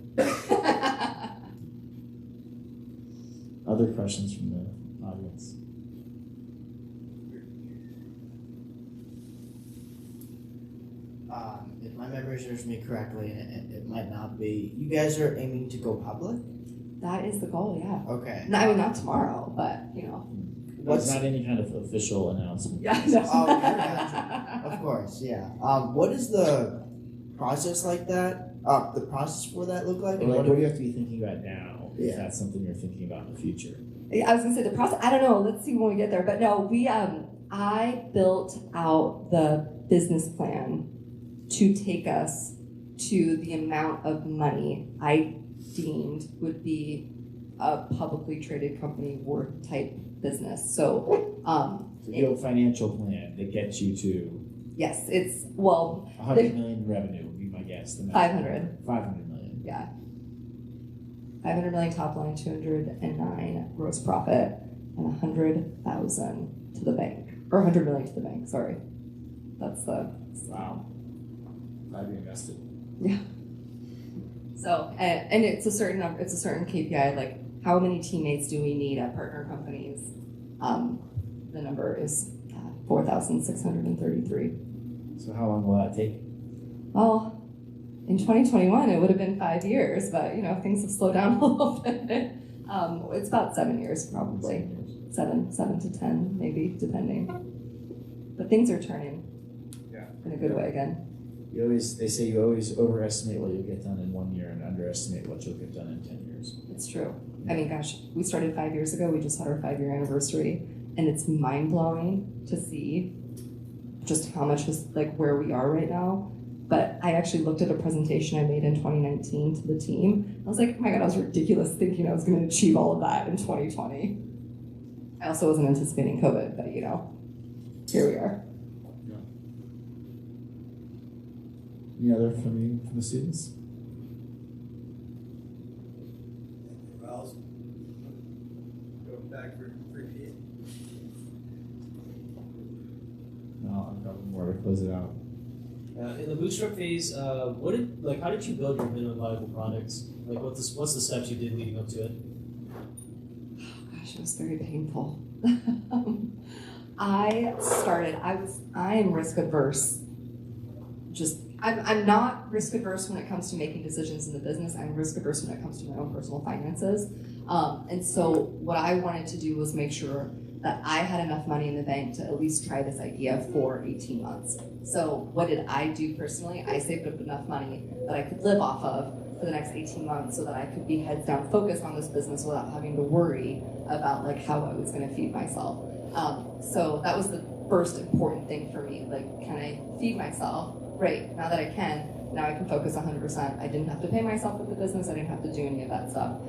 Other questions from the audience? If my memory serves me correctly, and it might not be, you guys are aiming to go public? That is the goal, yeah. Okay. No, I mean, not tomorrow, but, What's not any kind of official announcement? Yeah, no. Oh, yeah, of course, yeah. What is the process like that? The process for that look like? Or what do you have to be thinking about now? Yeah. If that's something you're thinking about in the future? I was gonna say the process. I don't know. Let's see when we get there. But no, I built out the business plan to take us to the amount of money I deemed would be a publicly traded company worth type business. So you have a financial plan that gets you to. Yes, it's 100 million revenue would be my guess. 500. 500 million. Yeah. 500 million top line, 209 gross profit, and 100,000 to the bank, or 100 million to the bank. Sorry, that's the. Wow. Glad we invested. Yeah. So and it's a certain number. It's a certain KPI. Like how many teammates do we need at partner companies? The number is 4,633. So how long will that take? Well, in 2021, it would have been 5 years, but things have slowed down a little bit. It's about 7 years, probably. 7 to 10, maybe, depending. But things are turning. Yeah. In a good way again. They say you always overestimate what you'll get done in 1 year and underestimate what you'll get done in 10 years. It's true. I mean, gosh, we started 5 years ago. We just had our 5-year anniversary, and it's mind-blowing to see just how much is where we are right now. But I actually looked at a presentation I made in 2019 to the team. I was like, oh my God, I was ridiculous thinking I was going to achieve all of that in 2020. I also wasn't anticipating COVID, but here we are. Yeah. Any other from the students? Well, couple more to close it out. In the bootstrap phase, how did you build your minimum viable products? Like, what's the steps you did leading up to it? Gosh, it was very painful. I am risk adverse. I'm not risk adverse when it comes to making decisions in the business. I'm risk adverse when it comes to my own personal finances. And so what I wanted to do was make sure that I had enough money in the bank to at least try this idea for 18 months. So what did I do personally? I saved up enough money that I could live off of for the next 18 months so that I could be heads down focused on this business without having to worry about like how I was gonna feed myself. So that was the first important thing for me. Like, can I feed myself? Great, now that I can, now I can focus 100%. I didn't have to pay myself with the business, I didn't have to do any of that stuff.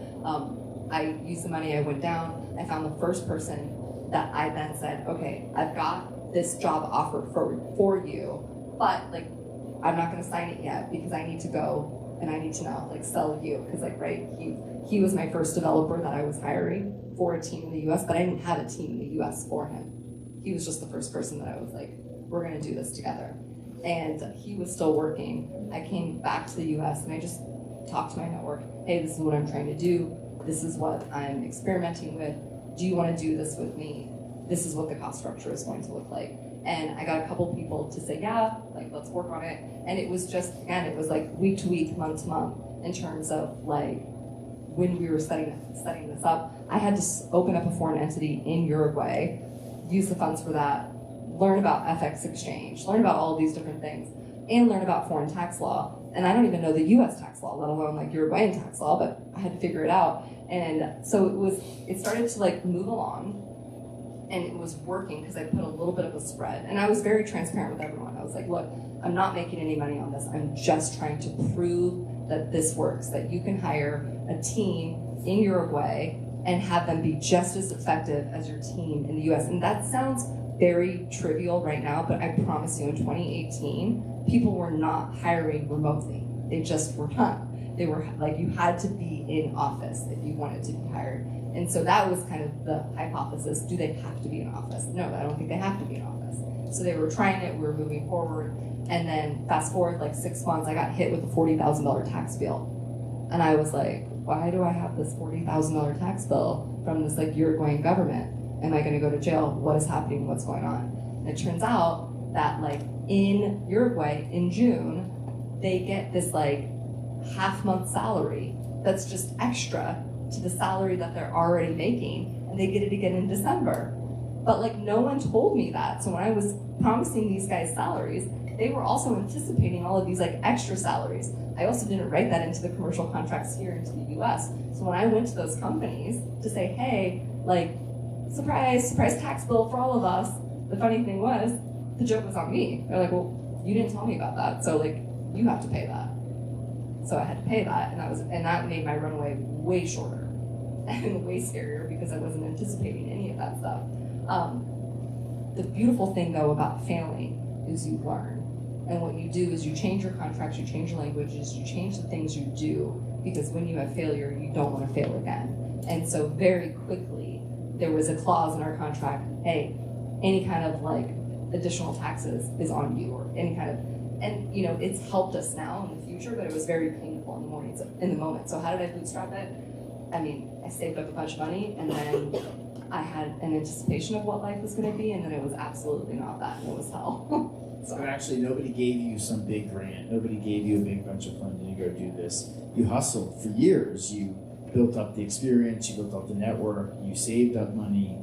I used the money, I went down, I found the first person that I then said, okay, I've got this job offer for you, but like, I'm not gonna sign it yet because I need to go and I need to now like sell you, because like, right, he was my first developer that I was hiring for a team in the US, but I didn't have a team in the US for him. He was just the first person that I was like, we're gonna do this together. And he was still working. I came back to the US and I just talked to my network, hey, this is what I'm trying to do. This is what I'm experimenting with. Do you want to do this with me? This is what the cost structure is going to look like. And I got a couple people to say, yeah, like, let's work on it. And it was just, again, it was like week to week, month to month, in terms of like, when we were setting this up, I had to open up a foreign entity in Uruguay, use the funds for that, learn about FX exchange, learn about all of these different things, and learn about foreign tax law. And I don't even know the US tax law, let alone like Uruguayan tax law, but I had to figure it out. And so it started to like move along, and it was working because I put a little bit of a spread. And I was very transparent with everyone. I was like, look, I'm not making any money on this. I'm just trying to prove that this works, that you can hire a team in Uruguay and have them be just as effective as your team in the US. And that sounds very trivial right now, but I promise you in 2018, people were not hiring remotely. They just were not. They were like, you had to be in office if you wanted to be hired. And so that was kind of the hypothesis. Do they have to be in office? No, I don't think they have to be in office. So they were trying it, we were moving forward. And then fast forward like 6 months, I got hit with a $40,000 tax bill. And I was like, why do I have this $40,000 tax bill from this like Uruguayan government? Am I gonna go to jail? What is happening? What's going on? And it turns out that like in Uruguay in June, they get this like half-month salary that's just extra to the salary that they're already making, and they get it again in December. But like no one told me that. So when I was promising these guys salaries, they were also anticipating all of these like extra salaries. I also didn't write that into the commercial contracts here into the US. So when I went to those companies to say, hey, like, surprise tax bill for all of us, the funny thing was, the joke was on me. They're like, well, you didn't tell me about that, so like, you have to pay that. So I had to pay that, and that made my runway way shorter and way scarier because I wasn't anticipating any of that stuff. The beautiful thing though about failing is you learn. And what you do is you change your contracts, you change your languages, you change the things you do, because when you have failure, you don't want to fail again. And so very quickly, there was a clause in our contract, hey, any kind of like additional taxes is on you, or any kind of, and you know, it's helped us now in the future, but it was very painful in the moment. So how did I bootstrap it? I mean, I saved up a bunch of money, and then I had an anticipation of what life was going to be, and then it was absolutely not that, and it was hell. So actually, nobody gave you some big grant. Nobody gave you a big bunch of funding to go do this. You hustled for years. You built up the experience. You built up the network. You saved up money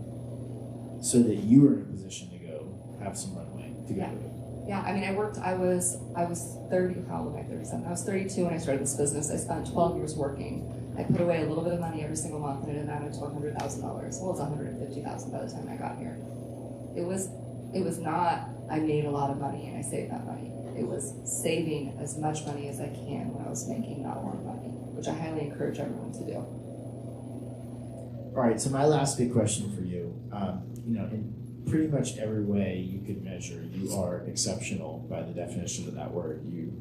so that you were in a position to go have some runway to go do it. Yeah, I mean, I was 30, how old am I, 37? I was 32 when I started this business. I spent 12 years working. I put away a little bit of money every single month, and it amounted to $100,000. Well, it was $150,000 by the time I got here. It was not, I made a lot of money and I saved that money. It was saving as much money as I can when I was making not more money, which I highly encourage everyone to do. All right, so my last big question for you, in pretty much every way you could measure, you are exceptional by the definition of that word. You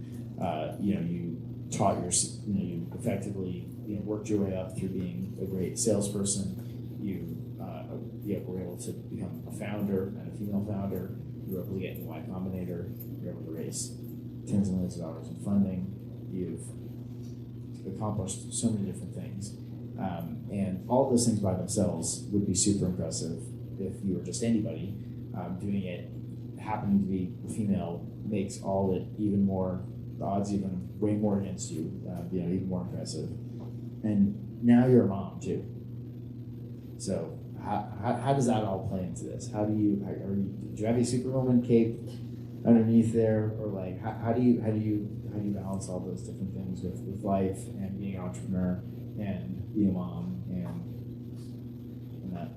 taught you effectively, worked your way up through being a great salesperson. You were able to become a founder and a female founder. you're able to get in Y Combinator, you're able to raise tens of millions of dollars in funding, you've accomplished so many different things. And all those things by themselves would be super impressive if you were just anybody. Doing it, happening to be female, makes all it even more, the odds even way more against you, even more impressive. And now you're a mom too. So how does that all play into this? Do you have a Superwoman cape underneath there, or like how do you balance all those different things with life and being an entrepreneur and being a mom and that?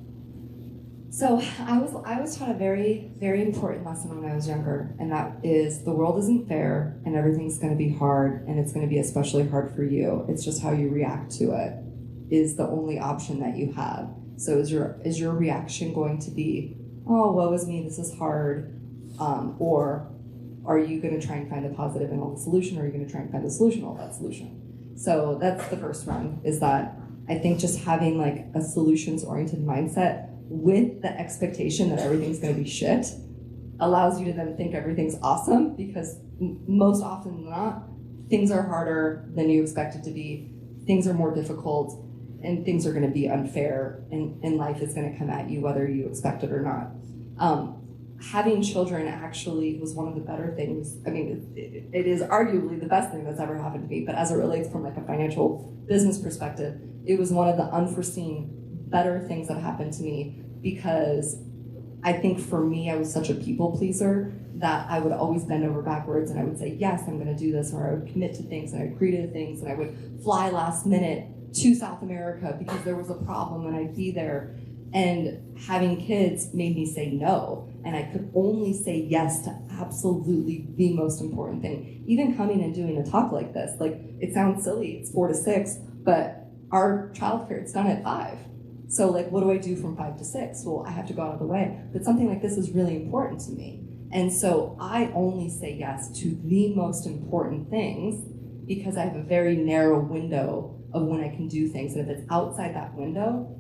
So I was taught a very, very important lesson when I was younger, and that is the world isn't fair and everything's going to be hard, and it's going to be especially hard for you. It's just how you react to it is the only option that you have. So is your reaction going to be, oh, woe is me, this is hard, or are you going to try and find the positive in all the solution, or are you going to try and find the solution in all that solution? So that's the first one, is that I think just having like a solutions-oriented mindset with the expectation that everything's going to be shit allows you to then think everything's awesome, because most often than not, things are harder than you expect it to be, things are more difficult, and things are going to be unfair, and life is going to come at you whether you expect it or not. Having children actually was one of the better things. I mean, it is arguably the best thing that's ever happened to me, but as it relates from like a financial business perspective, it was one of the unforeseen better things that happened to me, because I think for me, I was such a people pleaser that I would always bend over backwards and I would say, yes, I'm going to do this, or I would commit to things and I would agree to things, and I would fly last minute to South America because there was a problem and I'd be there. And having kids made me say no, and I could only say yes to absolutely the most important thing. Even coming and doing a talk like this, like, it sounds silly, it's 4 to 6, but our childcare, it's done at 5. So like, what do I do from 5 to 6? Well, I have to go out of the way. But something like this is really important to me. And so I only say yes to the most important things because I have a very narrow window of when I can do things. And if it's outside that window,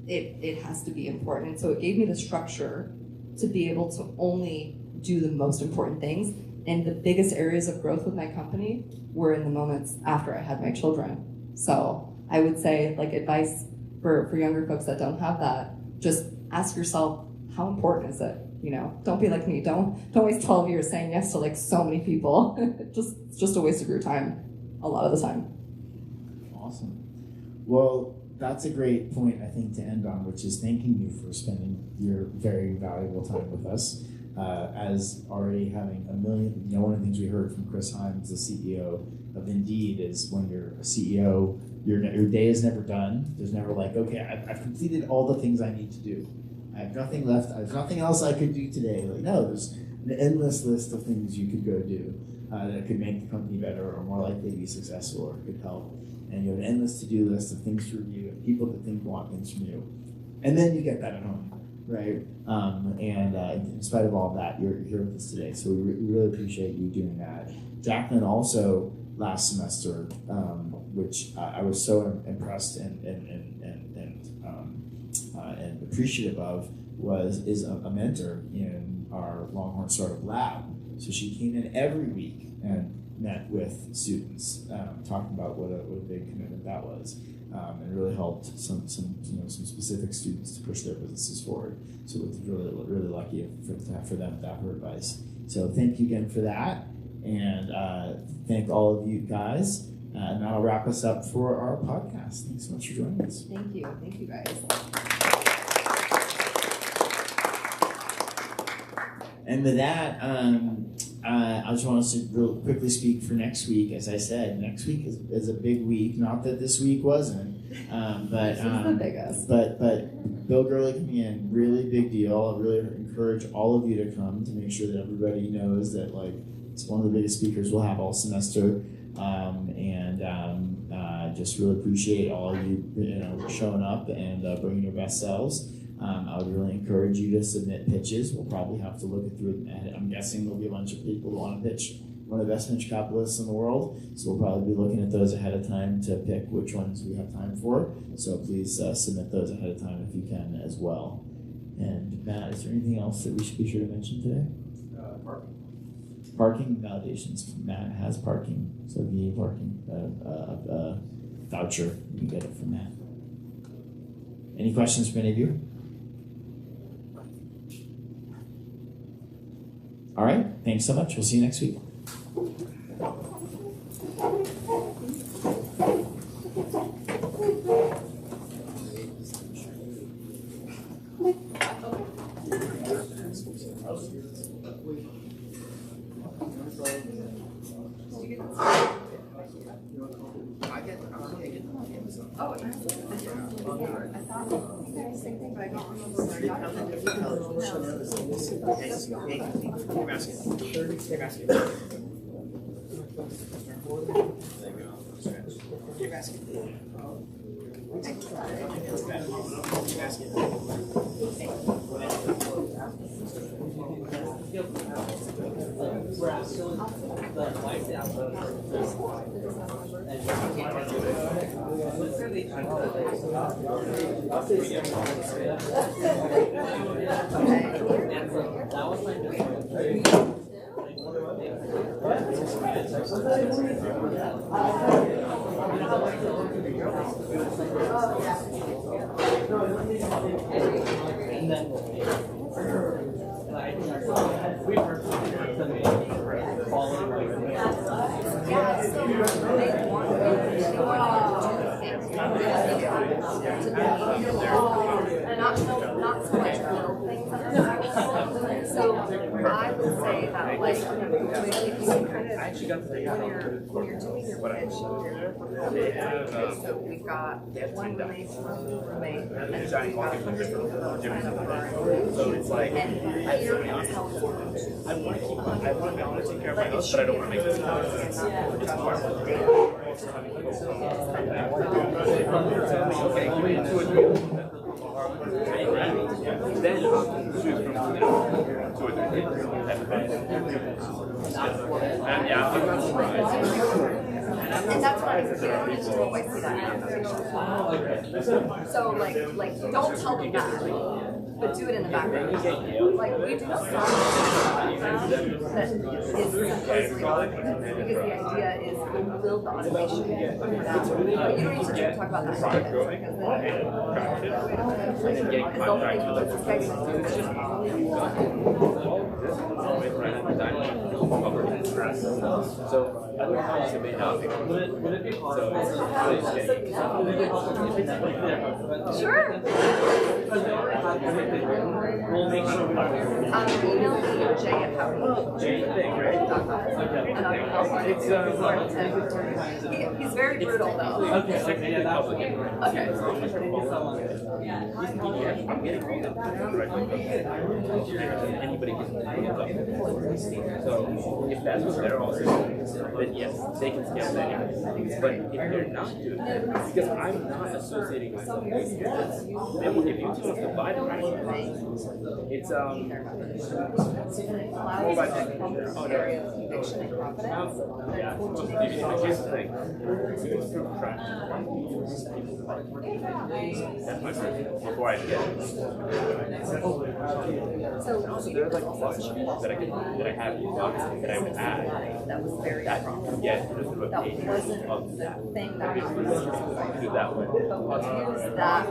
it has to be important. And so it gave me the structure to be able to only do the most important things. And the biggest areas of growth with my company were in the moments after I had my children. So I would say, like, advice for younger folks that don't have that, just ask yourself, how important is it? You know, don't be like me. Don't waste 12 years saying yes to like so many people. It's just a waste of your time a lot of the time. Awesome. Well, that's a great point, I think, to end on, which is thanking you for spending your very valuable time with us. As already having a million, one of the things we heard from Chris Himes, the CEO of Indeed, is when you're a CEO, your day is never done. There's never like, okay, I've completed all the things I need to do. I have nothing left. There's nothing else I could do today. Like, no, there's an endless list of things you could go do that could make the company better or more likely to be successful or could help. And you have an endless to-do list of things to review and people that want things from you. And then you get that at home, right? And in spite of all of that, you're here with us today. So we really appreciate you doing that. Jacqueline also last semester, which I was so impressed and appreciative of, is a mentor in our Longhorn Startup Lab. So she came in every week and met with students, talking about what a big commitment that was, and really helped some specific students to push their businesses forward. So it was really lucky for them to have her advice. So thank you again for that, and thank all of you guys. And that'll wrap us up for our podcast. Thanks so much for joining us. Thank you guys. And with that, I just want us to real quickly speak for next week. As I said, next week is a big week. Not that this week wasn't, but the biggest. But Bill Gurley coming in, really big deal. I really encourage all of you to come to make sure that everybody knows that it's one of the biggest speakers we'll have all semester, and just really appreciate all of you showing up and bringing your best selves. I would really encourage you to submit pitches. We'll probably have to look through it. I'm guessing there'll be a bunch of people who want to pitch one of the best venture capitalists in the world. So we'll probably be looking at those ahead of time to pick which ones we have time for. So please submit those ahead of time if you can as well. And Matt, is there anything else that we should be sure to mention today? parking? Parking validations. Matt has parking, so VA parking voucher. You can get it from Matt. Any questions from any of you? All right. Thanks so much. We'll see you next week. Not so much little things. So I would say that like if you kind of when you're doing your pitch, so we've got one roommate, and we've got So it's like and here is how it's I want to take care of my house, but I don't want to make this okay, give me 2 or 3. Then choose from 2 or 3. And yeah, I'm not surprised. and that's what I see that so like don't tell them that, but do it in the background. Like we do some that is supposedly automated because the idea is we'll build the automation for that. But you don't need to talk about that because they'll think that this guy's going to do this. So I don't know how to make out. Sure. We'll make sure. Email me he's very brutal though. Okay. Okay. I'm getting all that. Anybody can do it. So if that's what they're also doing, then yes, they can scale that anyways. But if they're not doing that, because I'm not associating myself with them, if you two have to buy the right it's more about yeah. Here's the thing. That's my first before I get it. So there's like a bunch that I have that I would add. That was very strong. Yeah, just about That wasn't of the thing that I was do that one. use that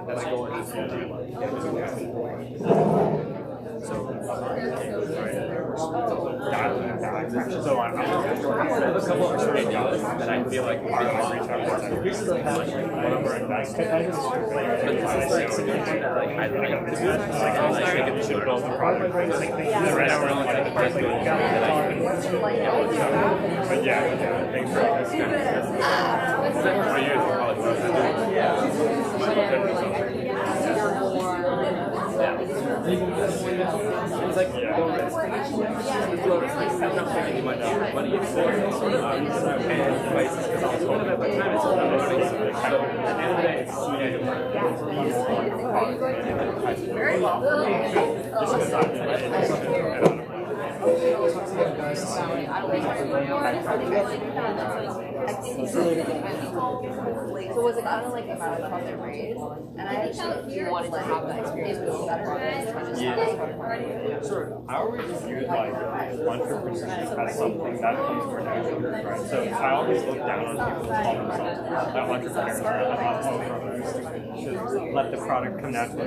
Then I go into so I'm a couple of that I feel like are it's like low risk. It's low risk. I'm not paying any money for and devices because I was told at the time it's not money. So at the end of the day, it's very well. So was it kind of like about how they're raised? And I actually wanted to have that experience with better. Sure. I always viewed like entrepreneurship as something that comes from nature, right? So I always look down on people who call themselves entrepreneurs. I thought, oh, should let the product come naturally.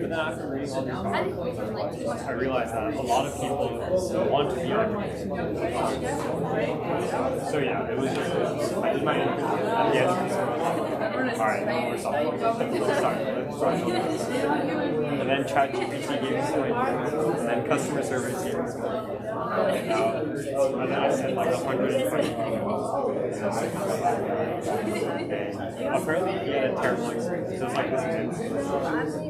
But then after reading all these articles, I realized that a lot of people want to be entrepreneurs. So yeah, it was just I did my interview at the end of the alright, we're sorry. And then ChatGPT gave me some ideas, and then customer service gave me some ideas. And then I sent like 120 emails. Apparently he had a terrible experience, just like this man.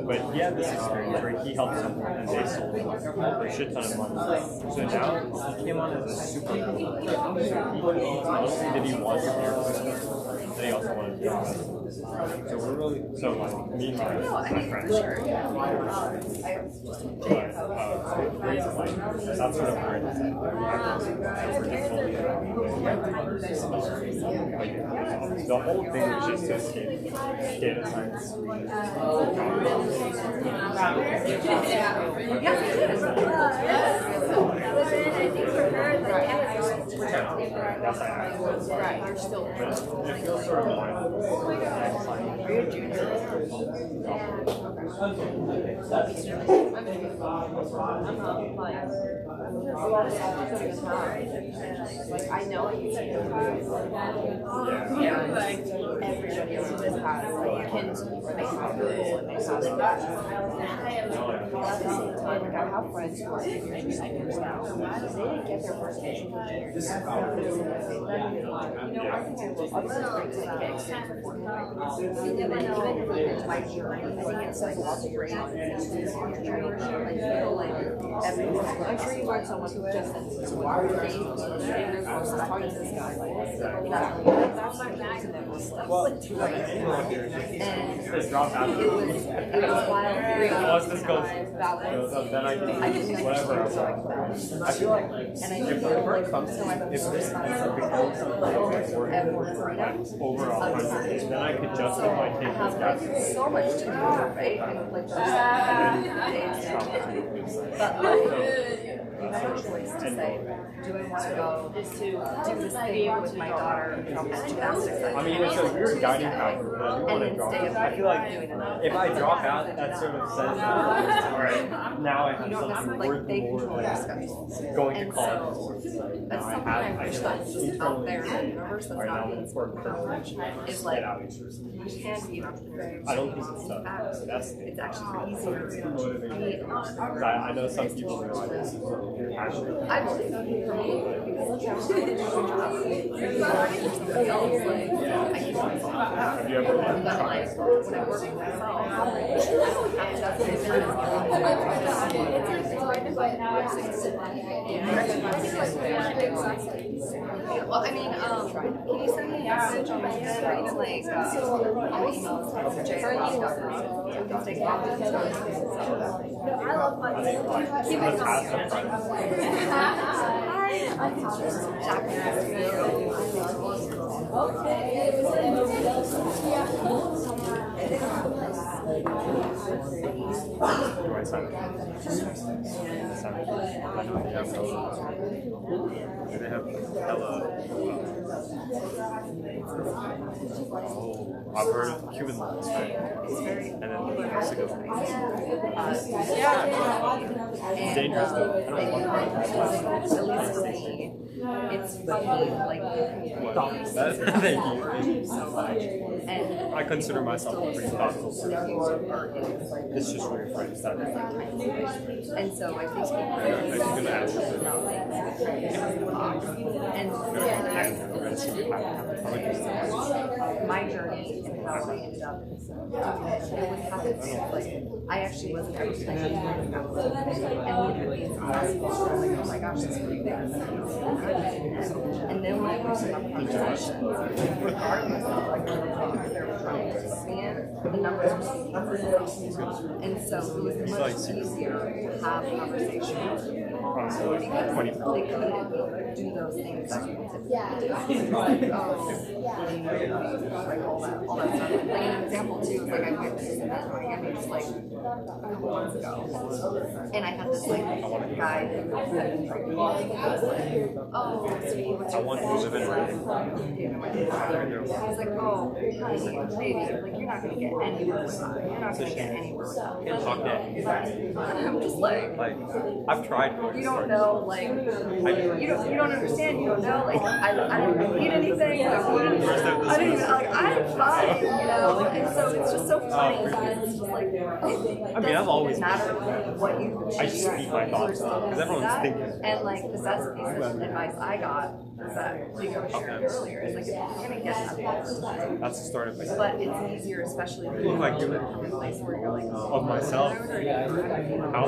But he had this experience where he helped someone and they sold him for a shit ton of money. So now he came on as a super cool. So not only did he want to be a business, but he also wanted to be a business. So we're really, so like me and my friends. That's sort of where it is. The whole thing was just to escape data science. Yes, I have. Right, you're still. But it feels sort of mindless. Are you a junior? Like I know you like everybody else has had like kids where they have Google and they have that. Like I have friends who are juniors and seniors now. They didn't get their first vision for years. I think I will obviously great to get experience before even if it's my journey, I think it's like lots of great entrepreneurship. I feel like everyone, I'm sure you learned so much just in one day. I was talking to this guy like that's my bag and then we're stuck with two and it was wild. Once this goes, then I can whatever else. I feel like if the work comes, if this becomes something overall, then I could justify taking this guy. So much to do, right? And like but you have a choice to say, do I want to go do this thing with my daughter from gymnastics? I mean, it's a weird guiding factor, but I do want to drop it. I feel like if I drop out, that sort of says, alright, now I have something worth more than going to college. That's something I wish that's out there in the universe that's not being privilege is like, you can be an entrepreneur. I don't think it's tough. It's actually easier to be an entrepreneur. I know some people that are like, this is really passionate. I believe for me, because somebody else, like, I can have you ever been but like, when I work with myself, I don't have to well, I mean, can you send me a message on LinkedIn or even like my email is jay@ross.com. We can stay connected. I love my keep it They have hella. Oh, I've heard of Cuban links, right? And then Mexico. It's dangerous though. I don't want to. It's funny, like Thank you so much. I consider myself a pretty thoughtful person. It's just for your friends that and so I think I'm going to ask you. my journey and how I ended up it would happen like I actually wasn't ever expecting to do that and literally it's impossible. Like, oh my god, gosh, this really big thing. And then when I was in our conversations, regardless of like they were trying to expand, the numbers were still. And so it was much easier to have a conversation because they couldn't do those things that people typically do. Like, like all that stuff. Like an example too is like I went to this event in Miami just like a couple months ago, and I had this like guy who had been drinking. Oh, sweetie, what's your He's like, oh, honey, baby, like you're not gonna get anywhere with that. You're not gonna get anywhere with that. Can't talk that. And I'm just like I've tried. You don't know, like you don't understand. You don't know, like I don't need anything. I don't even like I'm fine, you know. And so it's just so funny because it's just like I've always matter what you I just speak my thoughts because everyone's thinking. And like the best piece of advice I got was that Diego shared earlier is like if you're gonna get that That's the start of it. but it's easier, especially if you're Like in a place where you're like of myself. How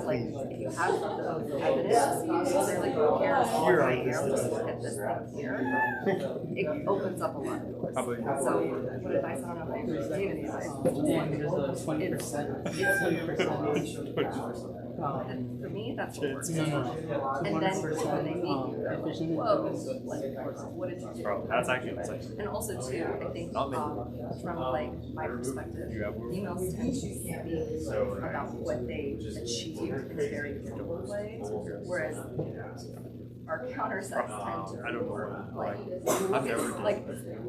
like if you have the evidence, they're like who cares? Here I am just look at this thing here. It opens up a lot of doors. So what advice I don't know if I ever gave advice. And for me, that's what works. And then when they meet you, they're like, whoa, what did you do? Bro, that's actually insane. And also too, I think from like my perspective, emails tend to be about what they achieve in a very visible way, whereas our counter-sex tend to like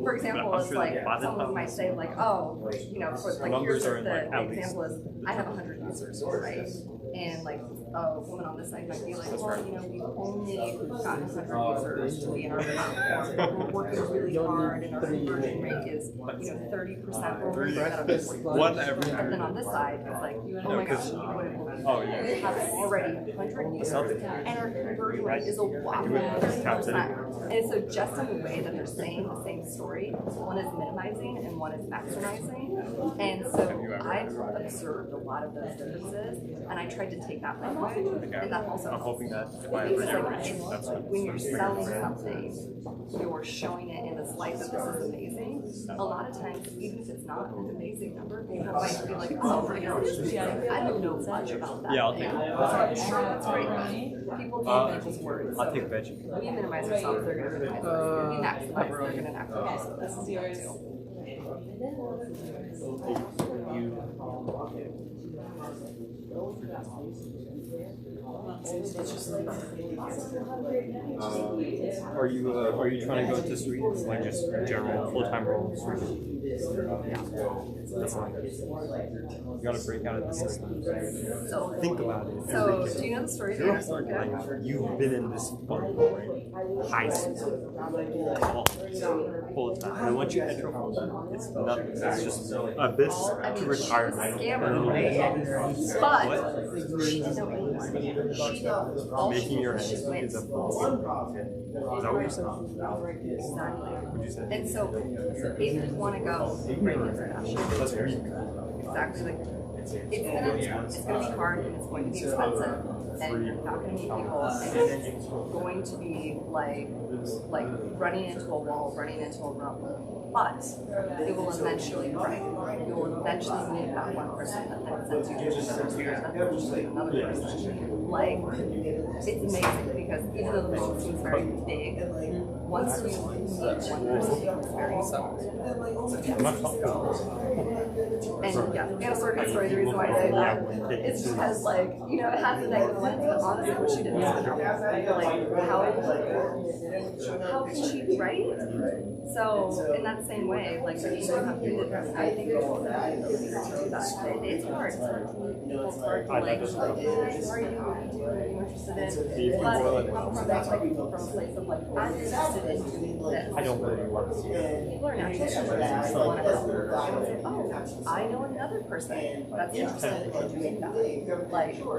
for example, it's like someone might say like, oh, you know, for like here's the example is I have 100 users, right? And like a woman on this side might be like, well, you know, we've only gotten 100 users to be in our platform. We're working really hard, and our conversion rate is, you know, 30%. One every. And then on this side, it's like, oh my gosh, we have already 100 users, and our conversion rate is a whopping 30%. And so just in the way that they're saying the same story, one is minimizing and one is maximizing. And so I've observed a lot of those differences, and I tried to take that language, and that also I'm hoping that because like when you're selling something, you're showing it in this light that this is amazing. A lot of times, even if it's not an amazing number, people might be like, oh, you know, I don't know much about that. Yeah, I'll take it. I'm sure that's great. People do mention words. I'll take veggie. We minimize ourselves, they're going to minimize us. We maximize, they're going to maximize. So this is yours. Are you trying to go to Sweden? Like just general full-time role in Sweden? That's fine. You gotta break out of this. So, think about it. So, do you know the story of Anna Like, you've been in this high school, college, full time, and then once you enter full time, it's nothing. It's just abyss to retirement. But she didn't know anyone. Making your head is a full. Is that what you said? Exactly. What you said? And so, if you want to go break international, That's very exactly like it's gonna be hard and it's going to be expensive. And you're not going to meet people, and it's going to be like running into a wall, running into a room. But it will eventually break. You will eventually meet that one person that then sends you to another person, another person. Like, it's amazing because even though the world seems very big, once you meet one person, it's very small. And yeah, Anna Sorkin's story, the reason why I say that is because, like, you know, it has a negative lens, but honestly, what she did was like, how can she write? So, in that same way, like, you have to, I think it's hard. It's hard. It's hard to, like, how are you? What are you interested in? But it comes from that, like, from a place of, like, I'm interested in doing this. I don't really want to. People are naturally interested. People want to help. Oh, I know another person that's interested in doing that. Like, but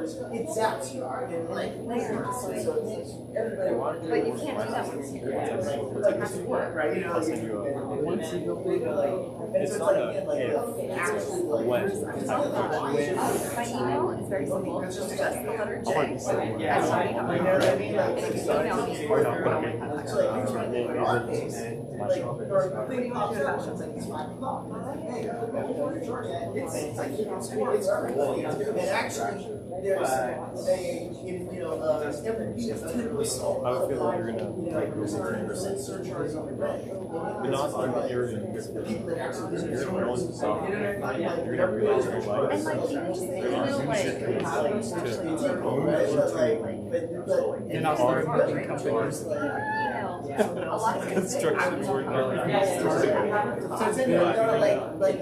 you can't do that when you're here. You have to work, right? I'll send you a. It's not a when. My email is very simple. It's just the letter J. And if you email me, what do you want to do in I would feel like you're gonna like lose 30% surcharge on the bread. But not on the area because you're gonna realize yourself. You're gonna realize your life. and like even just the email, like You're not hard companies. a lot of Construction work.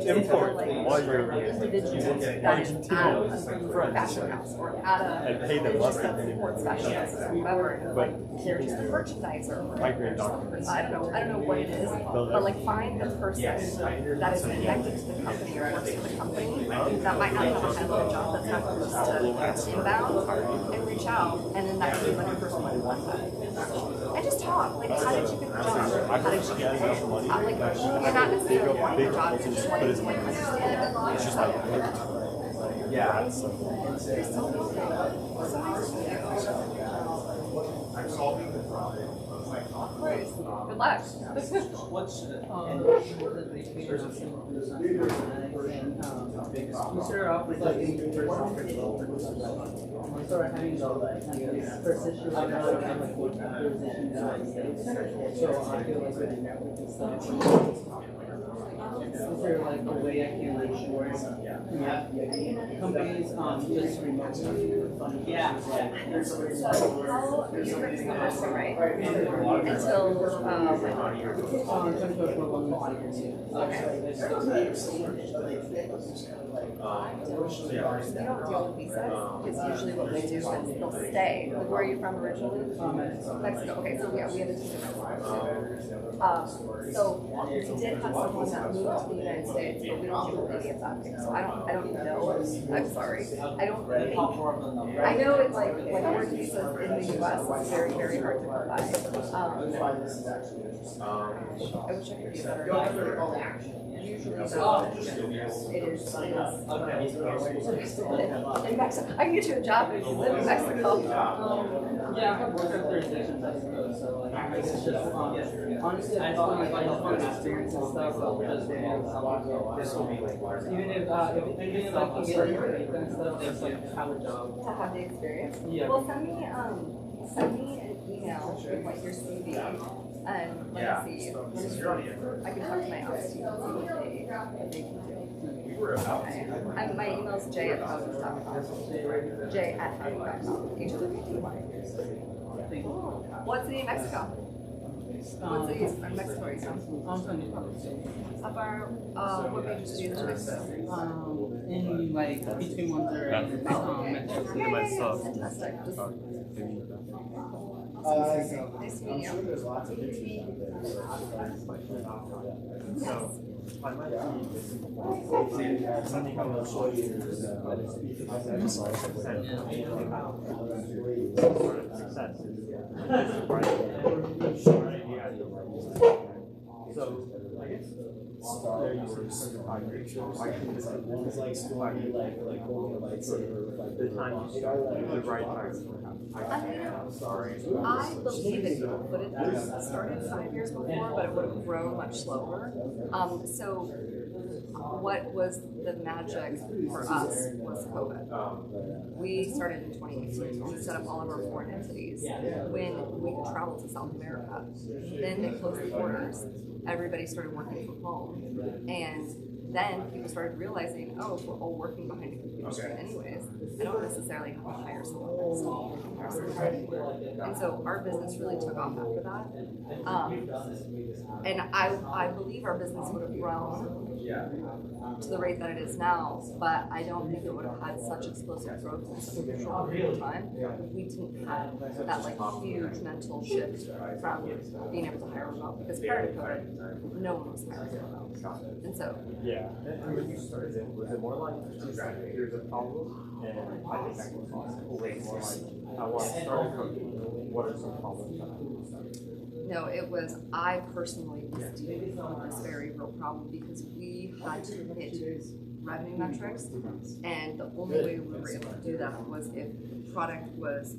import while you're individuals that is at a fashion house or at a And pay them less than sports specialist or whatever. But They're just a merchandiser. migrant documents. I don't know what it is, but like find the person that is connected to the company or works for the company that might not have a high-level job that's not close to inbound and reach out, and then that can be like a first point of contact. And just talk. Like, how did you get the job? How did you get paid? You're not necessarily wanting the job, you're just wanting to understand it. It's just like, yeah. You're so I'm solving the problem. of course. Good luck. What's you start off with like start having the first issue right now. I have like one position in the United States, so I feel like with the networking stuff. Is there like a way I can like short companies just remote stuff? Yeah. Right? Until we don't deal with visas. It's usually what we do is they'll stay. Like, where are you from originally? Mexico. Okay, so yeah, we have a team in Mexico. So we did have someone that moved to the United States, but we don't deal with any of that thing. So I don't know. I'm sorry. I don't think. I know it's like work visas in the U.S. is very, very hard to come by. I wish I could do better. Usually, it is. In Mexico, I can get you a job if you live in Mexico. Yeah, I've worked at jurisdictions, I suppose. So like, I guess it's just honestly, I just want to experience and stuff. So just even if I can get it and stuff, just like have a job. To have the experience. Yeah. Well, send me an email with like your CV. And let me see. I can talk to my ops team and see what they can do. My email is j@howden.com. j@howden.com. What's the Mexico? What's the Mexico are you from? I'm from New York. How far, what made you choose Mexico? In like between Monterrey and Fantastic. Nice to meet you. There's lots of pictures out there. So, I might be something I will show you success. So, I guess they're using certified ratios. One's like story, like holding a lightsaber with like the time you start, the right time. I'm sorry. I believe it would have started 5 years before, but it would have grown much slower. So what was the magic for us was COVID. We started in 2018. We set up all of our foreign entities when we could travel to South America. Then they closed the borders. Everybody started working from home. And then people started realizing, oh, if we're all working behind a computer screen anyways, I don't necessarily have to hire someone that's and so our business really took off after that. And I believe our business would have grown to the rate that it is now, but I don't think it would have had such explosive growth in such a short period of time if we didn't have that like huge mental shift from being able to hire remote, because prior to COVID, no one was hiring remote. And so yeah, and when you started, was it more like there's a problem, and I think that was way more like I want to start a company what are some problems that No, it was, I personally was dealing with this very real problem because we had to hit revenue metrics, and the only way we were able to do that was if the product was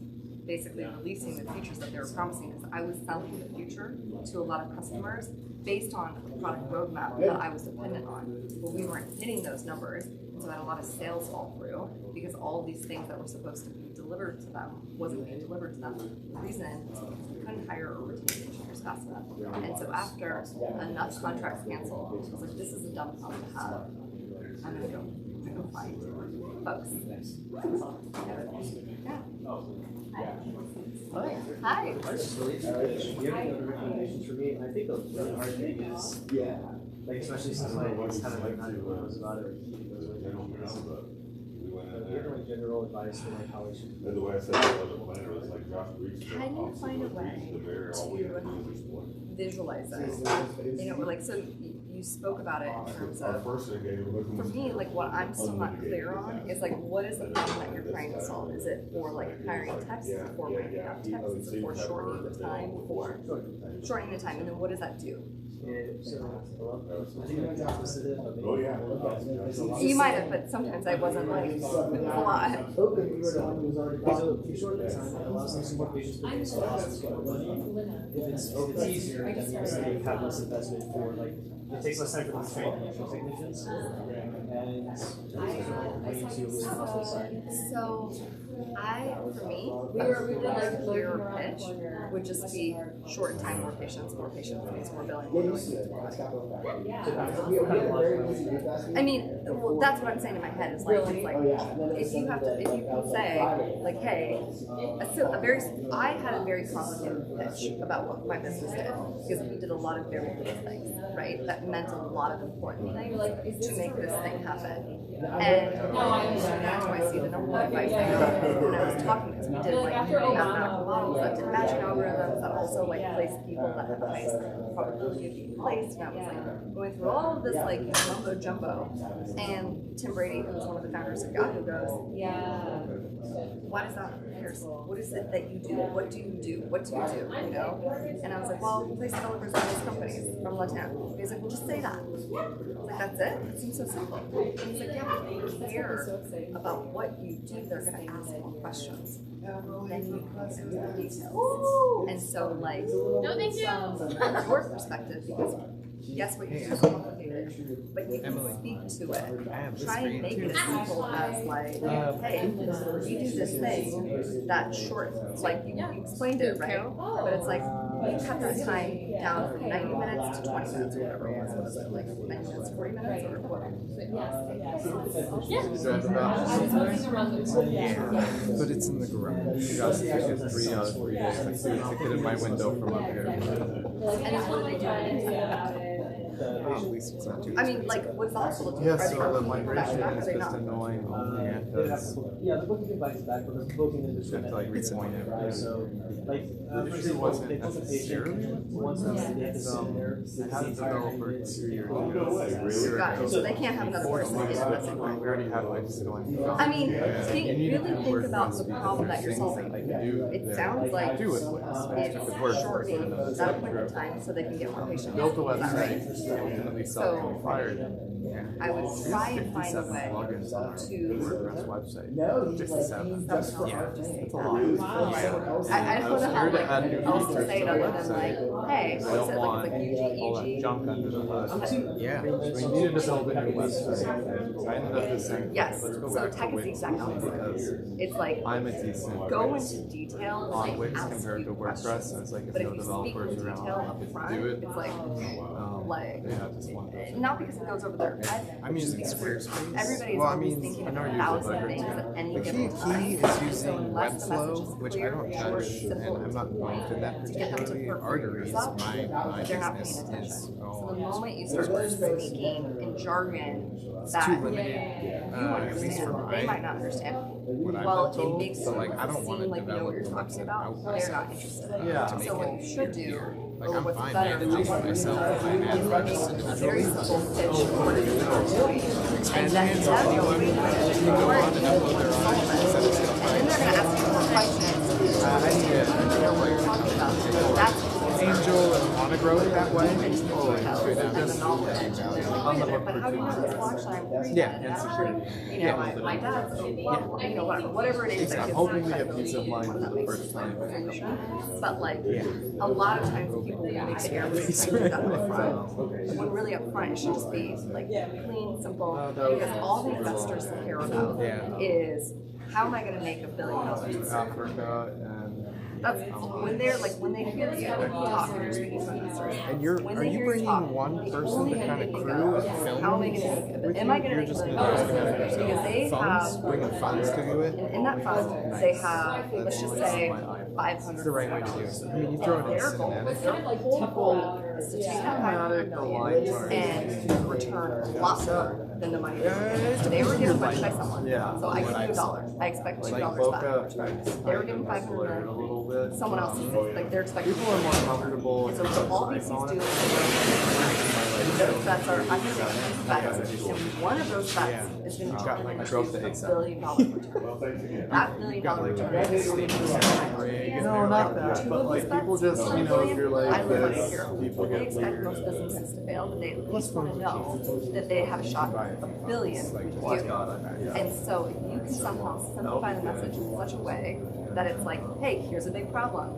basically releasing the features that they were promising, because I was selling the future to a lot of customers based on a product roadmap that I was dependent on. But we weren't hitting those numbers, so I had a lot of sales fall through because all these things that were supposed to be delivered to them wasn't being delivered to them. The reason is because we couldn't hire or retain engineers fast enough. And so after enough contracts canceled, I was like, this is a dumb problem to have. I'm gonna go find folks. Yeah. Hi. That's just really interesting. You have any other recommendations for me? I think the really hard thing is, like especially since like it's kind of like not everyone knows about it or keeping those with their own person. Do you have like general advice for like how I should? And the way I said the other planner is like Josh Reed's. Can you find a way to visualize it? You know, like so you spoke about it in terms of, for me, like what I'm still not clear on is like what is the problem that you're trying to solve? Is it for like hiring techs? Is it for ramping up techs? Is it for shortening the time? And then what does that do? I think I got this in, but maybe You might have, but sometimes I wasn't like a lot. So if you shorten the time, it allows them some more patients to do if it's easier, then you say have less investment for like it takes less time for them to train the actual technicians and way to So for me, a clear pitch would just be short time, more patients, means more billing, more billing. I mean, well, that's what I'm saying in my head is like, it's like if you can say like, hey, I had a very complicated pitch about what my business did because we did a lot of very little things, right? That meant a lot of important things to make this thing happen. And now I see the number one advice I got when I was talking because we did like mathematical models that did matching algorithms that also like placed people that had the highest probability of being placed. And I was like going through all of this like mumbo jumbo. And Tim Brady, who was one of the founders of Yahoo, goes, why does that matter? What is it that you do? What do you do? What do you do? You know? And I was like, well, we place developers in these companies from Latam. He's like, well, just say that. I was like, that's it? It seems so simple. And he's like, yeah, if they care about what you do, they're going to ask more questions. Then you can go into the details. And so, like, from your perspective, because yes, what you do is complicated, but you can speak to it. Try and make it as simple as like, hey, we do this thing that's short, like you explained it, right? But it's like, you cut that time down from 90 minutes to 20 minutes or whatever it was. What was it, like 90 minutes, 40 minutes or what? Yeah, but it's in the garage. Just took 3 out of 3 days. I see a ticket in my window from up here. And what do they do? At least it's not too I mean, like, what's the hospital do? Yeah, so the migration is just annoying only because yeah, the booking invites back because the booking industry you have to like repoint it. So, like, for It example, wasn't they book a patient necessarily. once a month, they have to sit there. I had a developer 2 years ago. Gotcha. So they can't have another person in this. We already had lights going. I mean, really think about the problem that you're solving. It sounds like it's shortening that appointment time so they can get more patients. Built a Is that right? website, ultimately So self-fired. I would try and find a way plugins on our to. WordPress website. 57. That's That's a lot. I don't know how Scared to else to say it other than like, hey, I what's don't it want like all that UG? junk under the hood. Okay. Yeah, we needed to build a new website. I ended up just saying, Yes, let's go so back to tech is the Wix exact opposite. because It's like, I'm a decent go into detail, on like Wix ask compared you to WordPress. questions. And it's like if But no if you speak developers in around, detail I'm up happy to front, do it. it's like, Yeah, just one person. not because it goes over their head. I'm using Squarespace. Everybody's Well, I always mean, thinking I of know a you're thousand using things at any The given key time. is So using unless the message is Webflow, which I clear, don't short, touch, simple, and I'm not involved in that to get them to particularly. perform Arteries, yourself, my they're not paying business attention. is So the moment you start speaking in jargon it's that too limited. you At least for understand, they my might not understand. what I've Well, been it told, makes but like I don't it want seem to like you know develop what you're a talking website about. out They're not interested. to make So what it you should do, like or I'm what's fine better, managing myself. I manage a very individually. simple pitch for what it is you're doing, and Expanding then it have to your anyone way who can go on and upload their own and then they're going to ask you more questions. I need it. I feel like grow it that way, into the oh, details it's and the just knowledge. And they're like, wait a minute, but how do you know this watch that I'm wearing? Yeah, And it's actually, you know, my dad's, you know, whatever it is. I'm hoping to get peace of mind for the first time. But like, a lot of times people will make the error of saying that up front. When really up front, it should just be like clean, simple. Because all the investors care about is how am I going to make $1 billion? Africa and that's when they're like when they hear you talk and you're speaking to investors. and are you bringing one person to kind of crew and film? How am I going to make it? Am I going to make $1 billion? Because they have bringing funds to do it. in that fund they have, let's just say, 500. The right way to do it. I mean, you throw it in Their goal is to take that 500 million and return a lot more than the money. They were given money by someone, so I give you $1. I expect $2 back. They were given 500 million. Someone else is like they're expecting. People are more comfortable. And so what all VCs do is those bets are I'm going to make bets, and one of those bets is going to turn into $1 billion return. That $1 billion return is No, not that. But like people just, you know, if you're like people they expect most businesses to fail, but they at least want to know that they have a shot at $1 billion with you. And so if you can somehow simplify the message in such a way that it's like, hey, here's a big problem.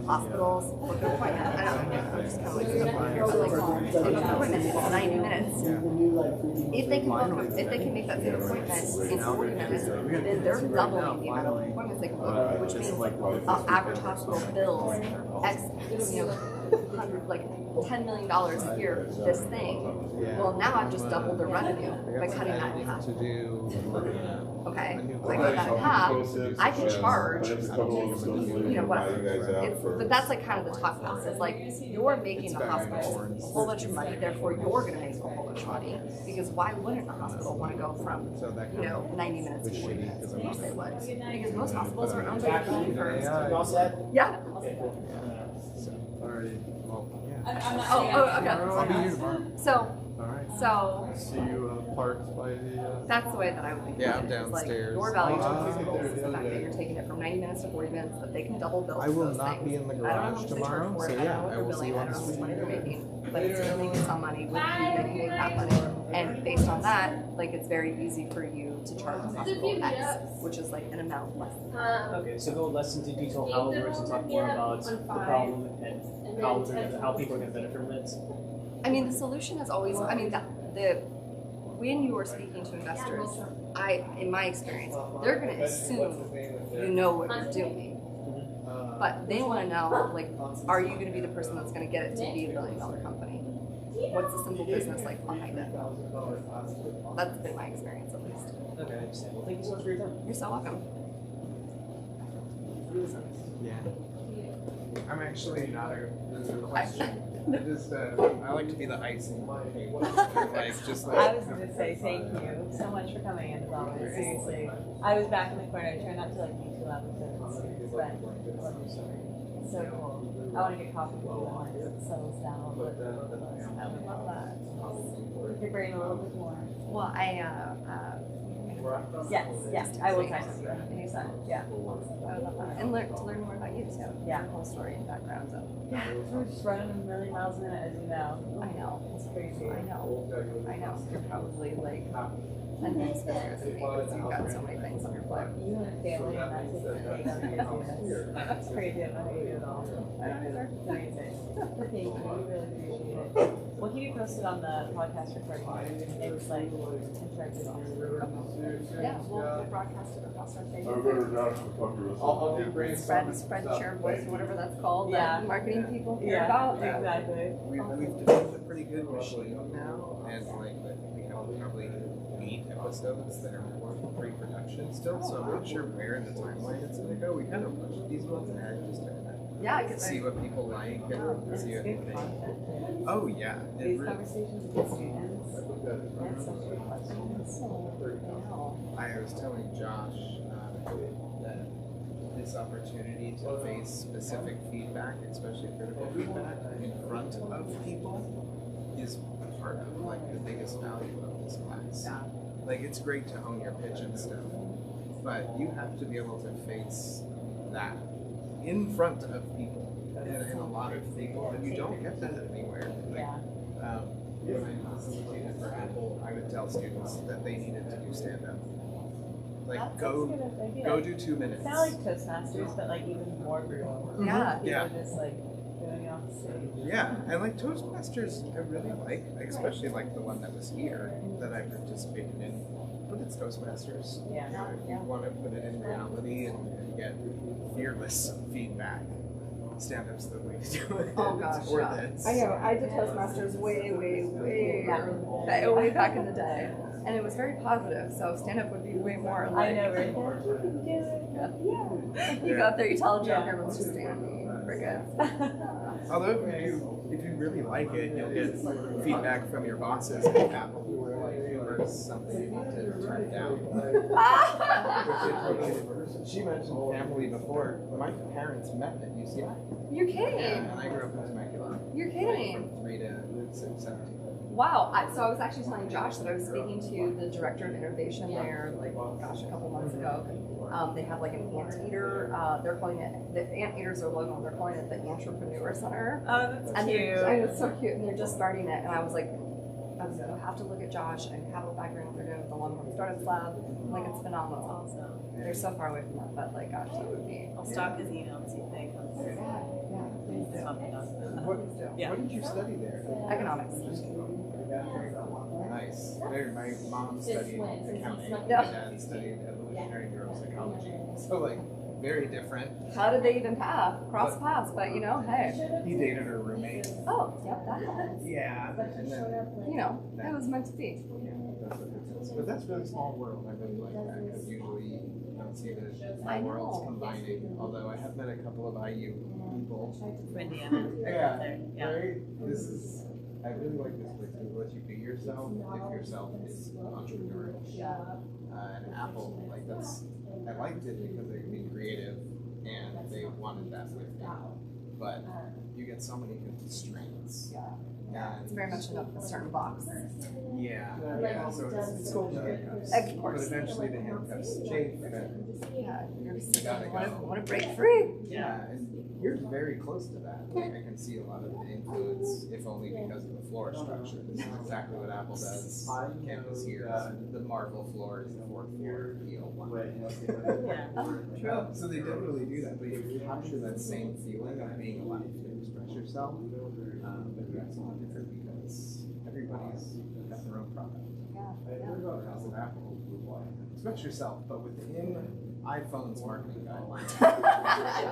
Hospitals, book an appointment. I don't know, I'm just kind of like, book an appointment, it's 90 minutes. If they can make that same appointment in 40 minutes, then they're doubling the amount of appointments they can book, which means average hospital bills X, you know, $10 million a year for this thing. Well, now I've just doubled the revenue by cutting that in half. Okay, if I cut that in half, I can charge, you know, whatever. But that's like kind of the talk about it. It's like you're making the hospital a whole bunch of money, therefore you're going to make a whole bunch of money. Because why wouldn't a hospital want to go from, you know, 90 minutes to 40 minutes? Of course they would. Because most hospitals are owned by PE firms. Yeah. Okay. I'll be here tomorrow. So. See you parked by the. That's the way that I would think. Yeah, I'm downstairs. Like your value is the fact that you're taking it from 90 minutes to 40 minutes, that they can double bill. I will not be in the garage tomorrow, so yeah, I will see you on the street. I don't know how much money they're making, but it's really good some money with you that you make that money. And based on that, like it's very easy for you to charge a hospital X, which is like an amount less. Okay, so go less into detail how it works and talk more about the problem and how people are going to benefit from it. I mean, the solution is always. I mean, when you are speaking to investors, in my experience, they're going to assume you know what you're doing, but they want to know, like, are you going to be the person that's going to get it to be $1 billion company? What's the simple business like behind it? That's been my experience, at least. Okay, I understand. Well, thank you so much for your time. You're so welcome. Yeah. I'm actually not a question. I like to be the icing. Like, just like, I was going to say thank you so much for coming in, Development. Seriously. I was back in the corner. I tried not to like be too loud with the students, but I love your story. It's so cool. I want to get coffee with you once it settles down a little bit. I would love that. Pick your brain a little bit more. Well, Yes, I will text you anytime. Yeah. And to learn more about you too. Yeah. The whole story and background. So. Yeah, we're just running a million miles a minute, as you know. I know. It's crazy. I know. You're probably like 10 times busier than me because you've got so many things on your plate. You and family and that takes That's crazy. I don't know how you do it all. I don't either. It's amazing. Thank you. We really appreciate it. We'll keep you posted on the podcast recording. It was like interactive. Yeah, we'll broadcast it across our I'll do brainstorming. Spread share voice or whatever that's called. Yeah. That marketing people care about. Exactly. We've developed a pretty good machine now, and like I think we have probably 8 episodes that are more pre-production still. So I'm not sure where in the timeline it's gonna go. We kind of pushed these ones ahead just to see what people like and see what they think. Oh yeah, These conversations with students and some good questions. I was telling Josh that this opportunity to face specific feedback, especially critical feedback, in front of people is part of like the biggest value of this class. Like it's great to own your pitch and stuff, but you have to be able to face that in front of people in a lot of people, and you don't get that anywhere. Like, when I facilitated for Apple, I would tell students that they needed to do stand-up. Like, go do 2 minutes. Kind of like Toastmasters, but like even more brutal. Yeah. People just like doing it off the stage. Yeah, and like Toastmasters, I really like, especially like the one that was here that I participated in. But it's Toastmasters. Yeah. You know, if you want to put it in reality and get fearless feedback, stand-up's the way to do it. Oh gosh, Or yeah. this. I know. I did Toastmasters way back in the day, and it was very positive. So stand-up would be way more like. I know, right? You can do it. Yeah. You go out there, you tell a joke, everyone's just standing. Crickets. Although if you really like it, you'll get feedback from your bosses at Apple who are like, humor is something you need to turn down. She mentioned family before. My parents met at UCI. You're kidding. Yeah, and I grew up in Temecula. You're kidding. From 3 to 17. Wow. So I was actually telling Josh that I was speaking to the director of innovation there, like, gosh, a couple months ago. They have like an anteater. They're calling it, the anteaters are local. They're calling it the Entrepreneur Center. Oh, that's and cute. And it's so cute. And they're just starting it. And I was like, you have to look at Josh and have a background what they're doing with the Longhorn Startup Lab. Like, it's phenomenal. Awesome. They're so far away from that, but like, gosh, that would be. I'll stalk his email and see if they come through. Please do. What did you study there? Economics. Nice. My mom studied accounting. My Yeah. dad studied evolutionary neuropsychology. So like very different. How did they even cross paths? But you know, hey. He dated her roommate. Oh, yep, that happens. Yeah. And then, you know, it was meant to be. that's what it is. But that's really small world. I really like that because usually you don't see the I know. worlds combining. Although I have met a couple of IU people. For Indiana. Yeah. Right? This is. I really like this place. It lets you be yourself if yourself is entrepreneurial. And Apple, like that's, I liked it because they could be creative and they wanted that with me. But you get so many constraints. And It's very much in a certain box. yeah. So it's cool to handcuffs. Of course. But eventually the handcuffs chafe and Yeah, you gotta want to break free. Yeah, and you're very close to that. Like, I can see a lot of the influence, if only because of the floor structure. This is exactly what Apple does. Campus here, the marble floor is the 4th floor, EO1. Yeah. So they definitely do that, but you capture that same feeling of being allowed to express yourself. But that's a lot different because everybody's got their own product. As an Apple, express yourself, but within iPhone's marketing guidelines.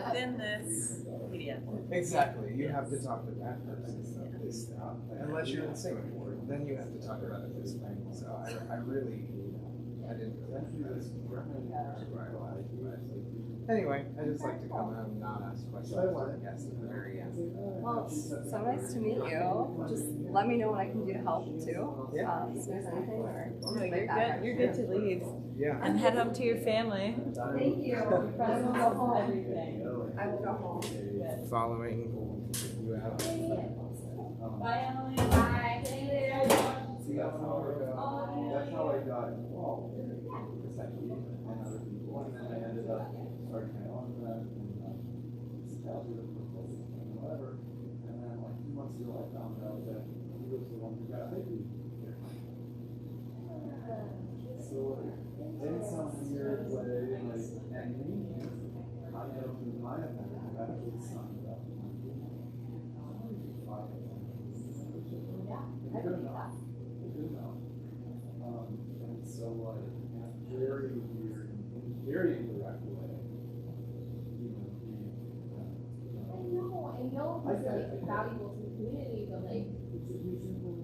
Within this PDF. Exactly. You have to talk to that person about this stuff. Unless you're in Singapore, then you have to talk about it this way. So I didn't really do this where I like. But anyway, I just like to come out and not ask questions to the guests at the very end. Well, so nice to meet you. Just let me know what I can do to help too. Yeah. If there's anything or No, you're good. You're good to leave. Yeah. And head home to your family. Thank you. I will go home. I will go home. Following you out. Bye, Emily. Bye. See you later. See, that's how I got involved with Seki and other people, and then I ended up starting my own event and whatever. And then like 2 months ago, I found out that he was the one who got baby there. So in some weird way, like, and me, I opened my event and actually signed up. Good enough. Good enough. And so, like, in a very weird, very indirect way, I know, and no one's like valuable to the community, but like. it's a huge simple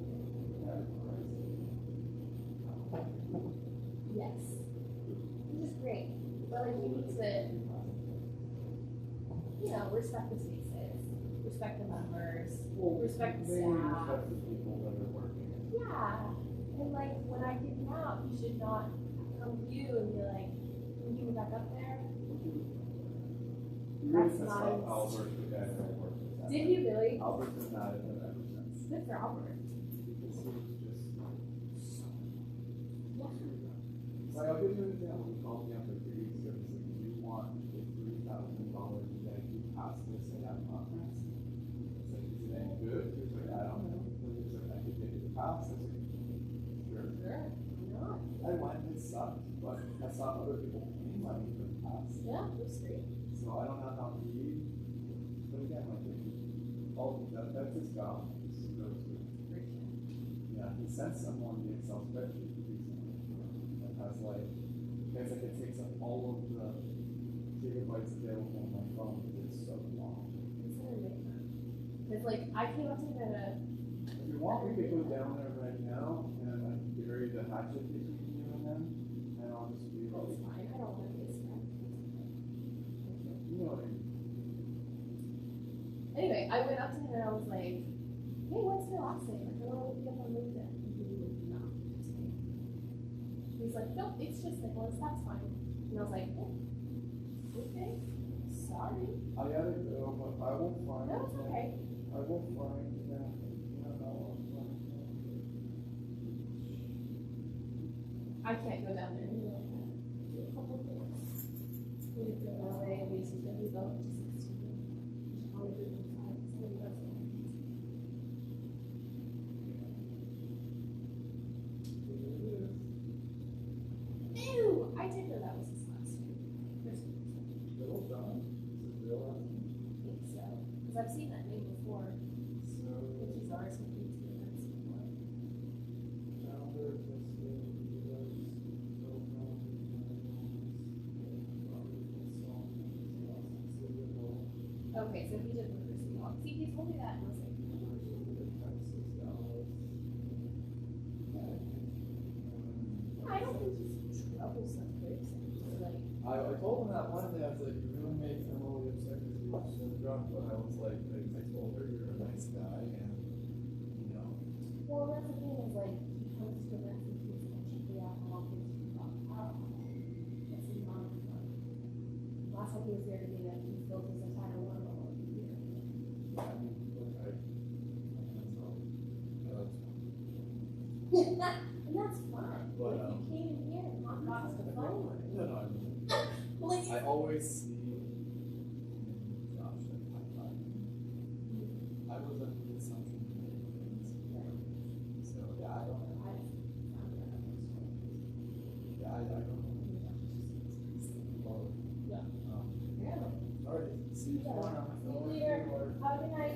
Yes. Which is great. But like you need to, respect the spaces, respect the members, respect the staff. respect the people that are working. Yeah. And like when I kick him out, he should not come to you and be like, can you get back up there? You really That's pissed not off Albert, the guy that I worked with. Did you really? Albert has not had that ever since. Good for Albert. Because he was just Yeah. It's like, I'll give you an example. He called me up like 3 weeks ago. He's like, do you want $3,000 that you pass this? And that conference. It's like, is it any good? He was like, I don't know. But he was like, I could get you the pass. I was like, sure. Sure. Why not? I went, it sucked, but I saw other people paying money for the pass. Yeah, it was great. So I don't know how he, but again, like, that's his job. Is to go to, yeah, he sent someone the Excel spreadsheet recently that has like, because like it takes up all of the gigabytes available on my phone because it's so long. Consider doing that. Because like I came up to him at a. If you want, we could go down there right now and I can bury the hatchet between you and him, and I'll just be like, That's fine. I don't want to get stuck. you know what I mean? Anyway, I went up to him and I was like, "Hey, what's your last name? Like, I want to look you up on LinkedIn." And he was like, "No." He's like, "Nope, it's just Nicholas. That's fine." And I was like, "Oh, okay, sorry." I gotta go, but I will find No, it's okay. I will find that. I can't go down there anyway. Do a couple of things. We did go away and we should go to 16. Probably do it in 5. Somebody does it. Ew! I did know that was his last name. Little John? Is it real last name? I think so. Because I've seen that name before. Which is ours with BT events before. Founder, Okay, so he did Workers Law. See, he told me that and I was like, I don't think he's troublesome person. Like, I told him that one day, I was like, you really made Emily upset because you were so drunk, but I was like, I told her you're a nice guy, and, you know. well, that's the thing is like, he comes to events and he's like, check the alcohol, he's alcohol. That's his mom. Last time he was here to me, that he filled his entire world all over here. I mean, look, that's all. And that's fine. But, If you came in here and not got us the phone. No, I mean, Like, I always see Josh at high five. I was under the assumption that so yeah, I don't know. Yeah, I don't know. Yeah. All right, see you tomorrow. See you later. Have a good night.